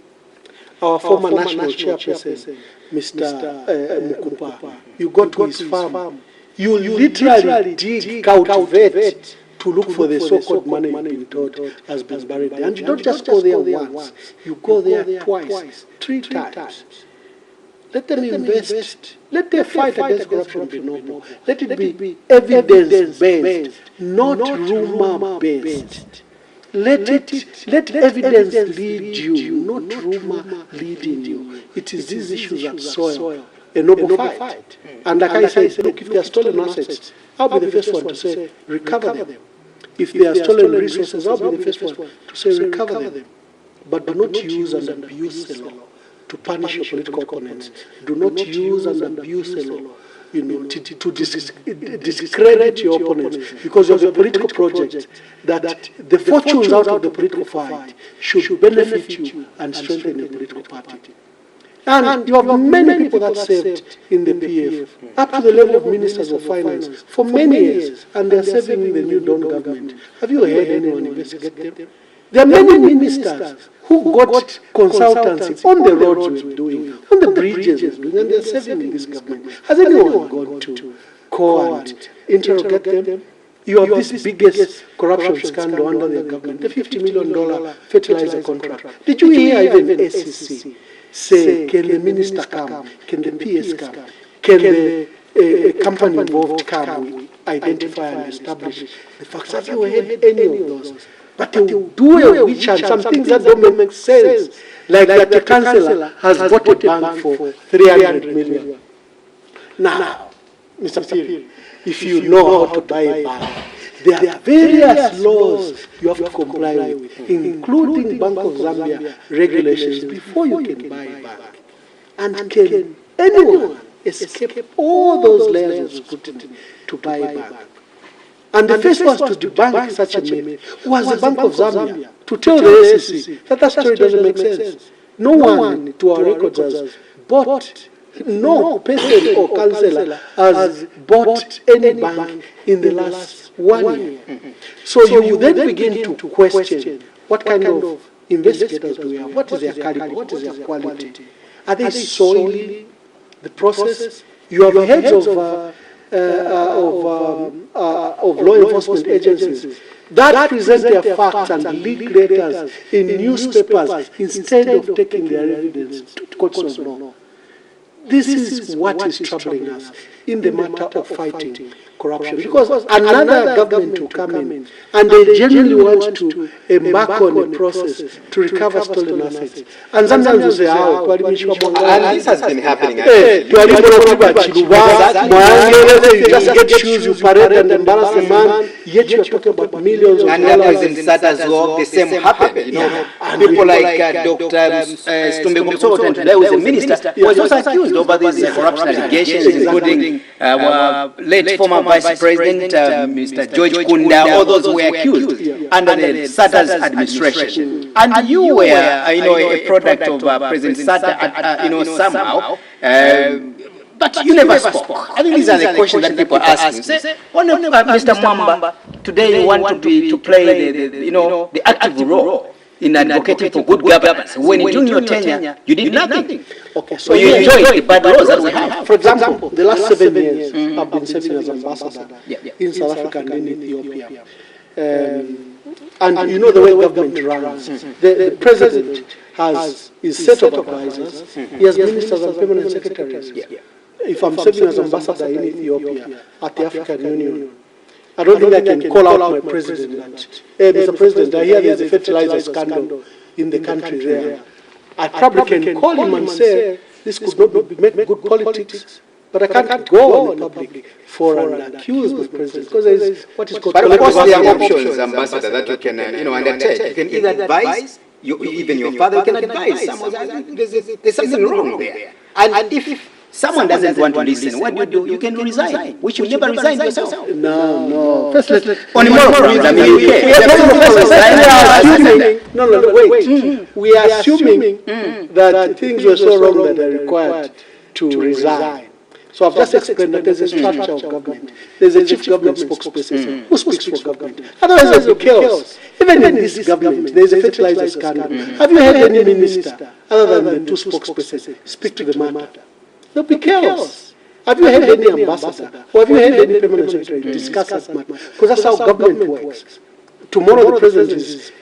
our former national chairperson, Mr. Mukupa, you go to his farm, you literally dig, cultivate, to look for the so-called money you've been told has been buried there. And you don't just go there once, you go there twice, 3 times. Let them invest. Let their fight against corruption be noble. Let it be evidence-based, not rumor-based. Let evidence lead you, not rumor leading you. It is these issues that soil a noble fight. And like I said, look, if they are stolen assets, I'll be the first one to say, recover them. If they are stolen resources, I'll be the first one to say, recover them. But do not use and abuse the law to punish your political opponents. Do not use and abuse the law, to discredit your opponents because of a political project that the fortunes out of the political fight should benefit you and strengthen the political party. And you have many people that served in the PF, up to the level of ministers of finance for many years, and they are serving in the new Dawn government. Have you heard anyone investigate them? There are many ministers who got consultancy on the roads we're doing, on the bridges we're doing, and they're serving in this government. Has anyone gone to call and interrogate them? You have this biggest corruption scandal under the government, the $50 million fertilizer contract. Did you hear even SEC say, can the minister come? Can the PS come? Can the company involved come? We identify and establish the facts. Have you heard any of those? But they will do a witch hunt, some things that don't make sense. Like that the councillor has bought a bank for 300 million. Now, Mr. Phil, if you know how to buy a bank, there are various laws you have to comply with, including Bank of Zambia regulations before you can buy a bank. And can anyone escape all those layers of scrutiny to buy a bank? And the first ones to debunk such a myth was the Bank of Zambia, to tell the SEC that that story doesn't make sense. No one, to our records, has bought, no person or councillor has bought any bank in the last 1 year. So you then begin to question what kind of investigators do we have, what is their caliber, what is their quality. Are they soiling the process? You have heads of law enforcement agencies that present their facts and leak letters in newspapers instead of taking their evidence to courts of law. This is what is troubling us in the matter of fighting corruption, because another government will come in and they genuinely want to embark on a process to recover stolen assets. And sometimes you say, and this has been happening. You just get shoes, you parade and embarrass the man, yet you are talking about millions of dollars. And that is in SAT as well, the same happened. People like Dr. Stumbe Gumsogo, today was a minister, was also accused over these corruption allegations, including our late former Vice President, Mr. George Kunda, all those were accused under the SATA's administration. And you were, a product of President SATA, somehow. But you never spoke. I think these are the questions that people ask you. Say, Mr. Mwamba, today you want to play the active role in advocating for good governance. When during your tenure, you did nothing. Okay, so you enjoyed the bad laws that we have. For example, the last 7 years, I've been serving as ambassador in South Africa and in Ethiopia. And you know the way government runs. The president has his set of advisors. He has ministers and permanent secretaries. If I'm serving as ambassador in Ethiopia at the African Union, I don't think I can call out my president that, hey, Mr. President, I hear there's a fertilizer scandal in the country there. I probably can call him and say, this could not make good politics, but I can't go on the public forum and accuse my president, because there is what is called... But of course there are options, Ambassador, that you can undertake. You can either advise, even your father can advise. There's something wrong there. And if someone doesn't want to listen, what do? You can resign, which you never resign yourself. No. First, on a moral grounds, I mean, we are assuming that things were so wrong that are required to resign. So I've just explained that there's a structure of government. There's a chief government spokesperson who speaks for government. Otherwise there's chaos. Even in this government, there's a fertilizer scandal. Have you heard any minister, other than the two spokespersons, speak to the matter? There'll be chaos. Have you heard any ambassador, or have you heard any permanent secretary discuss that matter? Because that's how government works. Tomorrow the president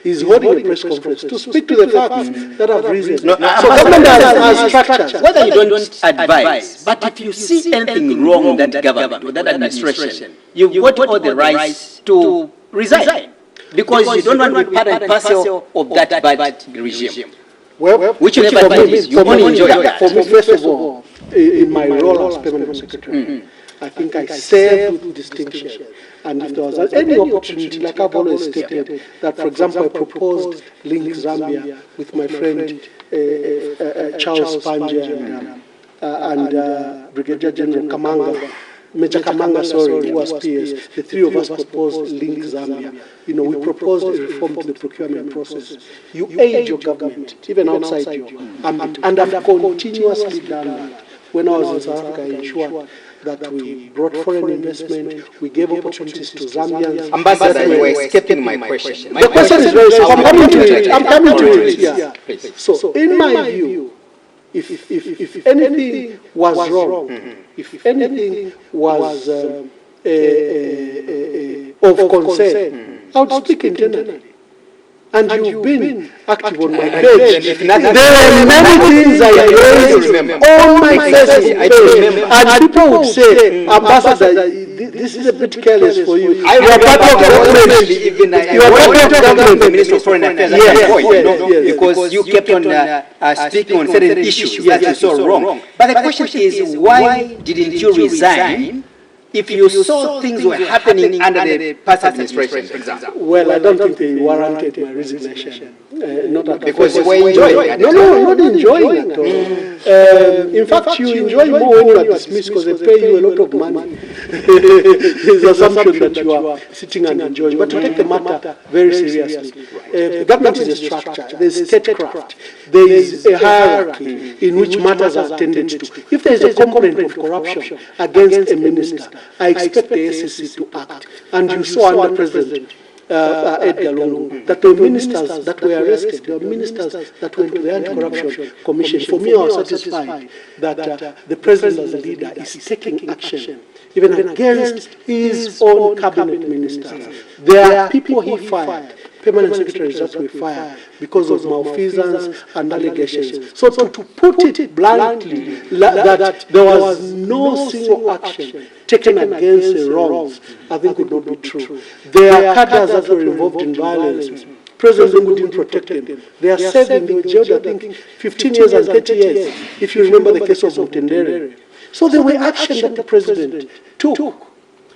is holding a press conference to speak to the facts that have risen. So government has structures. Whether you don't advise, but if you see anything wrong in that government or that administration, you've got all the rights to resign. Because you don't want to be part and parcel of that bad regime. Well, whichever it is, you only enjoy that. For me, first of all, in my role as permanent secretary, I think I serve with distinction. And if there was any opportunity, like I've always stated, that, for example, I proposed Link Zambia with my friend Charles Panja and Brigadier General Kamanga, Major Kamanga, sorry, who was PS. The three of us proposed Link Zambia. We proposed a reform to the procurement process. You aid your government, even outside your ambit, and I've continuously done that. When I was in South Africa, I ensured that we brought foreign investment, we gave opportunities to Zambians. Ambassador, you were escaping my question. The question is very simple. I'm coming to it. Yeah. So, in my view, if anything was wrong, if anything was of concern, I would speak internally. And you've been active on my page. There are many things I raised on my Facebook page. And people would say, Ambassador, this is a bit careless for you. You are part of government. You are part of government. The Minister of Foreign Affairs at that point, because you kept on speaking on certain issues that you saw wrong. But the question is, why didn't you resign if you saw things were happening under the past administration, for example? Well, I don't think they warranted my resignation. Not at because you were enjoying it. No, not enjoying at all. In fact, you enjoy more when you are dismissed because they pay you a lot of money. It's the assumption that you are sitting and enjoying. But to take the matter very seriously, the government is a structure. There is statecraft. There is a hierarchy in which matters are attended to. If there is a complaint of corruption against a minister, I expect the SSC to act. And you saw under President Edgar Lungu that there were ministers that were arrested, there were ministers that went to the Anti-Corruption Commission. For me, I was satisfied that the President as a leader is taking action, even against his own cabinet ministers. There are people he fired, permanent secretaries that were fired because of malfeasance and allegations. So to put it bluntly, that there was no single action taken against the wrongs, I think would not be true. There are cadres that were involved in violence. President Lungu didn't protect them. They are serving, they were jailed, I think, 15 years and 30 years, if you remember the case of Mutendere. So there were action that the president took.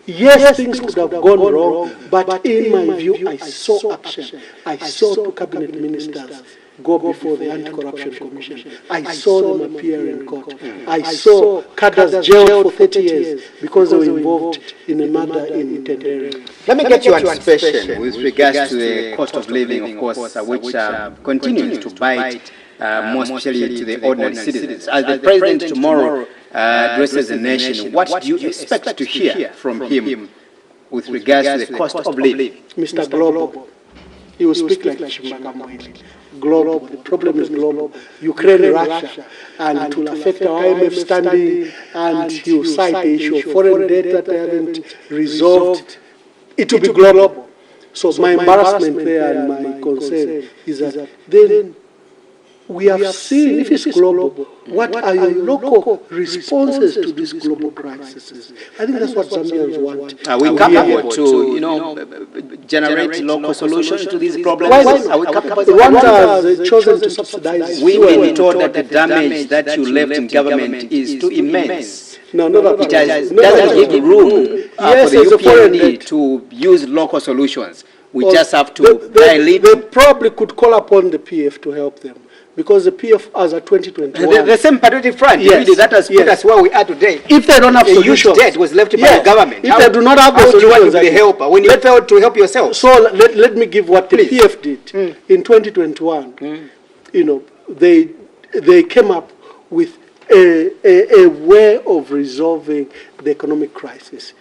Yes, things could have gone wrong, but in my view, I saw action. I saw two cabinet ministers go before the Anti-Corruption Commission. I saw them appear in court. I saw cadres jailed for 30 years because they were involved in a murder in Tendere. Let me get your anticipation with regards to the cost of living, of course, which continues to bite, more especially to the ordinary citizens. As the president tomorrow addresses the nation, what do you expect to hear from him with regards to the cost of living? Mr. Global, he will speak like Chimbagamwili. Global, the problem is global. Ukraine, Russia, and it will affect our IMF standing, and he will cite the issue of foreign debt that they haven't resolved. It will be global. So my embarrassment there and my concern is that then we have seen, if it's global, what are your local responses to these global crises? I think that's what Zambians want. Are we capable to, generate local solutions to these problems? Why not? Rwanda has chosen to subsidize. We've been told that the damage that you left in government is too immense. No, it doesn't give room for the UPND to use local solutions. We just have to dilute. They probably could call upon the PF to help them, because the PF as a 2021. The same patriotic front, really, that has put us where we are today. If they don't have solutions, debt was left by the government. If they do not have the solutions, how do you want to be the helper when you failed to help yourself? So let me give what the PF did in 2021. You know, they came up with a way of resolving the economic crisis.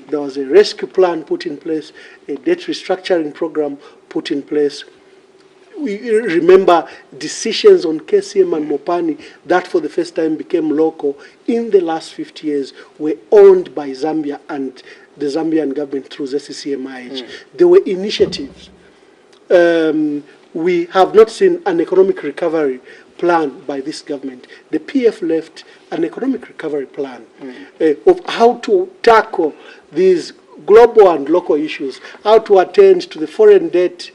There was a rescue plan put in place, a debt restructuring program put in place. We remember decisions on KCM and Mopani that for the first time became local in the last 50 years were owned by Zambia and the Zambian government through ZCCMIH. There were initiatives. We have not seen an economic recovery plan by this government. The PF left an economic recovery plan of how to tackle these global and local issues, how to attend to the foreign debt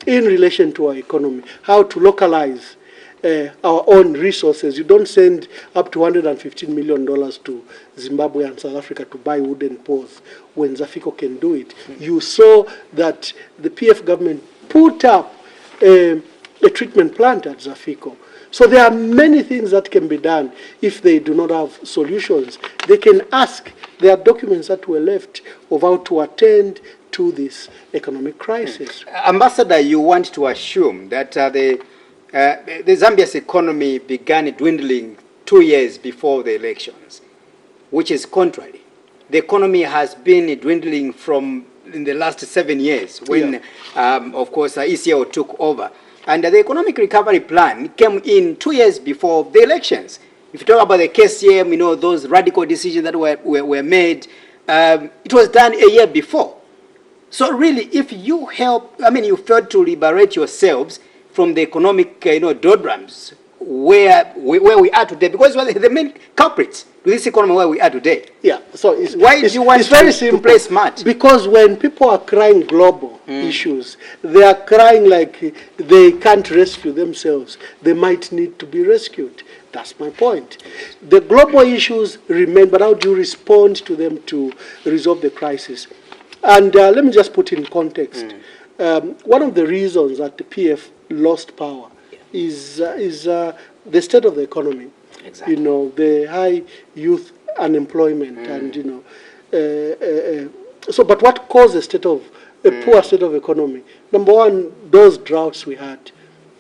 in relation to our economy, how to localize our own resources. You don't send up to $115 million to Zimbabwe and South Africa to buy wooden poles when Zafiko can do it. You saw that the PF government put up a treatment plant at Zafiko. So there are many things that can be done if they do not have solutions. They can ask. There are documents that were left of how to attend to this economic crisis. Ambassador, you want to assume that the Zambia's economy began dwindling 2 years before the elections, which is contrary. The economy has been dwindling from in the last 7 years when, of course, ECL took over. And the economic recovery plan came in 2 years before the elections. If you talk about the KCM, you know, those radical decisions that were made, it was done a year before. So really, if you you failed to liberate yourselves from the economic, doldrums where we are today, because we're the main culprits to this economy where we are today. Yeah, so why do you want to play smart? Because when people are crying global issues, they are crying like they can't rescue themselves. They might need to be rescued. That's my point. The global issues remain, but how do you respond to them to resolve the crisis? And let me just put in context. One of the reasons that the PF lost power is the state of the economy. Exactly. You know, the high youth unemployment, and so. But what caused a poor state of economy? Number one, those droughts we had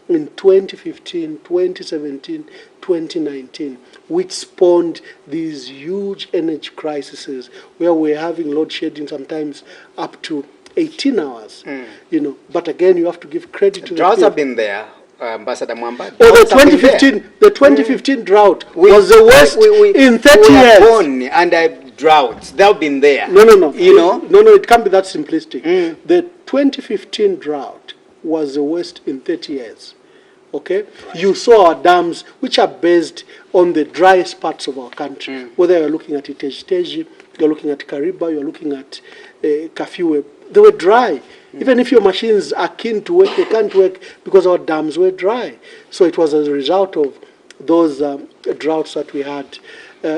in 2015, 2017, 2019, which spawned these huge energy crises where we're having load shedding sometimes up to 18 hours. But again, you have to give credit to the droughts have been there. Ambassador Mwamba. The 2015 drought was the worst in 30 years. Born under droughts. They've been there. No. No, it can't be that simplistic. The 2015 drought was the worst in 30 years. Okay? You saw our dams, which are based on the driest parts of our country. Whether you're looking at Iteji, you're looking at Kariba, you're looking at Kafiwe, they were dry. Even if your machines are keen to work, they can't work because our dams were dry. So it was as a result of those droughts that we had.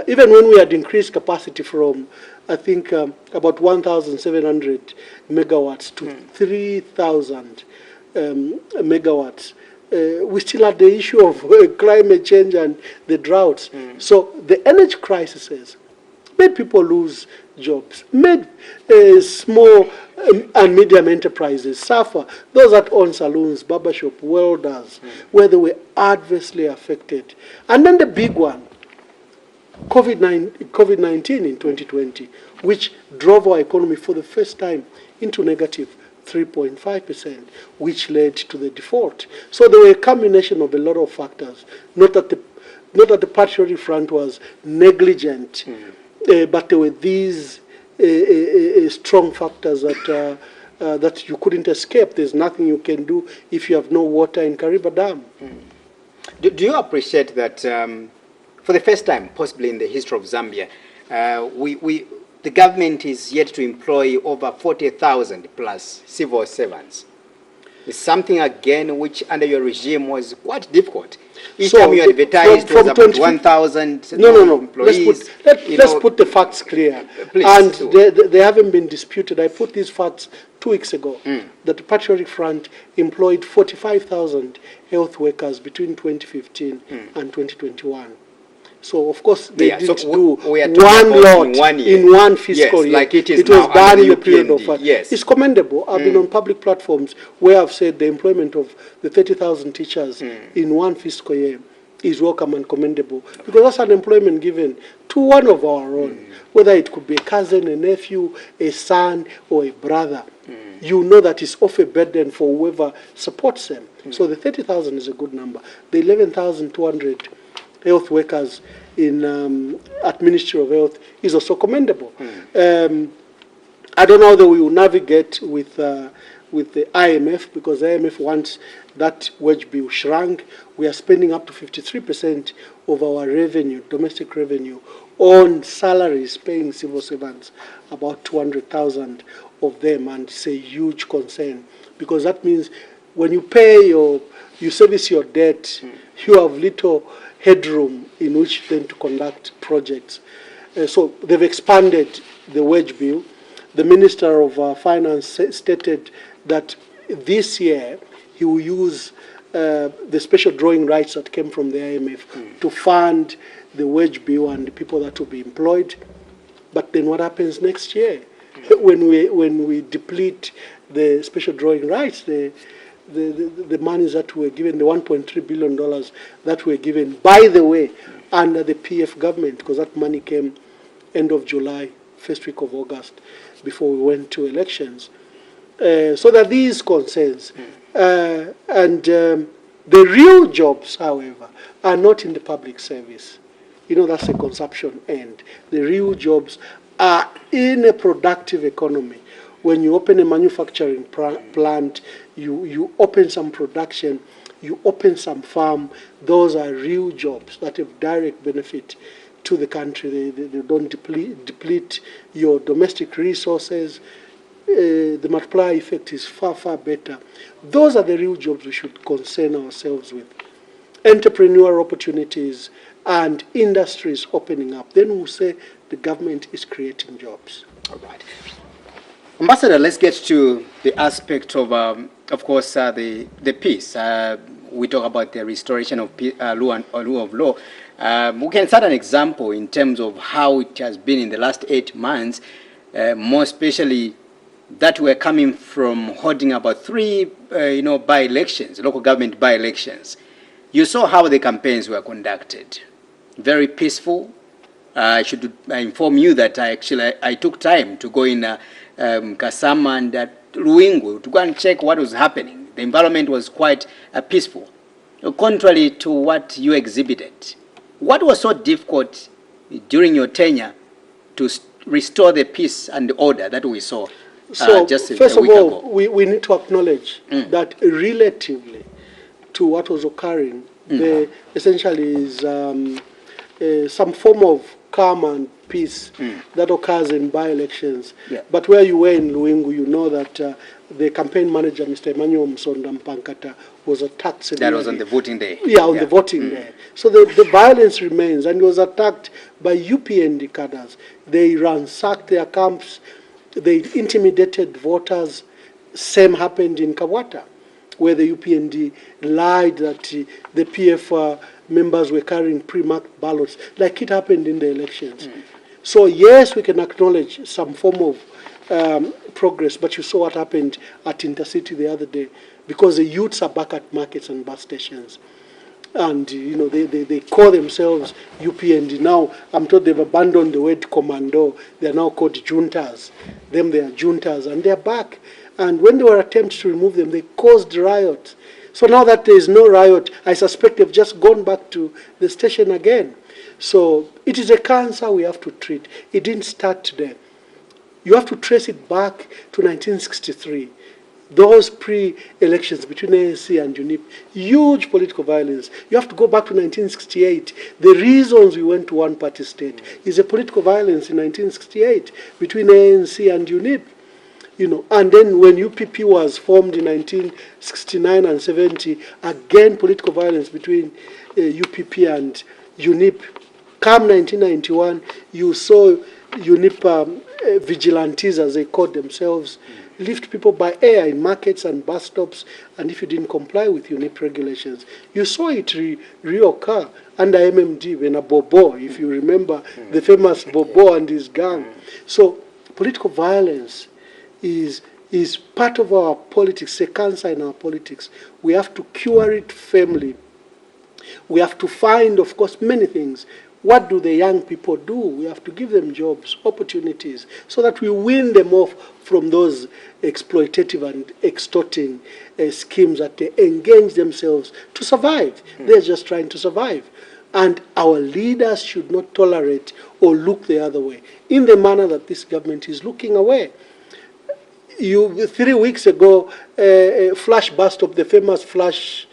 Even when we had increased capacity from, I think, about 1,700 megawatts to 3,000 megawatts, we still had the issue of climate change and the droughts. So the energy crises made people lose jobs, made small and medium enterprises suffer. Those that own salons, barbershop, welders, where they were adversely affected. And then the big one, COVID-19 in 2020, which drove our economy for the first time into negative 3.5%, which led to the default. So there were a combination of a lot of factors. Not that the patriotic front was negligent, but there were these strong factors that you couldn't escape. There's nothing you can do if you have no water in Kariba Dam. Do you appreciate that for the first time, possibly in the history of Zambia, the government is yet to employ over 40,000 plus civil servants? It's something again which under your regime was quite difficult. Each time you advertised it was about 1,000 employees. Let's put the facts clear. Please, and they haven't been disputed. I put these facts 2 weeks ago that the Patriotic Front employed 45,000 health workers between 2015 and 2021. So, of course, they didn't do one lot in one fiscal year. Like it was done in a period of yes. It's commendable. I've been on public platforms where I've said the employment of the 30,000 teachers in one fiscal year is welcome and commendable, because that's an employment given to one of our own, whether it could be a cousin, a nephew, a son, or a brother. You know that it's off a burden for whoever supports them. So the 30,000 is a good number. The 11,200 health workers in at Ministry of Health is also commendable. I don't know how we will navigate with the IMF, because the IMF wants that wage bill shrunk. We are spending up to 53% of our revenue, domestic revenue, on salaries, paying civil servants, about 200,000 of them, and it's a huge concern, because that means when you pay you service your debt, you have little headroom in which then to conduct projects. So they've expanded the wage bill. The Minister of Finance stated that this year he will use the special drawing rights that came from the IMF to fund the wage bill and the people that will be employed. But then what happens next year? When we deplete the special drawing rights, the monies that were given, the $1.3 billion that were given, by the way, under the PF government, because that money came end of July, first week of August, before we went to elections. So that these concerns. The real jobs, however, are not in the public service. You know, that's the consumption end. The real jobs are in a productive economy. When you open a manufacturing plant, you open some production, you open some farm, those are real jobs that have direct benefit to the country. They don't deplete your domestic resources. The multiplier effect is far, far better. Those are the real jobs we should concern ourselves with. Entrepreneurial opportunities and industries opening up. Then we'll say the government is creating jobs. All right. Ambassador, let's get to the aspect of course, the peace. We talk about the restoration of rule of law. We can start an example in terms of how it has been in the last 8 months, more especially that we're coming from holding about 3, by-elections, local government by-elections. You saw how the campaigns were conducted. Very peaceful. I should inform you that I took time to go in Kasama and Ruingu to go and check what was happening. The environment was quite peaceful, contrary to what you exhibited. What was so difficult during your tenure to restore the peace and the order that we saw just a week ago? First of all, we need to acknowledge that relatively to what was occurring, there essentially is some form of calm and peace that occurs in by-elections. But where you were in Luingu, you know that the campaign manager, Mr. Emmanuel Msonda Mpankata, was attacked severely. That was on the voting day. Yeah, on the voting day. So the violence remains, and he was attacked by UPND cadres. They ransacked their camps, they intimidated voters. Same happened in Kawata, where the UPND lied that the PF members were carrying pre-marked ballots, like it happened in the elections. So yes, we can acknowledge some form of progress, but you saw what happened at Intercity the other day, because the youths are back at markets and bus stations. And, they call themselves UPND. Now, I'm told they've abandoned the word commando. They're now called juntas. They are juntas, and they're back. And when there were attempts to remove them, they caused riots. So now that there is no riot, I suspect they've just gone back to the station again. So it is a cancer we have to treat. It didn't start today. You have to trace it back to 1963. those pre-elections between ANC and UNIP, huge political violence. You have to go back to 1968. The reasons we went to one-party state is a political violence in 1968 between ANC and UNIP. You know, and then when UPP was formed in 1969 and 70, again political violence between UPP and UNIP. Come 1991, you saw UNIP vigilantes, as they called themselves, lift people by air in markets and bus stops, and if you didn't comply with UNIP regulations. You saw it reoccur under MMD when a Bobo, if you remember the famous Bobo and his gang. So political violence is part of our politics, a cancer in our politics. We have to cure it firmly. We have to find, of course, many things. What do the young people do? We have to give them jobs, opportunities, so that we win them off from those exploitative and extorting schemes that they engage themselves to survive. They're just trying to survive. And our leaders should not tolerate or look the other way in the manner that this government is looking away. 3 weeks ago, a flash bust of the famous flash